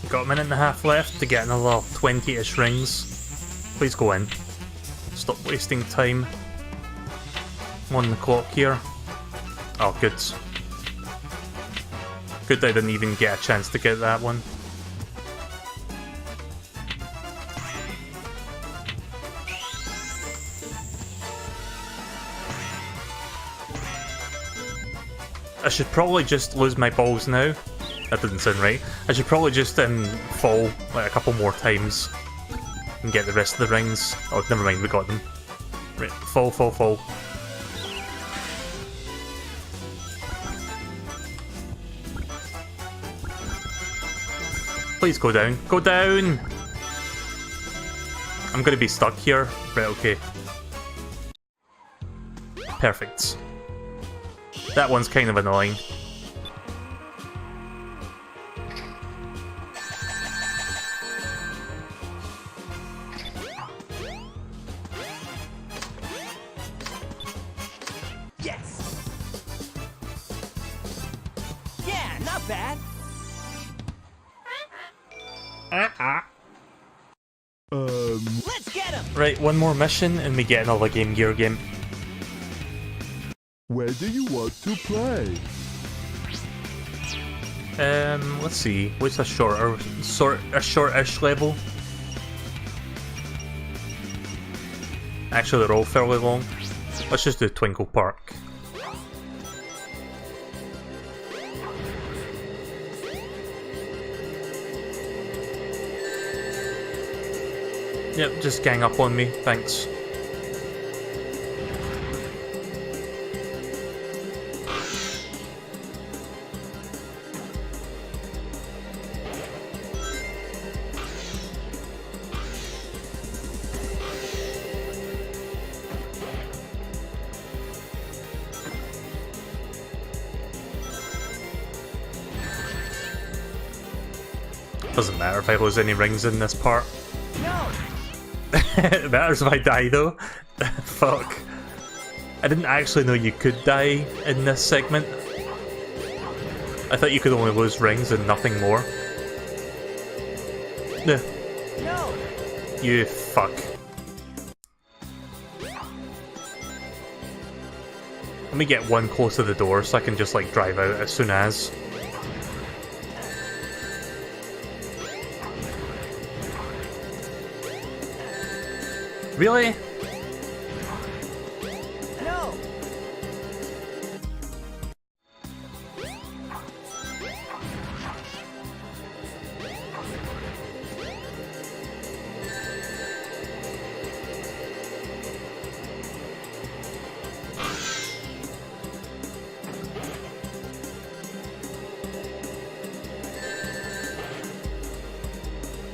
Got a minute and a half left to get another 20-ish rings. Please go in. Stop wasting time on the clock here. Oh, good. Good I didn't even get a chance to get that one. I should probably just lose my balls now. That didn't sound right. I should probably just fall like a couple more times and get the rest of the rings. Oh, never mind, we got them. Right, fall, fall, fall. Please go down. Go down! I'm gonna be stuck here. Right, okay. Perfect. That one's kind of annoying. Let's get him! Right, one more mission and we get another Game Gear game. Where do you want to play? Let's see. What's a shortish level? Actually, they're all fairly long. Let's just do Twinkle Park. Yep, just gang up on me, thanks. Doesn't matter if I lose any rings in this part. No! It matters if I die though. Fuck. I didn't actually know you could die in this segment. I thought you could only lose rings and nothing more. No. You fuck. Let me get one close to the door so I can just like drive out as soon as. Really? No.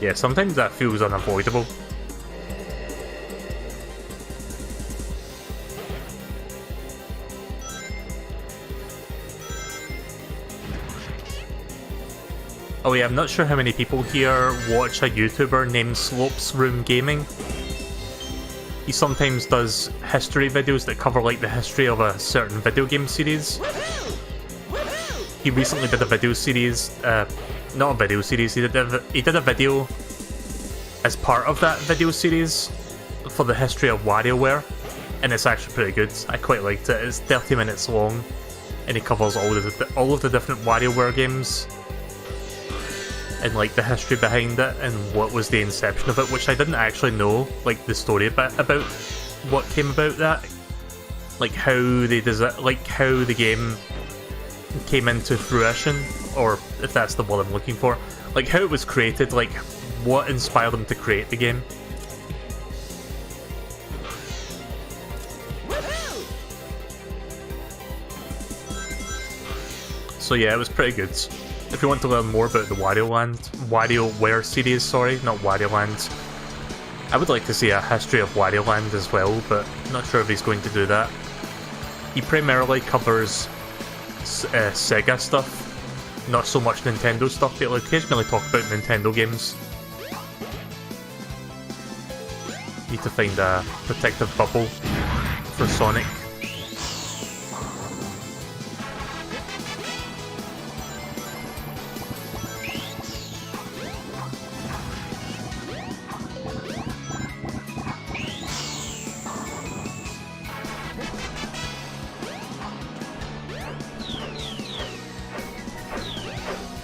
Yeah, sometimes that feels unavoidable. Oh yeah, I'm not sure how many people here watch a YouTuber named Slopes Room Gaming. He sometimes does history videos that cover like the history of a certain video game series. He recently did a video series, not a video series, he did a video as part of that video series for the history of WarioWare, and it's actually pretty good. I quite liked it. It's 30 minutes long, and he covers all of the different WarioWare games, and like the history behind it, and what was the inception of it, which I didn't actually know, like the story about what came about that, like how how the game came into fruition, or if that's the word I'm looking for, like how it was created, like what inspired them to create the game. So yeah, it was pretty good. If you want to learn more about the WarioWare series, sorry, not Wario Land, I would like to see a history of Wario Land as well, but I'm not sure if he's going to do that. He primarily covers Sega stuff, not so much Nintendo stuff, but he'll occasionally talk about Nintendo games. Need to find a protective bubble for Sonic.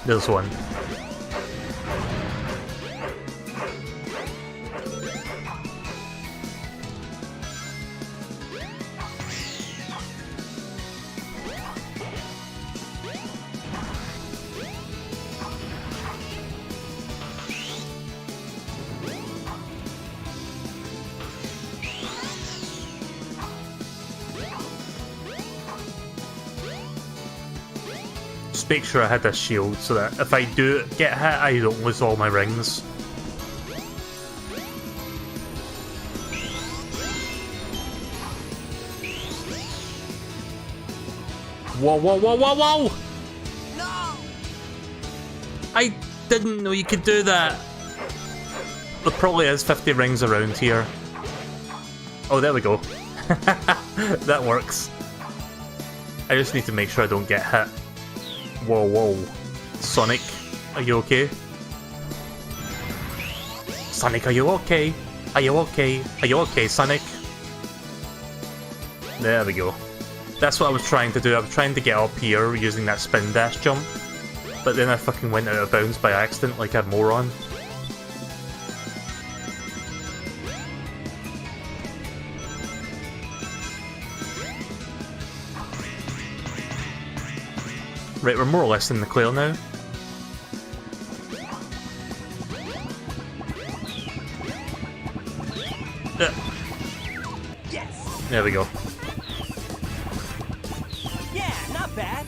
There's one. Just make sure I had a shield so that if I do get hit, I don't lose all my rings. Whoa, whoa, whoa, whoa, whoa! No! I didn't know you could do that. There probably is 50 rings around here. Oh, there we go. That works. I just need to make sure I don't get hit. Whoa, whoa. Sonic, are you okay? Sonic, are you okay? Are you okay? Are you okay, Sonic? There we go. That's what I was trying to do. I was trying to get up here using that spin dash jump, but then I fucking went out of bounds by accident like a moron. Right, we're more or less in the clear now. Yes. There we go. Yeah, not bad.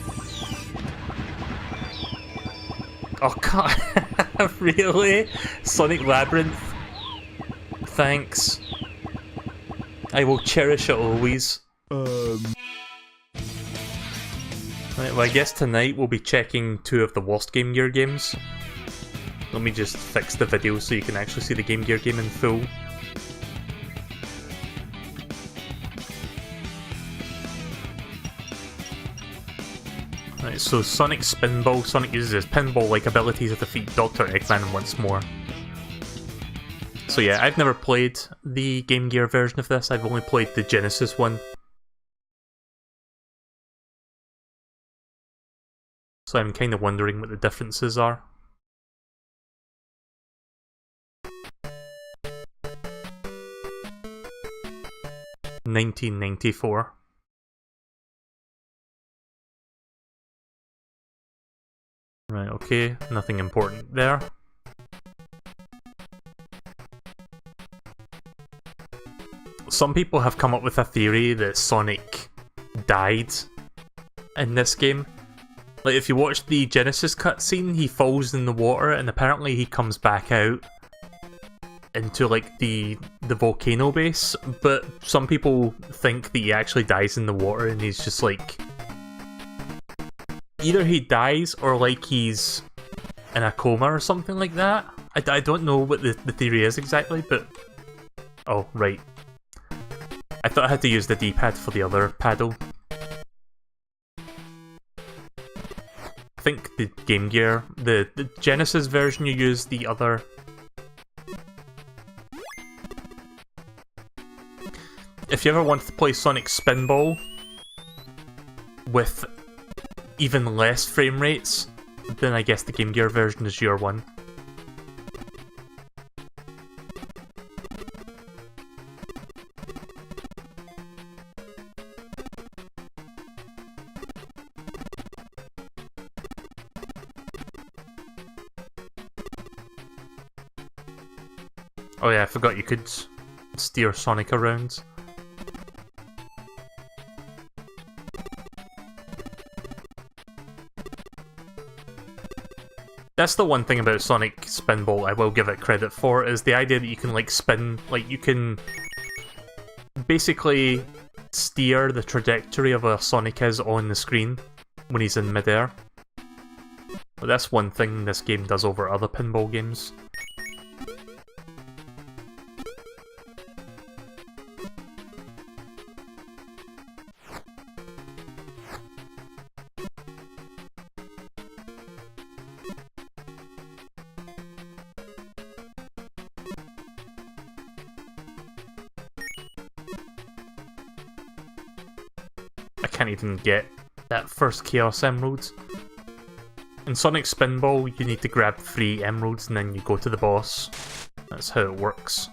Oh god, really? Sonic Labyrinth? Thanks. I will cherish it always. Right, well I guess tonight we'll be checking 2 of the worst Game Gear games. Let me just fix the video so you can actually see the Game Gear game in full. Right, so Sonic Spinball. Sonic uses his pinball-like ability to defeat Dr. Eggman once more. So yeah, I've never played the Game Gear version of this, I've only played the Genesis one. So I'm kind of wondering what the differences are. $19.94. Right, okay, nothing important there. Some people have come up with a theory that Sonic died in this game. Like, if you watch the Genesis cutscene, he falls in the water and apparently he comes back out into, like, the volcano base, but some people think that he actually dies in the water and he's just, like... Either he dies or, like, he's in a coma or something like that. I don't know what the theory is exactly, but... Oh, right. I thought I had to use the D-pad for the other paddle. I think the Game Gear, the Genesis version, you use the other... If you ever wanted to play Sonic Spinball with even less frame rates, then I guess the Game Gear version is your one. Oh yeah, I forgot you could steer Sonic around. That's the one thing about Sonic Spinball I will give it credit for, is the idea that you can like spin, like you can basically steer the trajectory of where Sonic is on the screen when he's in midair. But that's one thing this game does over other pinball games. Can't even get that first Chaos Emerald. In Sonic Spinball, you need to grab 3 emeralds and then you go to the boss. That's how it works.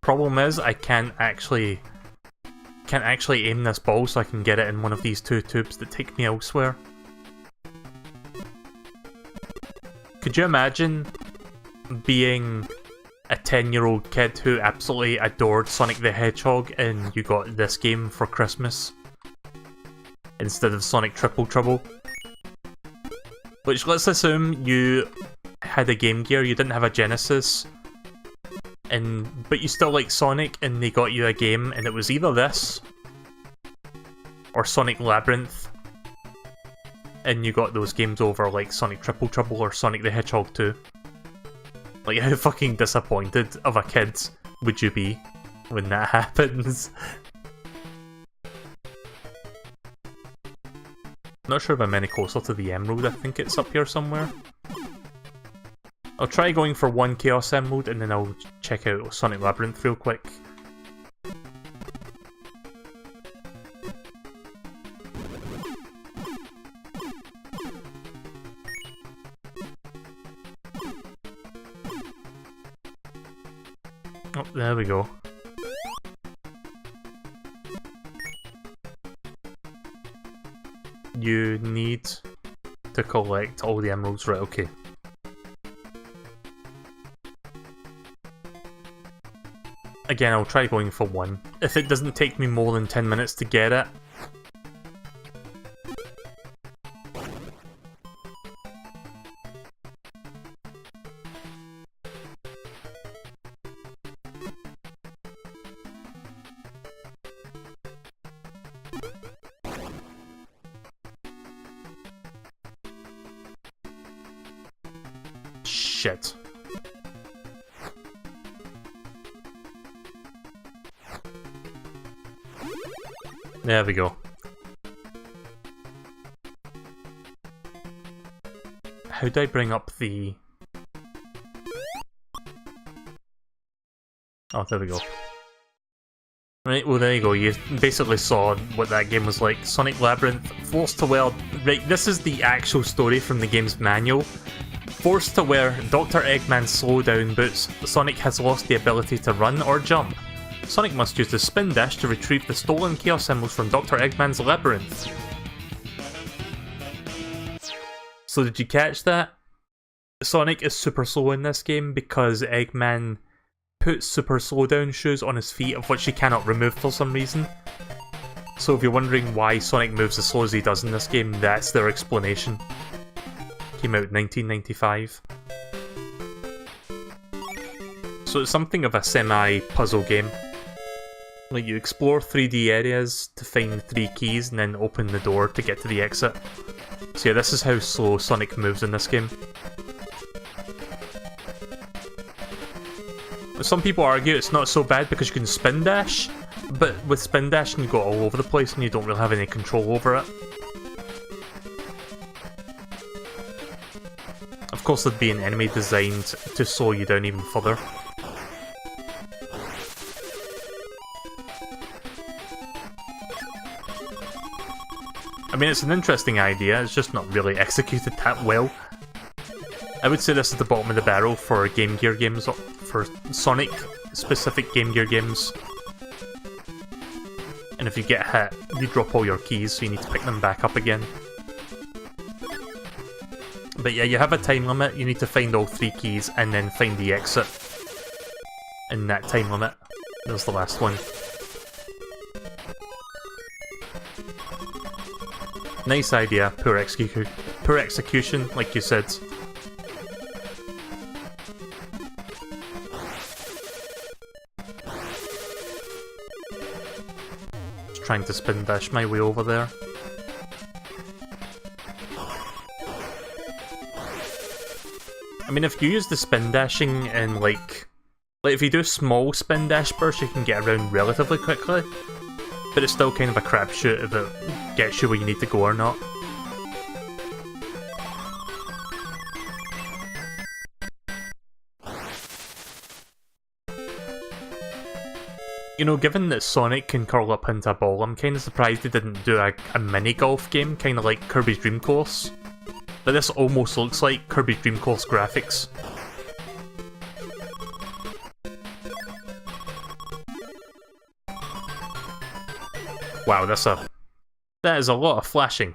Problem is, I can't actually aim this ball so I can get it in one of these 2 tubes that take me elsewhere. Could you imagine being a 10-year-old kid who absolutely adored Sonic the Hedgehog and you got this game for Christmas instead of Sonic Triple Trouble? Which, let's assume you had a Game Gear, you didn't have a Genesis, but you still like Sonic, and they got you a game, and it was either this or Sonic Labyrinth, and you got those games over like Sonic Triple Trouble or Sonic the Hedgehog 2. Like, how fucking disappointed of a kid would you be when that happens? Not sure if I'm any closer to the Emerald, I think it's up here somewhere. I'll try going for 1 Chaos Emerald and then I'll check out Sonic Labyrinth real quick. Oh, there we go. You need to collect all the emeralds, right, okay. Again, I'll try going for 1. If it doesn't take me more than 10 minutes to get it, shit. There we go. How do I bring up the... Oh, there we go. Right, well there you go, you basically saw what that game was like. Sonic Labyrinth, forced to wear... Right, this is the actual story from the game's manual. Forced to wear Dr. Eggman's slowdown boots, Sonic has lost the ability to run or jump. Sonic must use the spin dash to retrieve the stolen Chaos Emeralds from Dr. Eggman's labyrinth. So did you catch that? Sonic is super slow in this game because Eggman puts super slowdown shoes on his feet, of which he cannot remove for some reason. So if you're wondering why Sonic moves as slow as he does in this game, that's their explanation. Came out in 1995. So it's something of a semi-puzzle game. Like, you explore 3D areas to find 3 keys and then open the door to get to the exit. So yeah, this is how slow Sonic moves in this game. Some people argue it's not so bad because you can spin dash, but with spin dashing you go all over the place and you don't really have any control over it. Of course there'd be an enemy designed to slow you down even further. I mean, it's an interesting idea, it's just not really executed that well. I would say this is the bottom of the barrel for Game Gear games, for Sonic-specific Game Gear games. And if you get hit, you drop all your keys, so you need to pick them back up again. But yeah, you have a time limit, you need to find all 3 keys, and then find the exit in that time limit. There's the last one. Nice idea, poor execution, like you said. Just trying to spin dash my way over there. I mean, if you use the spin dashing in like if you do small spin dash bursts, you can get around relatively quickly. But it's still kind of a crapshoot if it gets you where you need to go or not. You know, given that Sonic can curl up into a ball, I'm kind of surprised they didn't do a mini golf game, kind of like Kirby's Dream Course. But this almost looks like Kirby's Dream Course graphics. Wow, that is a lot of flashing.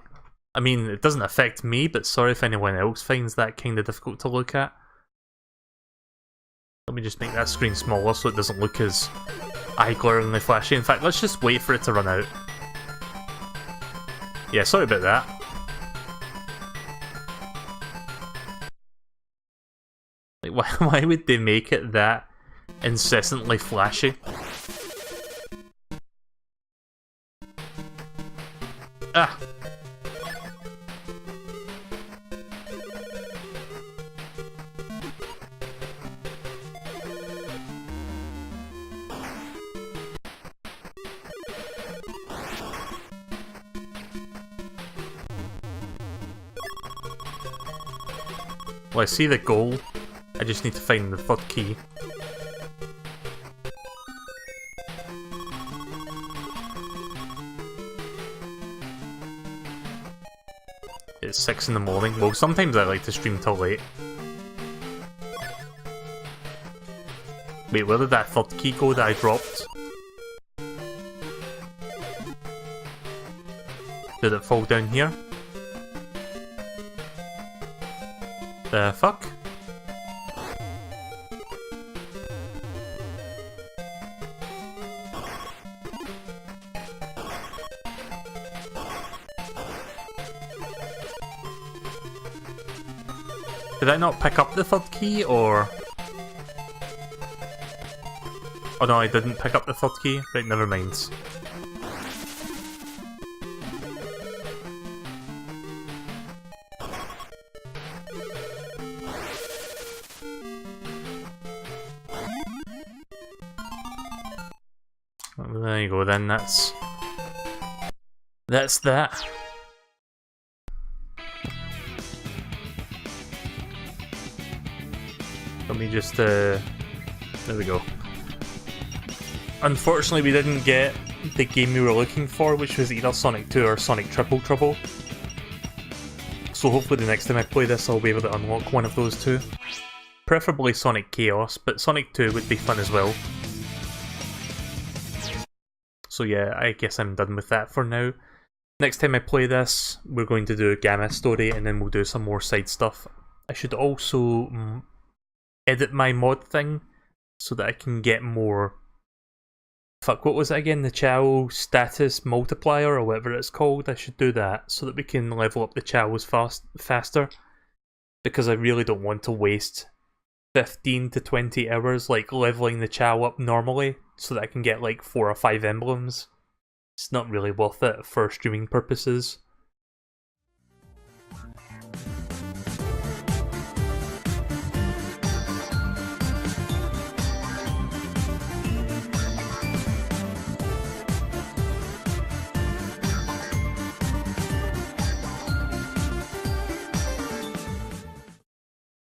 I mean, it doesn't affect me, but sorry if anyone else finds that kind of difficult to look at. Let me just make that screen smaller so it doesn't look as eye-glaringly flashy. In fact, let's just wait for it to run out. Yeah, sorry about that. Like, why would they make it that incessantly flashy? Ah! Well, I see the goal. I just need to find the 3rd key. It's 6 in the morning. Well, sometimes I like to stream till late. Wait, where did that 3rd key go that I dropped? Did it fall down here? The fuck? Did I not pick up the 3rd key, or...? Oh no, I didn't pick up the 3rd key? Right, never mind. There you go then, that's that. Let me just, there we go. Unfortunately, we didn't get the game we were looking for, which was either Sonic 2 or Sonic Triple Trouble. So hopefully the next time I play this, I'll be able to unlock one of those two. Preferably Sonic Chaos, but Sonic 2 would be fun as well. So yeah, I guess I'm done with that for now. Next time I play this, we're going to do a Gamma story, and then we'll do some more side stuff. I should also edit my mod thing so that I can get more... Fuck, what was it again? The Chow status multiplier or whatever it's called? I should do that so that we can level up the Chows faster. Because I really don't want to waste 15 to 20 hours like leveling the Chow up normally so that I can get like 4 or 5 emblems. It's not really worth it for streaming purposes.